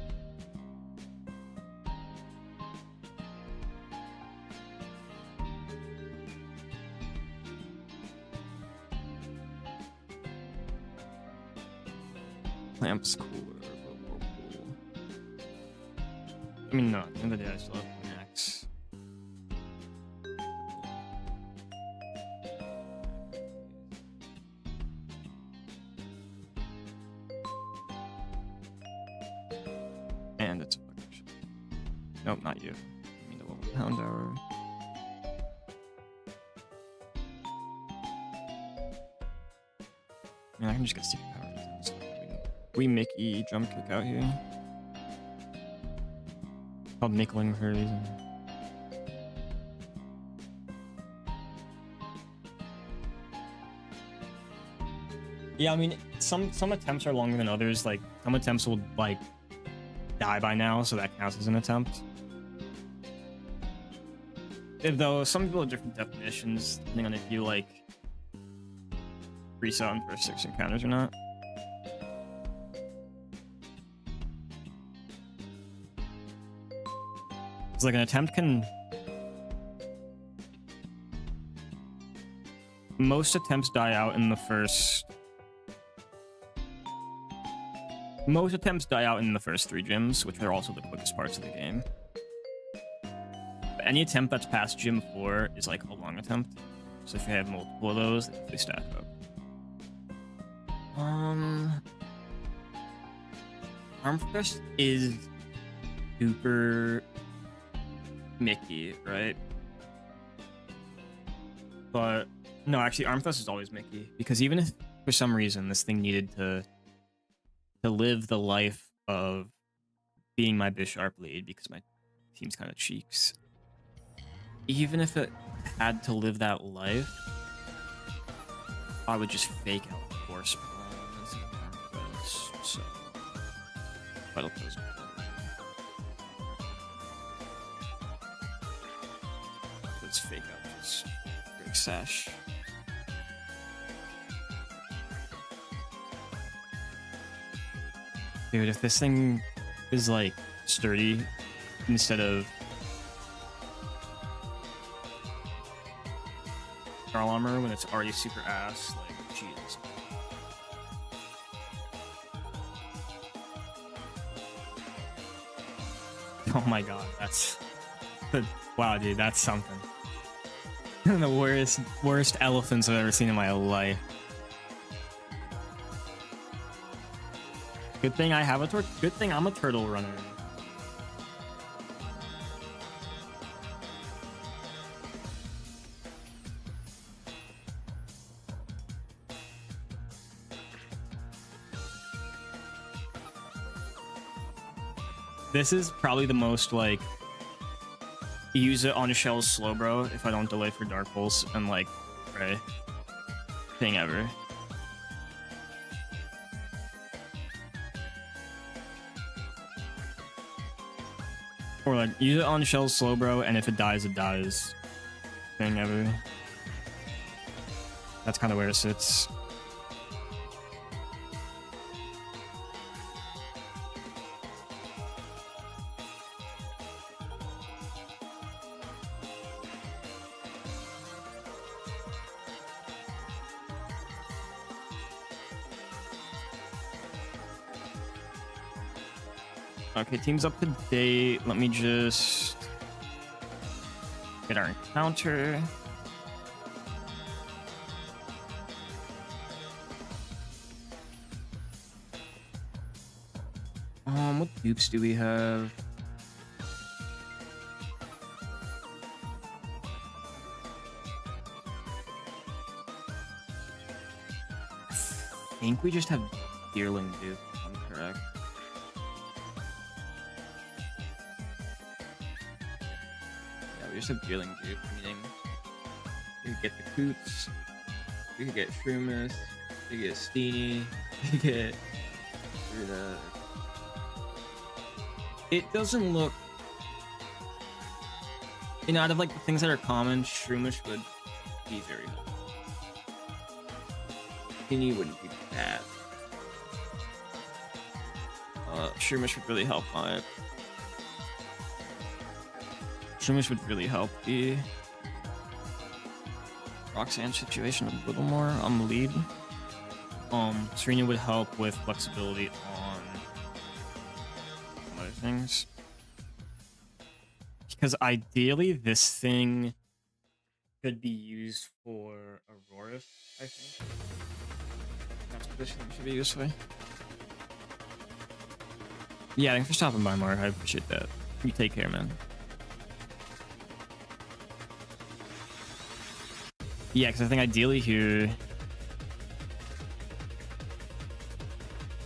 A: Lamp's cooler, but more cool. I mean, no, at the end of the day, I still have Max. And it's a fucking shit. Nope, not you. I mean, the level Pound Hour. I mean, I can just get Secret Power. We Mickey jump kick out here. Called Nickling for a reason. Yeah, I mean, some attempts are longer than others. Like, some attempts will, like, die by now, so that counts as an attempt. Though, some people have different definitions, depending on if you, like, reset on first 6 encounters or not. It's like an attempt can... Most attempts die out in the first... Most attempts die out in the first 3 gyms, which are also the quickest parts of the game. But any attempt that's past gym 4 is like a long attempt. So if you have multiple of those, they stack up. Arm Thrust is super Mickey, right? But no, actually, Arm Thrust is always Mickey, because even if for some reason this thing needed to live the life of being my Bisharp lead, because my team's kind of cheeks, even if it had to live that life, I would just fake out Force Palm as an Arm Thrust, so Vital Pose. Let's fake out this Break Sash. Dude, if this thing is like sturdy instead of Jarl Armor when it's already super ass, like, Jesus. Oh my god, that's... Wow, dude, that's something. The worst elephants I've ever seen in my life. Good thing I have a good thing I'm a turtle runner. This is probably the most, like, use it on Shell's slow bro if I don't delay for Dark Pulse and, like, pray thing ever. Or, like, use it on Shell's slow bro, and if it dies, it dies thing ever. That's kind of where it sits. Okay, team's up to date. Let me just get our encounter. What dupes do we have? I think we just have Deerling dupe, if I'm correct. Yeah, we just have Deerling dupe, meaning you could get the Coots, you could get Shroomus, you could get Steenie, you could get the... It doesn't look... You know, out of like the things that are common, Shroomish would be very helpful. Steenie wouldn't be bad. Shroomish would really help on it. Shroomish would really help the Roxanne situation a little more on the lead. Serena would help with flexibility on other things. Because ideally, this thing could be used for Aurora, I think. That's what this thing should be used for. Yeah, thanks for stopping by, Mark. I appreciate that. You take care, man. Yeah, because I think ideally here,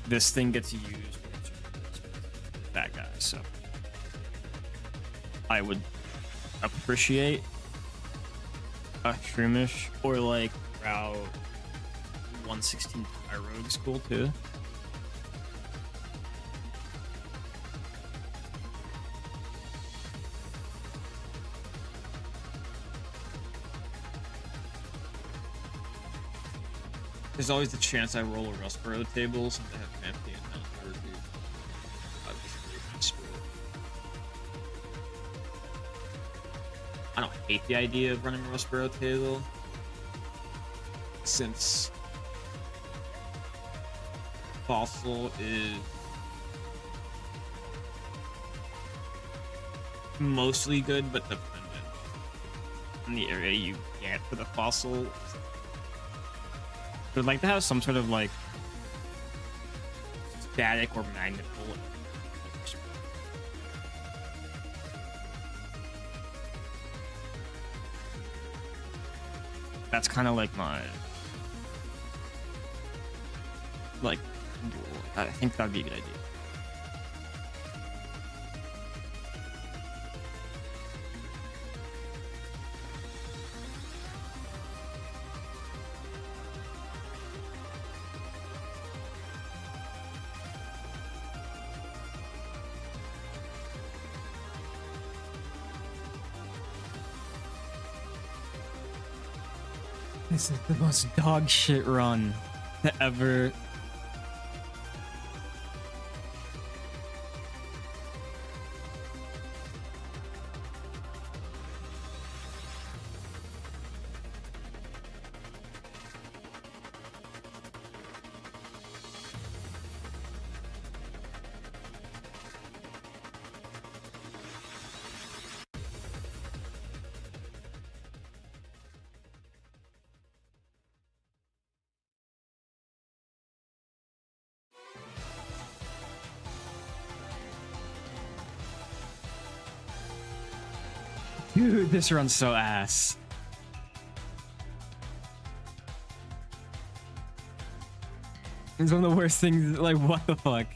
A: this thing gets used with that guy, so I would appreciate a Shroomish or like Route 116 Rogue's cool too. There's always the chance I roll a Rustboro table since I have Fancy and Mount Verdu. I don't hate the idea of running a Rustboro table since Fossil is mostly good, but dependent on the area you get for the Fossil. I'd like to have some sort of like static or magnet bullet. That's kind of like my I think that'd be a good idea. This is the most dog shit run to ever. Dude, this run's so ass. It's one of the worst things. Like, what the fuck?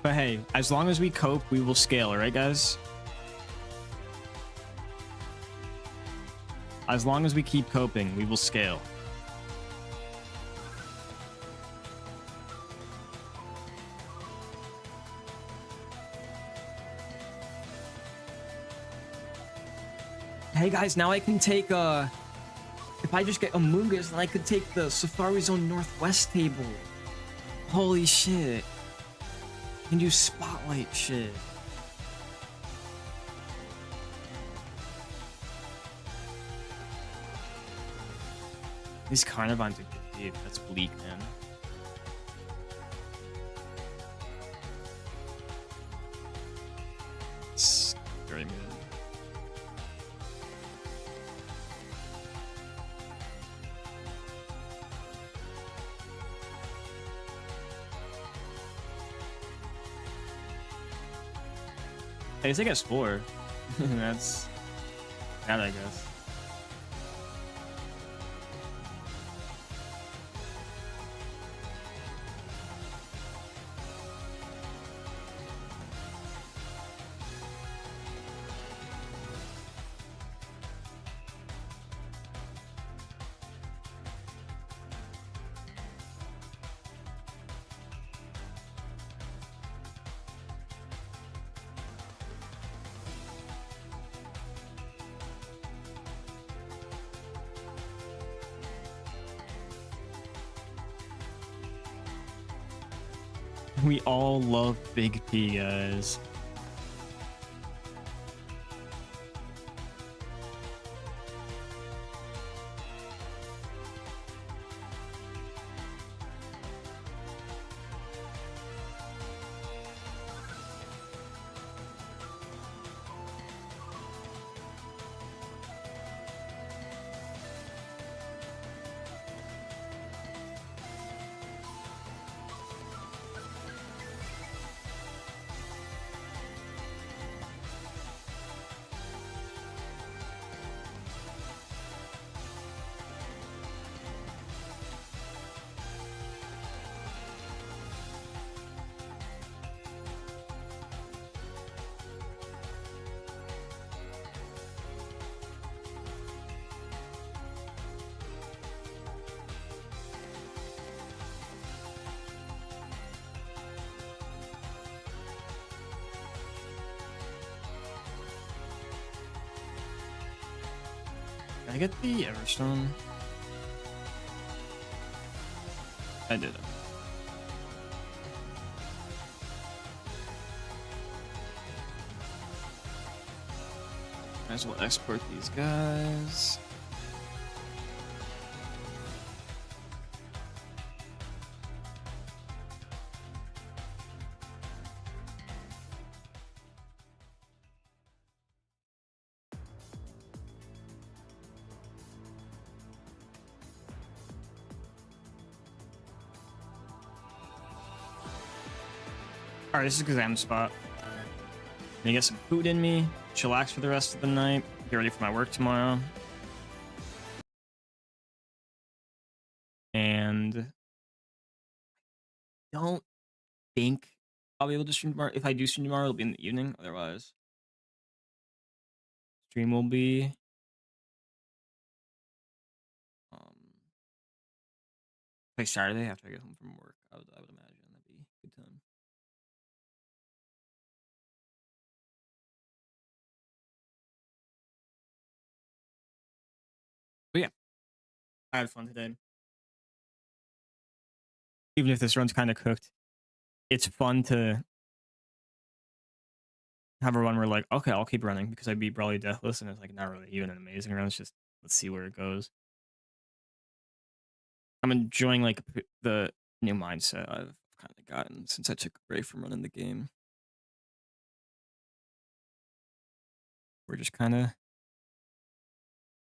A: But hey, as long as we cope, we will scale, alright, guys? As long as we keep coping, we will scale. Hey guys, now I can take if I just get Amoonguss, then I could take the Safari Zone Northwest table. Holy shit. I can do spotlight shit. These Carnivines are good, dude. That's bleak, man. It's very good. Hey, they get Spore. That's that, I guess. We all love Big P, guys. Did I get the Everstone? I did. Might as well export these guys. All right, this is exam spot. Gonna get some food in me, chillax for the rest of the night, get ready for my work tomorrow. And don't think I'll be able to stream tomorrow. If I do stream tomorrow, it'll be in the evening. Otherwise, stream will be like Saturday after I get home from work. I would imagine that'd be a good time. But yeah, I had fun today. Even if this run's kind of cooked, it's fun to have a run where like, okay, I'll keep running because I beat Brawly Deathless, and it's like not really even an amazing run. It's just let's see where it goes. I'm enjoying like the new mindset I've kind of gotten since I took a break from running the game. We're just kind of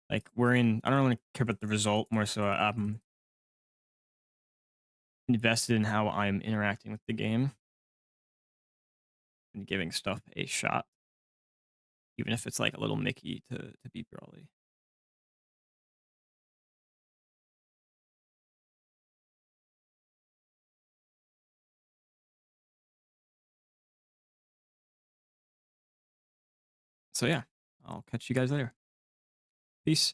A: like we're in. I don't really care about the result more so. I'm invested in how I'm interacting with the game and giving stuff a shot, even if it's like a little Mickey to beat Brawly. So yeah, I'll catch you guys later. Peace.